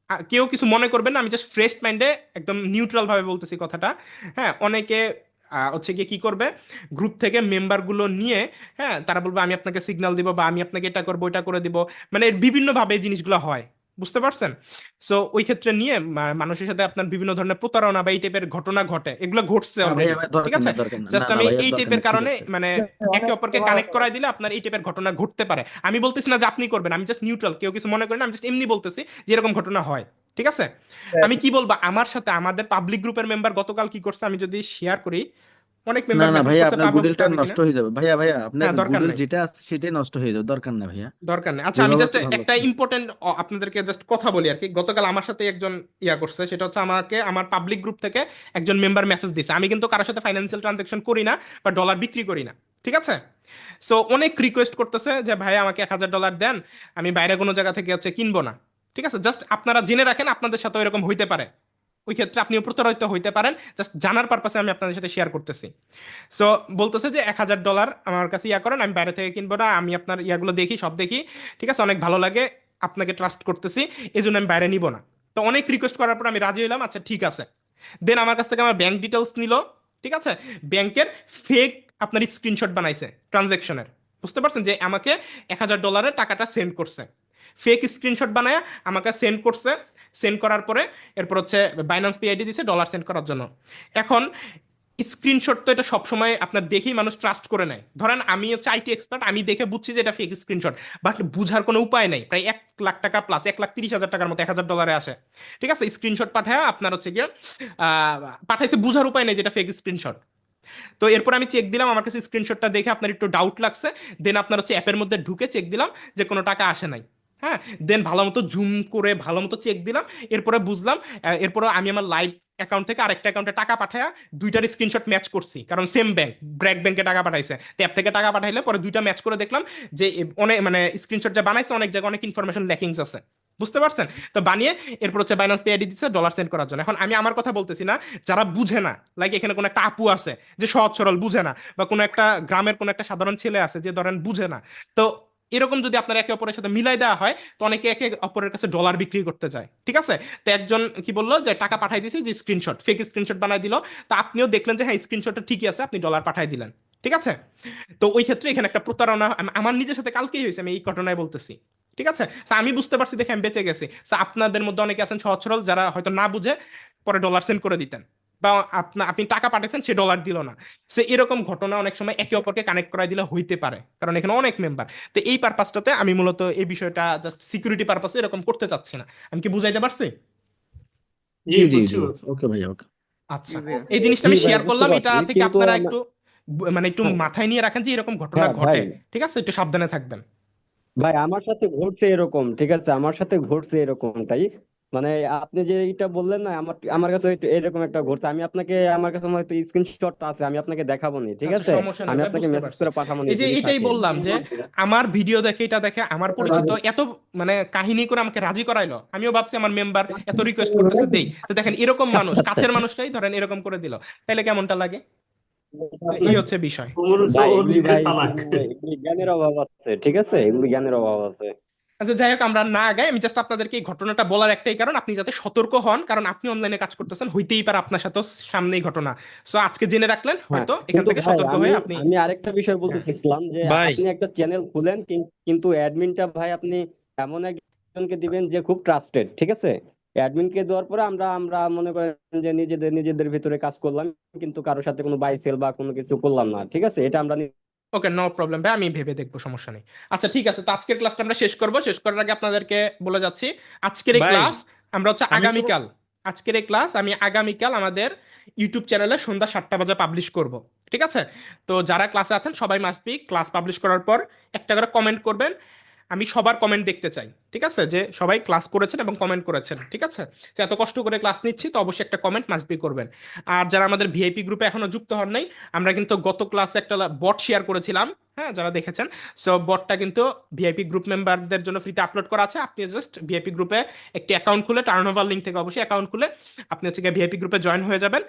কেউ কিছু মনে করবেন না, আমি জাস্ট ফ্রেশ মাইন্ডে একদম নিউট্রাল ভাবে বলতেছি কথাটা। হ্যাঁ, অনেকে হচ্ছে গিয়ে কি করবে, গ্রুপ থেকে মেম্বারগুলো নিয়ে, হ্যাঁ, তারা বলবে আমি আপনাকে সিগন্যাল দিব বা আমি আপনাকে এটা করবো এটা করে দিব, মানে বিভিন্ন ভাবে এই জিনিসগুলো হয়। বুঝতে পারছেন? সো ওই ক্ষেত্রে নিয়ে মানুষের সাথে আপনার বিভিন্ন ধরনের প্রতারণা বা এই টাইপের ঘটনা ঘটে, এগুলো ঘটছে না ভাইয়া অলরেডি। ভাই ঠিক দরকার আছে? নাই দরকার নাই, না জাস্ট না আমি ভাইয়া এই দরকার টাইপের নাই, ঠিক কারণে আছে। মানে একে অপরকে কানেক্ট করাই দিলে আপনার এই টাইপের ঘটনা ঘটতে পারে। আমি বলতেছি না যে আপনি করবেন, আমি জাস্ট নিউট্রাল, কেউ কিছু মনে করেন না, আমি জাস্ট এমনি বলতেছি যে এরকম ঘটনা হয়। ঠিক আছে? আমি কি বলবো, আমার সাথে আমাদের পাবলিক গ্রুপের মেম্বার গতকাল কি করছে আমি যদি শেয়ার করি, অনেক না মেম্বার না মেসেজ ভাইয়া করছে, আপনার পাবো গুডেলটা পাবে কিনা। নষ্ট হয়ে যাবে, ভাইয়া আপনার হ্যাঁ, দরকার গুডেল নাই, যেটা আছে সেটাই নষ্ট হয়ে যাবে, দরকার নাই ভাইয়া। দরকার নেই। আচ্ছা, আমি যেভাবে জাস্ট আছে ভালো একটা আছে। ইম্পর্টেন্ট আপনাদেরকে জাস্ট কথা বলি আর কি। গতকাল আমার সাথে একজন করছে, সেটা হচ্ছে আমাকে আমার পাবলিক গ্রুপ থেকে একজন মেম্বার মেসেজ দিছে। আমি কিন্তু কারোর সাথে ফাইন্যান্সিয়াল ট্রানজাকশন করি না বা ডলার বিক্রি করি না। ঠিক আছে? সো অনেক রিকোয়েস্ট করতেছে যে ভাই আমাকে $1000 দেন, আমি বাইরে কোনো জায়গা থেকে হচ্ছে কিনবো না। ঠিক আছে, জাস্ট আপনারা জেনে রাখেন আপনাদের সাথে এরকম হইতে পারে, ওই ক্ষেত্রে আপনিও প্রতারিত হইতে পারেন, জাস্ট জানার পারপাসে আমি আপনাদের সাথে শেয়ার করতেছি। সো বলতেছে যে $1000 আমার কাছে ইয়া করেন, আমি বাইরে থেকে কিনবো না, আমি আপনার ইয়াগুলো দেখি, সব দেখি, ঠিক আছে, অনেক ভালো লাগে, আপনাকে ট্রাস্ট করতেছি, এই জন্য আমি বাইরে নিব না। তো অনেক রিকোয়েস্ট করার পর আমি রাজি হলাম, আচ্ছা ঠিক আছে। দেন আমার কাছ থেকে আমার ব্যাংক ডিটেলস নিল, ঠিক আছে, ব্যাংকের ফেক আপনার স্ক্রিনশট বানাইছে ট্রানজ্যাকশনের, বুঝতে পারছেন যে আমাকে $1000 টাকাটা সেন্ড করছে, ফেক স্ক্রিনশট বানায় আমাকে সেন্ড করছে। সেন্ড করার পরে এরপর হচ্ছে বাইন্যান্স পিআইডি দিছে ডলার সেন্ড করার জন্য। এখন স্ক্রিনশট তো এটা সবসময় আপনার দেখেই মানুষ ট্রাস্ট করে নেয়, ধরেন আমি হচ্ছে আইটি এক্সপার্ট, আমি দেখে বুঝছি যে এটা ফেক স্ক্রিনশট, বাট বুঝার কোনো উপায় নেই, প্রায় $1,00,000 প্লাস, $1,30,000 মতো $1000 আসে। ঠিক আছে, স্ক্রিনশট পাঠায় আপনার হচ্ছে গিয়ে পাঠাইছে, বুঝার উপায় নেই যেটা ফেক স্ক্রিনশট। তো এরপর আমি চেক দিলাম, আমার কাছে স্ক্রিনশটটা দেখে আপনার একটু ডাউট লাগছে, দেন আপনার হচ্ছে অ্যাপের মধ্যে ঢুকে চেক দিলাম যে কোনো টাকা আসে নাই। হ্যাঁ, দেন ভালো মতো জুম করে ভালো মতো চেক দিলাম, এরপরে বুঝলাম। এরপরে আমি আমার লাইভ অ্যাকাউন্ট থেকে আরেকটা অ্যাকাউন্টে টাকা পাঠায়া দুইটার স্ক্রিনশট ম্যাচ করছি, কারণ সেম ব্যাংক, ব্র্যাক ব্যাংকে টাকা পাঠাইছে, তো অ্যাপ থেকে টাকা পাঠাইলে পরে দুইটা ম্যাচ করে দেখলাম যে অনেক মানে স্ক্রিনশট যা বানাইছে অনেক জায়গায় অনেক ইনফরমেশন ল্যাকিংস আছে, বুঝতে পারছেন? তো বানিয়ে এরপর হচ্ছে বাইন্যান্স পিআইডি দিচ্ছে ডলার সেন্ড করার জন্য। এখন আমি আমার কথা বলতেছি না, যারা বুঝে না, লাইক এখানে কোনো একটা আপু আছে যে সহজ সরল বুঝে না, বা কোনো একটা গ্রামের কোনো একটা সাধারণ ছেলে আছে যে ধরেন বুঝে না, তো এরকম যদি আপনার একে অপরের সাথে মিলাই দেওয়া হয়, তো অনেকে একে অপরের কাছে ডলার বিক্রি করতে যায়। ঠিক আছে, তো একজন কি বললো যে টাকা পাঠাই দিয়েছি, যে স্ক্রিনশট ফেক স্ক্রিনশট বানাই দিল, তো আপনিও দেখলেন যে হ্যাঁ স্ক্রিনশটটা ঠিকই আছে, আপনি ডলার পাঠাই দিলেন। ঠিক আছে, তো ওই ক্ষেত্রে এখানে একটা প্রতারণা আমার নিজের সাথে কালকেই হয়েছে, আমি এই ঘটনায় বলতেছি। ঠিক আছে, তো আমি বুঝতে পারছি দেখে আমি বেঁচে গেছি। তো আপনাদের মধ্যে অনেকে আছেন সহজ সরল, যারা হয়তো না বুঝে পরে ডলার সেন্ড করে দিতেন, বা আপনি টাকা পাঠাচ্ছেন সে ডলার দিল না। সে এরকম ঘটনা অনেক সময় একে অপরকে কানেক্ট করাই দিলে হইতে পারে, কারণ এখানে অনেক মেম্বার। তো এই পারপাসটাতে আমি মূলত এই বিষয়টা জাস্ট সিকিউরিটি পারপাসে এরকম করতে চাচ্ছি না। আমি কি বুঝাইতে পারছি? জি, জি জি বুঝছি জি, ভাই। ওকে ভাইয়া, ওকে। আচ্ছা, এই জিনিসটা জি আমি ভাই, শেয়ার বুঝতে করলাম, এটা পারছি, থেকে কিন্তু আপনারা একটু মানে একটু হ্যাঁ, মাথায় নিয়ে রাখেন যে এরকম ঘটনা হ্যাঁ ভাই, ঘটে। ঠিক আছে, একটু সাবধানে থাকবেন। ভাই আমার সাথে ঘটছে এরকম, ঠিক আছে, আমার সাথে ঘটছে এরকমটাই। মানে আপনি যে এটা বললেন না, আমার আমার কাছে এরকম একটা ঘটছে। আমি আপনাকে, আমার কাছে হয়তো স্ক্রিনশটটা আছে, আমি আপনাকে দেখাবো নি, ঠিক আচ্ছা, আছে, সমস্যা নেই আমি ভাই, আপনাকে বুঝতে মেসেজ পারছি। করে পাঠাবো নি এই যে যদি এটাই থাকে। বললাম যে আমার ভিডিও দেখে, এটা দেখে আমার পরিচিত এত মানে কাহিনী করে আমাকে রাজি করাইলো, আমিও ভাবছি আমার মেম্বার এত রিকোয়েস্ট করতেছে দেই, তো দেখেন এরকম মানুষ, কাছের মানুষটাই ধরেন এরকম করে দিল, তাইলে কেমনটা লাগে? তো এই হচ্ছে বিষয়। ওমর হচ্ছে ভাই ওর এগুলি, নিজের ভাই চালাক। এগুলি জ্ঞানের অভাব আছে, ঠিক আছে, এগুলি জ্ঞানের অভাব আছে। আচ্ছা যাই হোক, আমরা না আগাই, আমি জাস্ট আপনাদেরকে এই ঘটনাটা বলার একটাই কারণ, আপনি যাতে সতর্ক হন, কারণ আপনি অনলাইনে কাজ করতেছেন, হইতেই পারে আপনার সাথেও সামনেই ঘটনা। সো আজকে জেনে রাখলেন, হ্যাঁ, হয়তো এখান কিন্তু থেকে ভাই সতর্ক আমি হয়ে আপনি। আমি আরেকটা বিষয় বলতে হ্যাঁ, চাইছিলাম যে ভাই আপনি একটা চ্যানেল খুলেন, কিন্তু অ্যাডমিনটা ভাই আপনি এমন একজনকে দিবেন যে খুব ট্রাস্টেড, ঠিক আছে। অ্যাডমিনকে দেওয়ার পরে আমরা আমরা মনে করেন যে নিজেদের নিজেদের ভিতরে কাজ করলাম, কিন্তু কারোর সাথে কোনো বাই সেল বা কোনো কিছু করলাম না, ঠিক আছে, এটা আমরা ওকে, নো প্রবলেম ভাই, আমি ভেবে দেখবো, সমস্যা নেই। আচ্ছা ঠিক আছে, তো আজকের ক্লাসটা আমরা শেষ করব, শেষ করার আগে আপনাদেরকে বলে যাচ্ছি, আজকের এই ভাই ক্লাস আমরা হচ্ছে আমি তো আগামীকাল, আজকের এই ক্লাস আমি আগামীকাল আমাদের ইউটিউব চ্যানেলে সন্ধ্যা 7টা বাজে পাবলিশ করব। ঠিক আছে, তো যারা ক্লাসে আছেন সবাই মাস্ট বি ক্লাস পাবলিশ করার পর একটা করে কমেন্ট করবেন, আমি সবার কমেন্ট দেখতে চাই। ঠিক আছে, যে সবাই ক্লাস করেছেন এবং কমেন্ট করেছেন। ঠিক আছে, তো এত কষ্ট করে ক্লাস নিচ্ছি, তো অবশ্যই একটা কমেন্ট মাস্ট বি করবেন। আর যারা আমাদের ভিআইপি গ্রুপে এখনো যুক্ত হন নাই, আমরা কিন্তু গত ক্লাসে একটা বট শেয়ার করেছিলাম, হ্যাঁ যারা দেখেছেন। সো বটটা কিন্তু ভিআইপি গ্রুপ মেম্বারদের জন্য ফ্রিতে আপলোড করা আছে, আপনি জাস্ট ভিআইপি গ্রুপে একটি অ্যাকাউন্ট খুলে, টার্নওভার লিঙ্ক থেকে অবশ্যই অ্যাকাউন্ট খুলে আপনি হচ্ছে গিয়ে ভিআইপি গ্রুপে জয়েন হয়ে যাবেন।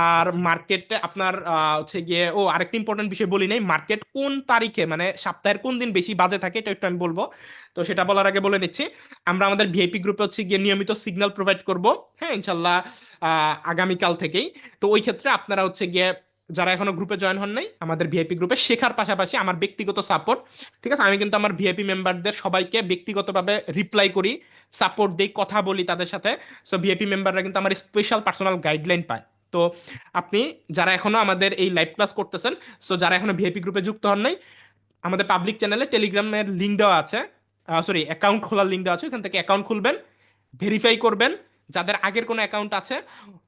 আর মার্কেটে আপনার হচ্ছে গিয়ে, ও আরেকটা ইম্পর্টেন্ট বিষয় বলি নাই, মার্কেট কোন তারিখে মানে সপ্তাহের কোন দিন বেশি বাজে থাকে এটা একটু আমি বলবো। তো সেটা বলার আগে বলে নিচ্ছি, আমরা আমাদের ভিআইপি গ্রুপে হচ্ছে গিয়ে নিয়মিত সিগন্যাল প্রোভাইড করব, হ্যাঁ ইনশাল্লাহ, আগামীকাল থেকেই। তো ওই ক্ষেত্রে আপনারা হচ্ছে গিয়ে যারা এখনো গ্রুপে জয়েন হন নাই, আমাদের ভিআইপি গ্রুপে শেখার পাশাপাশি আমার ব্যক্তিগত সাপোর্ট, ঠিক আছে, আমি কিন্তু আমার ভিআইপি মেম্বারদের সবাইকে ব্যক্তিগতভাবে রিপ্লাই করি, সাপোর্ট দিই, কথা বলি তাদের সাথে। সো ভিআইপি মেম্বাররা কিন্তু আমার স্পেশাল পার্সোনাল গাইডলাইন পায়। তো আপনি যারা এখনো আমাদের এই লাইভ ক্লাস করতেছেন, সো যারা এখনো ভিআইপি গ্রুপে যুক্ত হন নাই, আমাদের পাবলিক চ্যানেলে টেলিগ্রামের লিঙ্ক দেওয়া আছে, সরি অ্যাকাউন্ট খোলার লিঙ্ক দেওয়া আছে, ওখান থেকে অ্যাকাউন্ট খুলবেন, ভেরিফাই করবেন, যাদের আগের কোনো অ্যাকাউন্ট আছে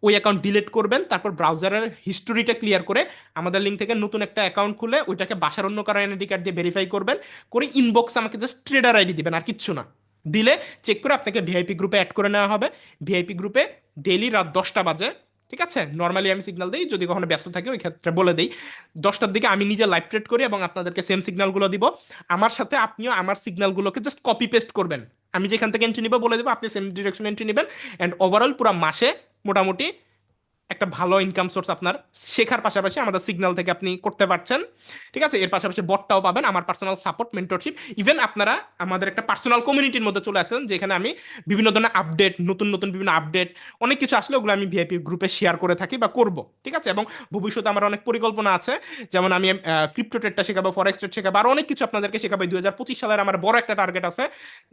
ওই অ্যাকাউন্ট ডিলিট করবেন, তারপর ব্রাউজারের হিস্টোরিটা ক্লিয়ার করে আমাদের লিঙ্ক থেকে নতুন একটা অ্যাকাউন্ট খুলে ওইটাকে বাসার অন্য কারো এনআইডি কার্ড দিয়ে ভেরিফাই করবেন, করে ইনবক্স আমাকে জাস্ট ট্রেডার আইডি দিবেন, আর কিচ্ছু না। দিলে চেক করে আপনাকে ভিআইপি গ্রুপে অ্যাড করে নেওয়া হবে। ভিআইপি গ্রুপে ডেইলি রাত 10টা বাজে ঠিক আছে, নর্মালি আমি সিগন্যাল দিই, যদি কখনো ব্যস্ত থাকি ওই ক্ষেত্রে বলে দিই। 10টার দিকে আমি নিজে লাইভ ট্রেড করি এবং আপনাদেরকে সেম সিগন্যালগুলো দিব। আমার সাথে আপনিও আমার সিগন্যালগুলোকে জাস্ট কপি পেস্ট করবেন। আমি যেখান থেকে এন্ট্রি নিব বলে দেবো, আপনি সেম ডিরেকশন এন্ট্রি নেবেন, অ্যান্ড ওভারঅল পুরো মাসে মোটামুটি একটা ভালো ইনকাম সোর্স আপনার শেখার পাশাপাশি আমাদের সিগন্যাল থেকে আপনি করতে পারছেন। ঠিক আছে, এর পাশাপাশি বটটাও পাবেন, আমার পার্সোনাল সাপোর্ট, মেন্টরশিপ, ইভেন আপনারা আমাদের একটা পার্সোনাল কমিউনিটির মধ্যে চলে আসেন, যেখানে আমি বিভিন্ন ধরনের আপডেট, নতুন নতুন বিভিন্ন আপডেট অনেক কিছু আসলে ওগুলো আমি ভিআইপি গ্রুপে শেয়ার করে থাকি বা করব। ঠিক আছে, এবং ভবিষ্যতে আমার অনেক পরিকল্পনা আছে, যেমন আমি ক্রিপ্টো ট্রেডটা শেখাবো, ফরেক্স ট্রেড শেখাবো, আর অনেক কিছু আপনাদেরকে শেখাবো। 2025 সালের আমার বড় একটা টার্গেট আছে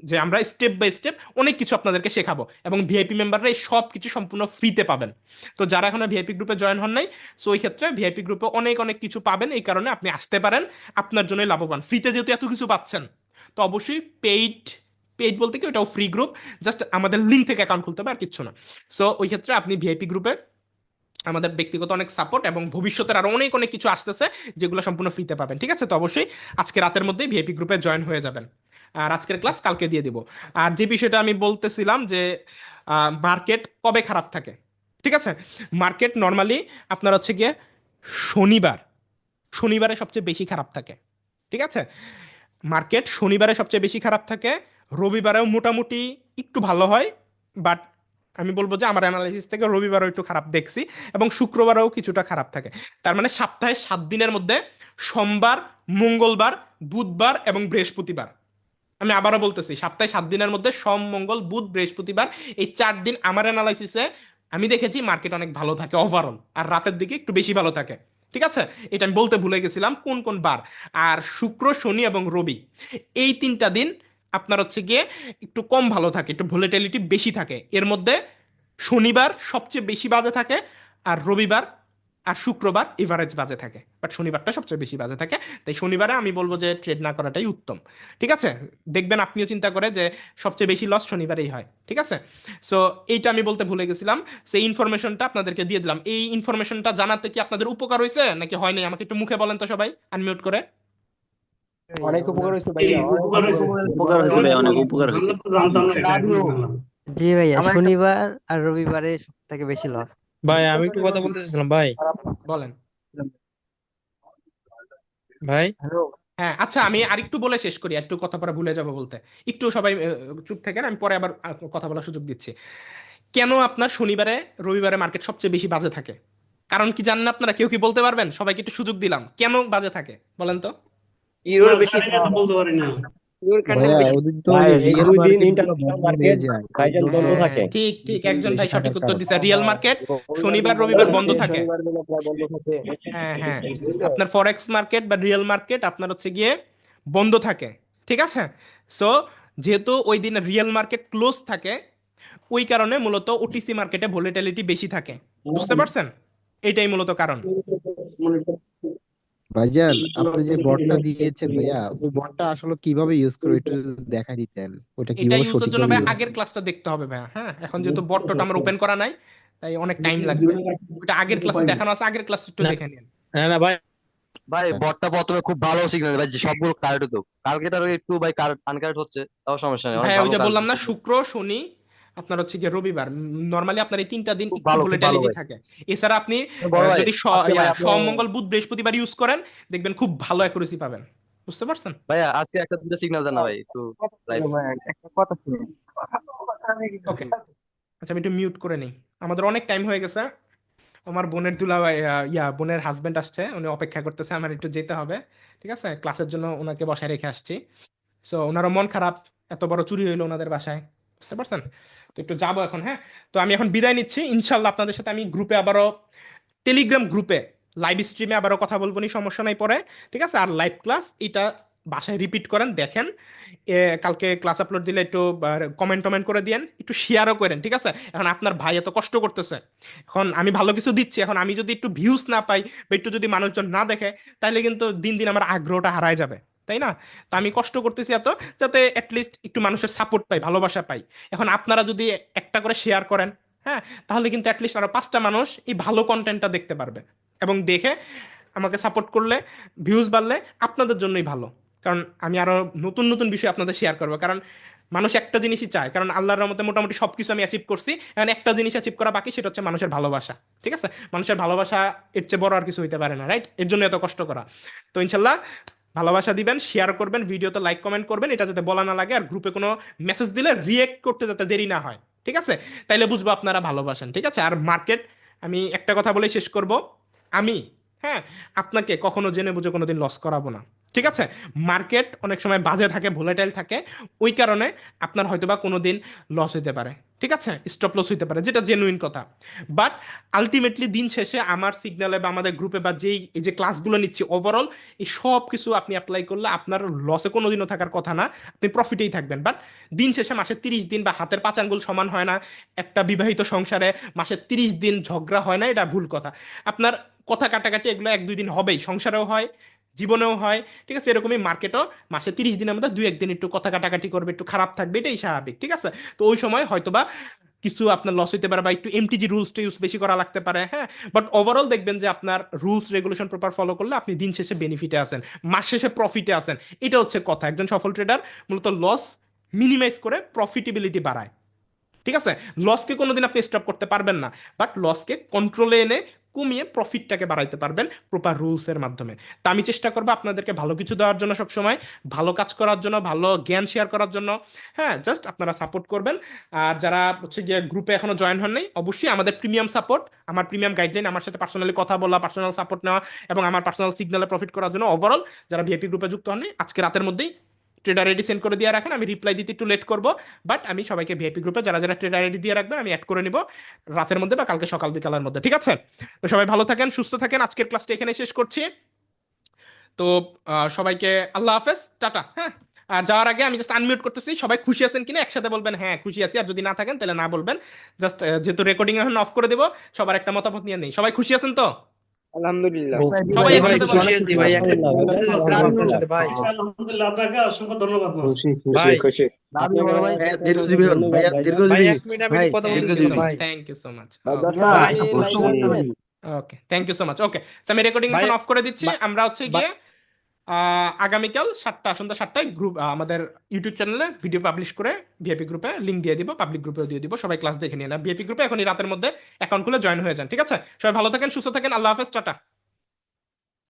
যে আমরা স্টেপ বাই স্টেপ অনেক কিছু আপনাদেরকে শেখাবো, এবং ভিআইপি মেম্বাররা এই সব কিছু সম্পূর্ণ ফ্রিতে পাবেন। তো যারা এখনো ভিআইপি গ্রুপে জয়েন হন নাই, সো ওই ক্ষেত্রে ভিআইপি গ্রুপে অনেক অনেক কিছু পাবেন, এই কারণে আপনি আসতে পারেন, আপনার জন্যই লাভবান। ফ্রিতে যেহেতু এত কিছু পাচ্ছেন, তো অবশ্যই পেইড, পেইড বলতে কি ওটাও ফ্রি গ্রুপ, জাস্ট আমাদের লিঙ্ক থেকে অ্যাকাউন্ট খুলতে হবে, আর কিচ্ছু না। সো ওই ক্ষেত্রে আপনি ভিআইপি গ্রুপে আমাদের ব্যক্তিগত অনেক সাপোর্ট এবং ভবিষ্যতের আরো অনেক অনেক কিছু আসতেছে, যেগুলো সম্পূর্ণ ফ্রিতে পাবেন। ঠিক আছে, তো অবশ্যই আজকে রাতের মধ্যেই ভিআইপি গ্রুপে জয়েন হয়ে যাবেন, আর আজকের ক্লাস কালকে দিয়ে দিব। আর যে বিষয়টা আমি বলতেছিলাম যে মার্কেট কবে খারাপ থাকে, ঠিক আছে, মার্কেট নর্মালি আপনার হচ্ছে গিয়ে শনিবার, শনিবারে সবচেয়ে বেশি খারাপ থাকে। ঠিক আছে, মার্কেট শনিবারে সবচেয়ে বেশি খারাপ থাকে, রবিবারেও মোটামুটি একটু ভালো হয়, বাট আমি বলবো যে আমার অ্যানালাইসিস থেকে রবিবারও একটু খারাপ দেখছি, এবং শুক্রবারেও কিছুটা খারাপ থাকে। তার মানে সপ্তাহে 7 দিনের মধ্যে সোমবার, মঙ্গলবার, বুধবার এবং বৃহস্পতিবার, আমি আবারও বলতেছি, সপ্তাহে 7 দিনের মধ্যে সোম, মঙ্গল, বুধ, বৃহস্পতিবার, এই 4 দিন আমার অ্যানালাইসিসে আমি দেখেছি মার্কেট অনেক ভালো থাকে ওভারঅল, আর রাতের দিকে একটু বেশি ভালো থাকে। ঠিক আছে, এটা আমি বলতে ভুলে গেছিলাম কোন কোন বার। আর শুক্র, শনি এবং রবি, এই 3টা দিন আপনার হচ্ছে গিয়ে একটু কম ভালো থাকে, একটু ভোলেটিলিটি বেশি থাকে। এর মধ্যে শনিবার সবচেয়ে বেশি বাজে থাকে, আর রবিবার আর শুক্রবার এভারেজ বাজে থাকে, বাট শনিবারটা সবচেয়ে বেশি বাজে থাকে। তাই শনিবারে আমি বলবো যে ট্রেড না করাটাই উত্তম। ঠিক আছে, দেখবেন আপনিও চিন্তা করে যে সবচেয়ে বেশি লস শনিবারেই হয়। ঠিক আছে, সো এইটা আমি বলতে ভুলে গেছিলাম, সেই ইনফরমেশনটা আপনাদেরকে দিয়ে দিলাম। এই ইনফরমেশনটা জানাতে কি আপনাদের উপকার হয়েছে নাকি হয়নি, আমাকে একটু মুখে বলেন তো সবাই আনমিউট করে। অনেক উপকার হয়েছে এই ভাইয়া, অনেক উপকার হয়েছে, উপকার হয়েছে ভাই, অনেক উপকার হয়েছে। জানলে তো জানতাম না, এটা এখন জানলাম। জি ভাইয়া, আমার একটা শনিবার আর রবিবারে সব থেকে বেশি লস। ভাই আমি একটু কথা বলতে চাইছিলাম ভাই। বলেন ভাই হ্যাঁ, আচ্ছা আমি আরেকটু বলে শেষ করি, একটু কথা পরে ভুলে যাবো বলতে। একটু সবাই চুপ থাকেন, আমি পরে আবার কথা বলার সুযোগ দিচ্ছি। কেন আপনার শনিবারে, রবিবারে মার্কেট সবচেয়ে বেশি বাজে থাকে? কারণ কি জানেন আপনারা? কেউ কি বলতে পারবেন? সবাইকে একটু সুযোগ দিলাম, কেন বাজে থাকে বলেন তো। ইউরোর না, বেশি জানি না তো, বলতে পারি না। ইউরোর ক্যান্ডেল ভাইয়া বেশি। ওদিন তো ভাই ওই এই রিয়েল 2 দিন মার্কেট গুলো ইন্টারন্যাশনাল বন্ধ মার্কেট হয়ে যায়, এই ভাইজান জন্য বন্ধ হ্যাঁ থাকে। ঠিক ঠিক, একজন ভাই বেশি সঠিক থাকার উত্তর কারণ। দিছে, রিয়েল মার্কেট শনিবার, রবিবার রবিবার বন্ধ বন্ধ থাকে, থাকে। শনিবার দিনে প্রায় বন্ধ থাকে। হ্যাঁ হ্যাঁ, আপনার ফরেক্স মার্কেট বা রিয়েল মার্কেট আপনার হচ্ছে গিয়ে বন্ধ থাকে। ঠিক আছে, সো যেহেতু ওই দিন রিয়েল মার্কেট ক্লোজ থাকে, ওই কারণে মূলত ওটিসি মার্কেটে ভোলেটিলিটি বেশি থাকে। বুঝতে পারছেন? এটাই মূলত কারণ। ভাইজান আপনি যে বটটা দিয়েছেন ভাইয়া, ওই বটটা আসলে কিভাবে ইউজ করে একটু যদি দেখাই দিতেন, ওইটা এটা কিভাবে ইউজের জন্য সঠিকভাবে ভাই ইউজ আগের ক্লাসটা দেখতে হবে ভাই। হ্যাঁ, এখন যেহেতু বটটা আমার ওপেন করা নাই, তাই অনেক টাইম লাগবে। ওটা আগের ক্লাসে দেখানো আছে, আগের ক্লাস একটু না দেখে নিন। না না ভাই, ভাই বটটা প্রথমে খুব ভালো সিগন্যাল ভাই, যে সবগুলো কারেক্ট হতো, কালকে তার একটু ভাই আনকারেক্ট হচ্ছে, তাও সমস্যা নেই, অনেক ভাই ওই ভালো যে কাজ বললাম না, দিচ্ছে। শুক্র, শনি, আপনার হচ্ছে গিয়ে রবিবার, নর্মালি আপনার এই 3টা দিন খুব একটু ভালো, খুব ভালো ভোলেটিলিটি ভাই। থাকে। এছাড়া আপনি বড় ভাই যদি আজকে ভাই আপনি, সোম, মঙ্গল, বুধ, বৃহস্পতিবার ইউজ করেন, দেখবেন খুব ভালো অ্যাকুরেসি পাবেন। বুঝতে পারছেন? ভাইয়া আজকে একটা দুটো সিগন্যাল দেন না ভাই একটু লাইভ। একটা কথা শুনুন। ওকে, আচ্ছা আমি একটু মিউট করে নিই, আমাদের অনেক টাইম হয়ে গেছে। আমার বোনের বোনের হাজবেন্ড আসছে, উনি অপেক্ষা করতেছে, আমার একটু যেতে হবে। ঠিক আছে, ক্লাসের জন্য ওনাকে বসায় রেখে আসছি। সো ওনারও মন খারাপ, এত বড় চুরি হইলো ওনাদের বাসায়। বুঝতে পারছেন? তো একটু যাবো এখন। হ্যাঁ, তো আমি এখন বিদায় নিচ্ছি। ইনশাল্লাহ আপনাদের সাথে আমি গ্রুপে আবারও, টেলিগ্রাম গ্রুপে লাইভ স্ট্রিমে আবারও কথা বলবো, নি সমস্যা নাই পরে। ঠিক আছে, আর লাইভ ক্লাস এটা বাসায় রিপিট করেন, দেখেন। কালকে ক্লাস আপলোড দিলে একটু কমেন্ট টমেন্ট করে দিয়েন, একটু শেয়ারও করেন। ঠিক আছে, এখন আপনার ভাই এত কষ্ট করতেছে, এখন আমি ভালো কিছু দিচ্ছি, এখন আমি যদি একটু ভিউজ না পাই বা একটু যদি মানুষজন না দেখে, তাহলে কিন্তু দিন দিন আমার আগ্রহটা হারায় যাবে, তাই না? তো আমি কষ্ট করতেছি এত, যাতে অ্যাটলিস্ট একটু মানুষের সাপোর্ট পাই, ভালোবাসা পাই। এখন আপনারা যদি একটা করে শেয়ার করেন, হ্যাঁ, তাহলে কিন্তু অ্যাটলিস্ট আরো 5টা মানুষ এই ভালো কন্টেন্টটা দেখতে পারবে, এবং দেখে আমাকে সাপোর্ট করলে, ভিউজ বাড়লে আপনাদের জন্যই ভালো। কারণ আমি আরো নতুন নতুন বিষয় আপনাদের শেয়ার করবো। কারণ মানুষ একটা জিনিসই চায়, কারণ আল্লাহর রহমতে মোটামুটি সবকিছু আমি অ্যাচিভ করছি, এখন একটা জিনিস অ্যাচিভ করা বাকি, সেটা হচ্ছে মানুষের ভালোবাসা। ঠিক আছে, মানুষের ভালোবাসা এর চেয়ে বড় আর কিছু হইতে পারে না, রাইট? এর জন্য এত কষ্ট করা। তো ইনশাল্লাহ ভালোবাসা দিবেন, শেয়ার করবেন, ভিডিওতে লাইক কমেন্ট করবেন, এটা যাতে বলা না লাগে, আর গ্রুপে কোনো মেসেজ দিলে রিয়েক্ট করতে যাতে দেরি না হয়। ঠিক আছে, তাইলে বুঝবো আপনারা ভালোবাসেন। ঠিক আছে, আর মার্কেট, আমি একটা কথা বলে শেষ করব, আমি, হ্যাঁ, আপনাকে কখনো জেনে বুঝে কোনোদিন লস করাবো না। ঠিক আছে, মার্কেট অনেক সময় বাজে থাকে, ভোলাটাইল থাকে, ওই কারণে আপনার হয়তোবা কোনোদিন লস হইতে পারে। ঠিক আছে, স্টপ লস হইতে পারে, যেটা জেনুইন কথা। বাট আলটিমেটলি দিন শেষে আমার সিগন্যালে বা আমাদের গ্রুপে বা যেই এই যে ক্লাসগুলো নিচ্ছি, ওভারঅল এই সব কিছু আপনি অ্যাপ্লাই করলে আপনার লসে কোনোদিনও থাকার কথা না, আপনি প্রফিটেই থাকবেন। বাট দিন শেষে মাসে 30 দিন বা হাতের 5 আঙ্গুল সমান হয় না, একটা বিবাহিত সংসারে মাসে 30 দিন ঝগড়া হয় না, এটা ভুল কথা। আপনার কথা কাটাকাটি এগুলো 1-2 দিন হবেই, সংসারেও হয়, জীবনেও হয়। ঠিক আছে, এরকমই মার্কেটও মাসে 30 দিনের মধ্যে 2-1 দিন একটু কথা কাটাকাটি করবে, একটু খারাপ থাকবে, এটাই স্বাভাবিক। ঠিক আছে, তো ওই সময় হয়তোবা কিছু আপনার লস হইতে পারে বা একটু এমটিজি রুলসটা ইউজ বেশি করা লাগতে পারে, হ্যাঁ। বাট ওভারঅল দেখবেন যে আপনার রুলস রেগুলেশন প্রপার ফলো করলে আপনি দিন শেষে বেনিফিটে আছেন, মাস শেষে প্রফিটে আছেন। এটা হচ্ছে কথা, একজন সফল ট্রেডার মূলত লস মিনিমাইজ করে প্রফিটেবিলিটি বাড়ায়। ঠিক আছে, লসকে কোনোদিন আপনি স্টপ করতে পারবেন না, বাট লসকে কন্ট্রোলে এনে কমিয়ে প্রফিটটাকে বাড়াইতে পারবেন প্রপার রুলসের মাধ্যমে। তা আমি চেষ্টা করবো আপনাদেরকে ভালো কিছু দেওয়ার জন্য, সবসময় ভালো কাজ করার জন্য, ভালো জ্ঞান শেয়ার করার জন্য। হ্যাঁ, জাস্ট আপনারা সাপোর্ট করবেন। আর যারা হচ্ছে গিয়ে গ্রুপে এখনো জয়েন হন নাই, অবশ্যই আমাদের প্রিমিয়াম সাপোর্ট, আমার প্রিমিয়াম গাইডলাইন, আমার সাথে পার্সোনালি কথা বলা, পার্সোনাল সাপোর্ট নেওয়া এবং আমার পার্সোনাল সিগনালে প্রফিট করার জন্য ওভারঅল যারা ভিআইপি গ্রুপে যুক্ত হননি, আজকে রাতের মধ্যেই ট্রেডার আইডি সেন্ড করে দিয়ে রাখেন। আমি রিপ্লাই দিতে একটু লেট করবো, বাট আমি সবাইকে ভিআইপি গ্রুপে যারা যারা ট্রেডার আইডি দিয়ে রাখবেন আমি অ্যাড করে নিব রাতের মধ্যে বা কালকে সকাল বিকালের মধ্যে। ঠিক আছে, তো সবাই ভালো থাকেন, সুস্থ থাকেন, আজকের ক্লাসটা এখানে শেষ করছি। তো সবাইকে আল্লাহ হাফেজ, টাটা। হ্যাঁ, আর যাওয়ার আগে আমি জাস্ট আনমিউট করতেছি, সবাই খুশি আছেন কিনা একসাথে বলবেন হ্যাঁ খুশি আছি, আর যদি না থাকেন তাহলে না বলবেন। জাস্ট যেহেতু রেকর্ডিং এখন অফ করে দেবো, সবার একটা মতামত নিয়ে নেই। সবাই খুশি আছেন তো? আলহামদুলিল্লাহ সবাই ভাই, একসাথে খুশি বলেন। আছি ভাই, ভাই আলহামদুলিল্লাহ, আপনাকে অসংখ্য ধন্যবাদ বস। ভাই দীর্ঘজীবী হন ভাইয়া, ভাই, দীর্ঘজীবী। 1 মিনিট আমি ভাই কথা বলতে দীর্ঘজীবী। চাই ভাই। Thank you so much. ভাই, okay, thank you so much. Okay, আমি রেকর্ডিং এখন অফ করে দিচ্ছি। আমরা হচ্ছে গিয়ে আগামীকাল সন্ধ্যা 7টায় গ্রুপ আমাদের ইউটিউব চ্যানেলে ভিডিও পাবলিশ করে ভিআইপি গ্রুপে লিংক দিয়ে দিব, পাবলিক গ্রুপেও দিয়ে দিব, সবাই ক্লাস দেখে নিয়ে না। ভিআইপি গ্রুপে এখনই রাতের মধ্যে অ্যাকাউন্ট খুলে জয়েন হয়ে যান। ঠিক আছে, সবাই ভালো থাকেন, সুস্থ থাকেন, আল্লাহ হাফেজ, টাটা।